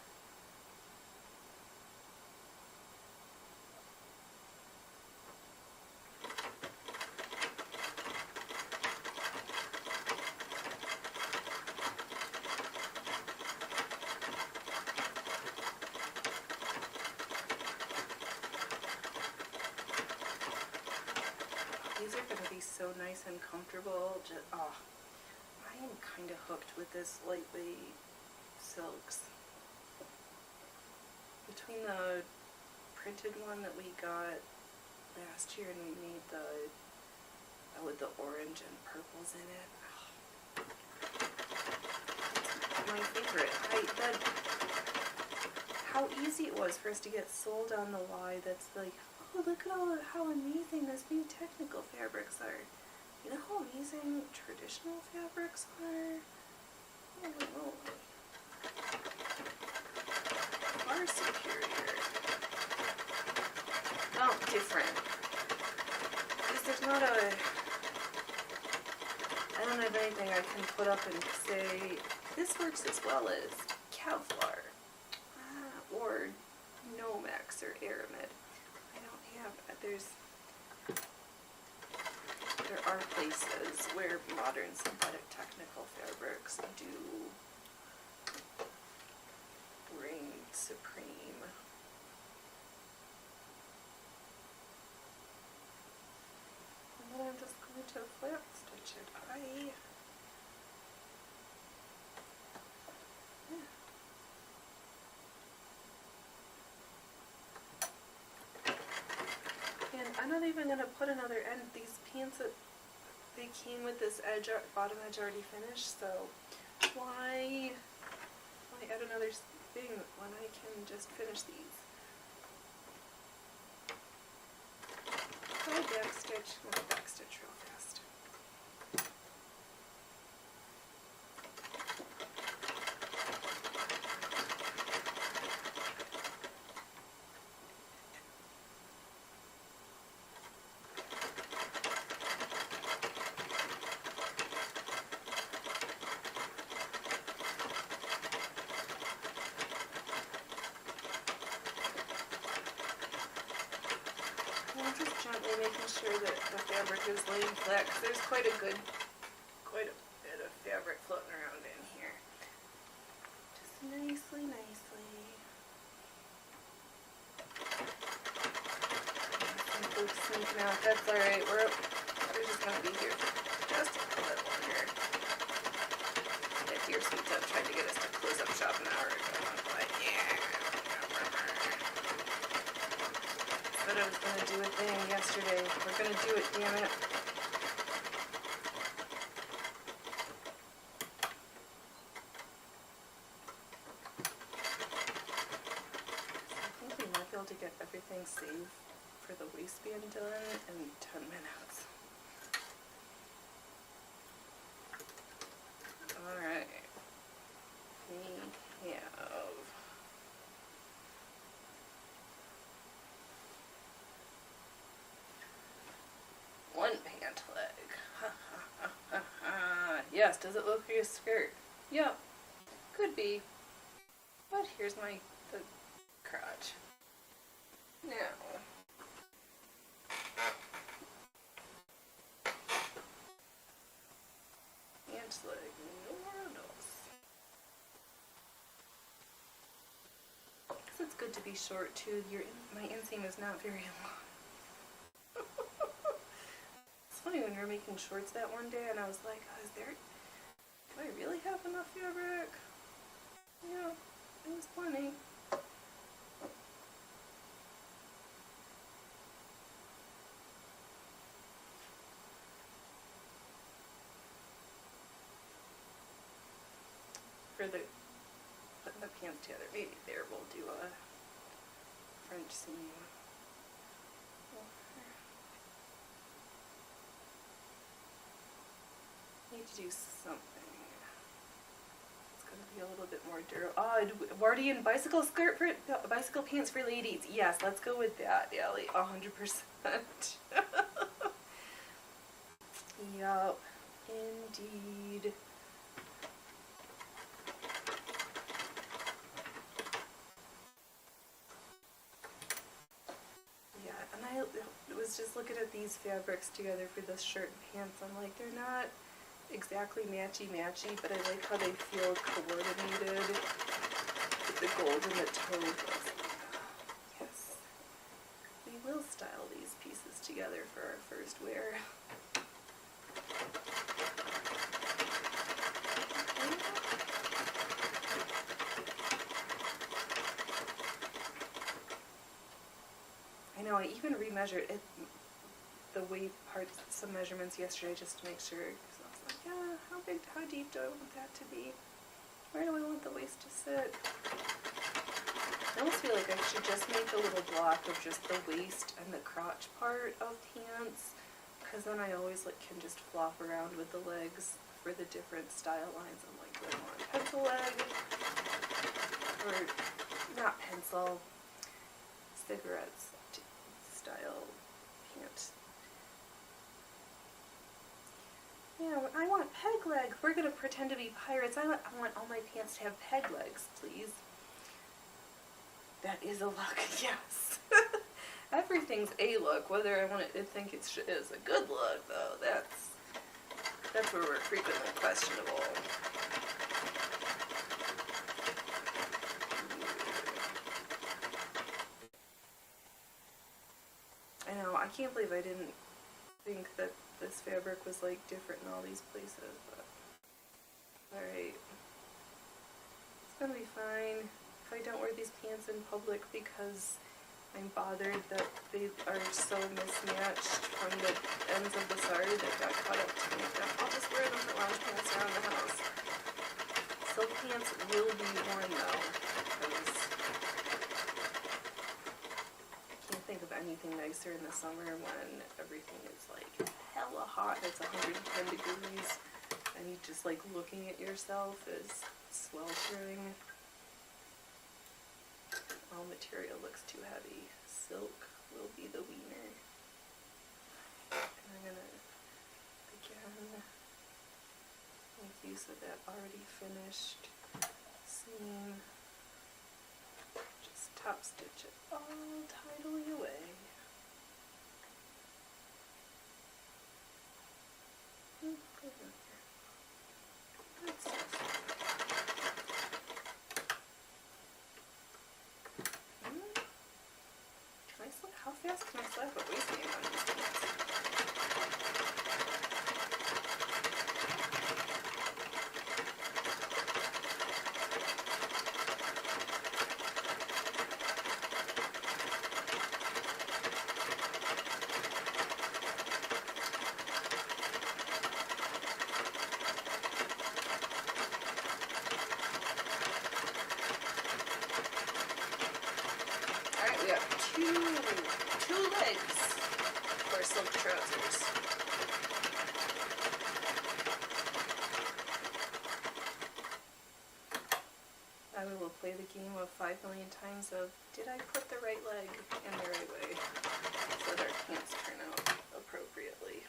These are going to be so nice and comfortable. Just, oh, I am kind of hooked with this lightweight silks. Between the printed one that we got last year and we made the with the orange and purples in it. Oh, my favorite. How easy it was for us to get sold on the lie that's like, oh, look at how amazing this new technical fabrics are. You know how amazing traditional fabrics are? Oh, far superior. Well, different. Because there's not I don't have anything I can put up and say, this works as well as Kevlar, or Nomex or Aramid. I don't have, there are places where modern synthetic technical fabrics do reign supreme. And then I'm just going to flap stitch it. And I'm not even going to put another end. These pants, they came with this edge, bottom edge already finished, so why add another thing when I can just finish these? I'll backstitch real fast. I'm just gently making sure that the fabric is laying flat, because there's quite a bit of fabric nicely. Some folks sneaking out. That's alright. We're just gonna be here for just a little bit longer. That deer sweets up tried to get us to close up shop an hour ago. I'm like, yeah. Said I was gonna do a thing yesterday. We're gonna do it, damn it. I might be able to get everything saved for the waistband done in 10 minutes. Alright. We have one pant leg. Yes, does it look like a skirt? Yep. Could be. But here's the crotch. Now, pant leg, Nordos. Because it's good to be short too. My inseam is not very long. It's funny when we were making shorts that one day, and I was like, oh, do I really have enough fabric? Yeah, it was plenty. For putting the pants together, maybe there we'll do a French seam. Need to do something. It's gonna be a little bit more durable. Oh, Wardian bicycle bicycle pants for ladies. Yes, let's go with that, Allie. 100%. Yup, indeed. I was just looking at these fabrics together for this shirt and pants. I'm like, they're not exactly matchy-matchy, but I like how they feel coordinated with the gold in the toe. Yes. We will style these pieces together for our first wear. I know, I even remeasured it, the weight part, some measurements yesterday just to make sure. Because I was like, yeah, how deep do I want that to be? Where do I want the waist to sit? I almost feel like I should just make a little block of just the waist and the crotch part of pants, because then I always can just flop around with the legs for the different style lines. I'm like, do I want a pencil leg? Or not pencil, cigarettes style pant. Yeah, I want peg leg. We're gonna pretend to be pirates. I want all my pants to have peg legs, please. That is a look, yes. Everything's a look, whether I want to think it is a good look, though. That's where we're frequently questionable. I know, I can't believe I didn't think that this fabric was different in all these places, but alright. It's gonna be fine if I don't wear these pants in public because I'm bothered that they are so mismatched from the ends of the sari that got cut up to make them. I'll just wear them for lounge pants around the house. Silk pants will be worn though, because can't think of anything nicer in the summer when everything is hella hot and it's 110 degrees and you just looking at yourself is sweltering. All material looks too heavy. Silk will be the wiener. And I'm gonna again make use of that already finished seam. Just top stitch it all tidily away. play the game of 5 million times of, did I put the right leg in the right way so that our pants turn out appropriately.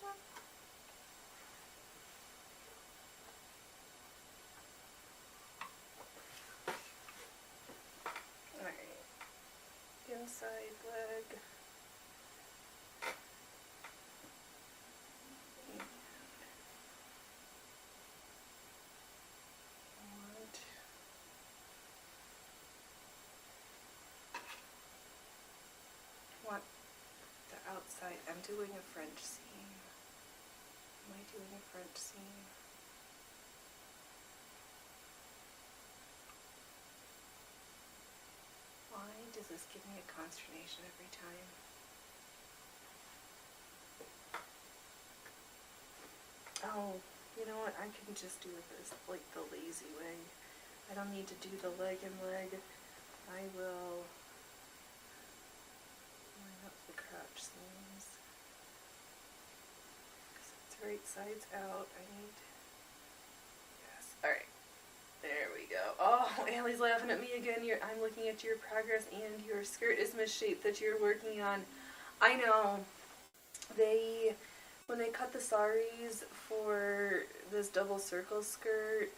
Come on. Alright, inside leg. Want the outside. I'm doing a French seam. Am I doing a French seam? Why does this give me a consternation every time? Oh, you know what? I can just do it this, like, the lazy way. I don't need to do the leg and leg. I will line up the crotch seams. Because it's right sides out. I need... Yes. Alright. There we go. Oh, Allie's laughing at me again. I'm looking at your progress and your skirt is misshaped that you're working on. I know. When they cut the saris for this double circle skirt,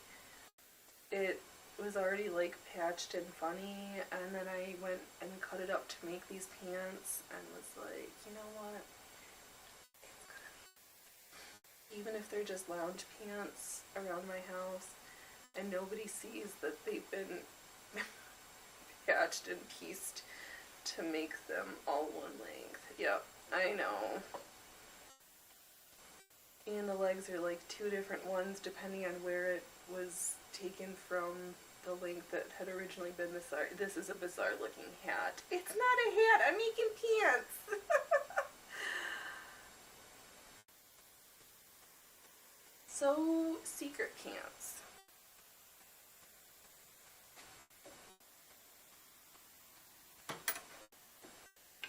it was already like patched and funny, and then I went and cut it up to make these pants and was like, you know what? It's gonna be... Even if they're just lounge pants around my house, and nobody sees that they've been patched and pieced to make them all one length. Yep, I know. And the legs are like 2 different ones depending on where it was taken from the length that had originally been the sari. This is a bizarre looking hat. It's not a hat, I'm making pants! So, secret pants.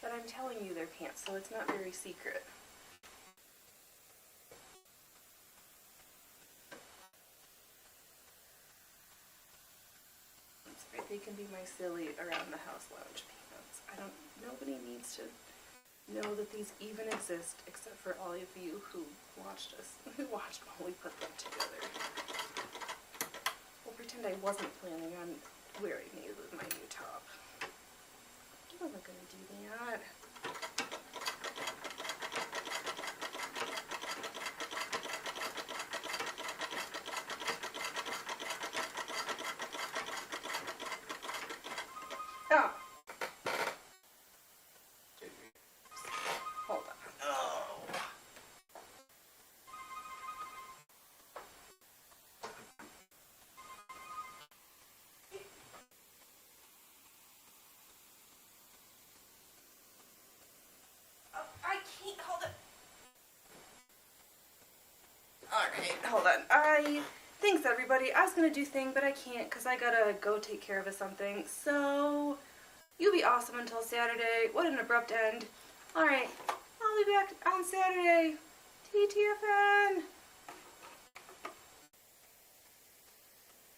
But I'm telling you they're pants, so it's not very secret. That's right, they can be my silly around the house lounge pants. Nobody needs to know that these even exist except for all of you who watched while we put them together. We'll pretend I wasn't planning on wearing these with my new top. I wasn't gonna do that. Oh. Hold on. Oh. I can't hold it. Alright, hold on. Thanks everybody. I was gonna do thing, but I can't because I gotta go take care of something. So, you be awesome until Saturday. What an abrupt end. Alright, I'll be back on Saturday. TTFN.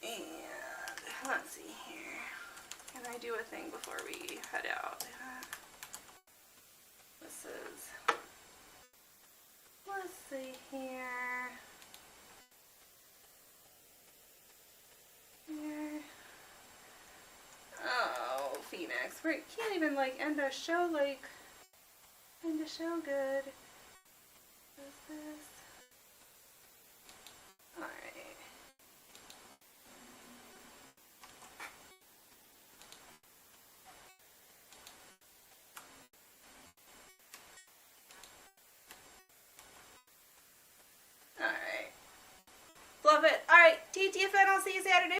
And, let's see here. Can I do a thing before we head out? This is... Let's see here. Oh, Phoenix. We can't even like end a show good. What's this? Alright. Alright. Love it. Alright, TTFN, I'll see you Saturday.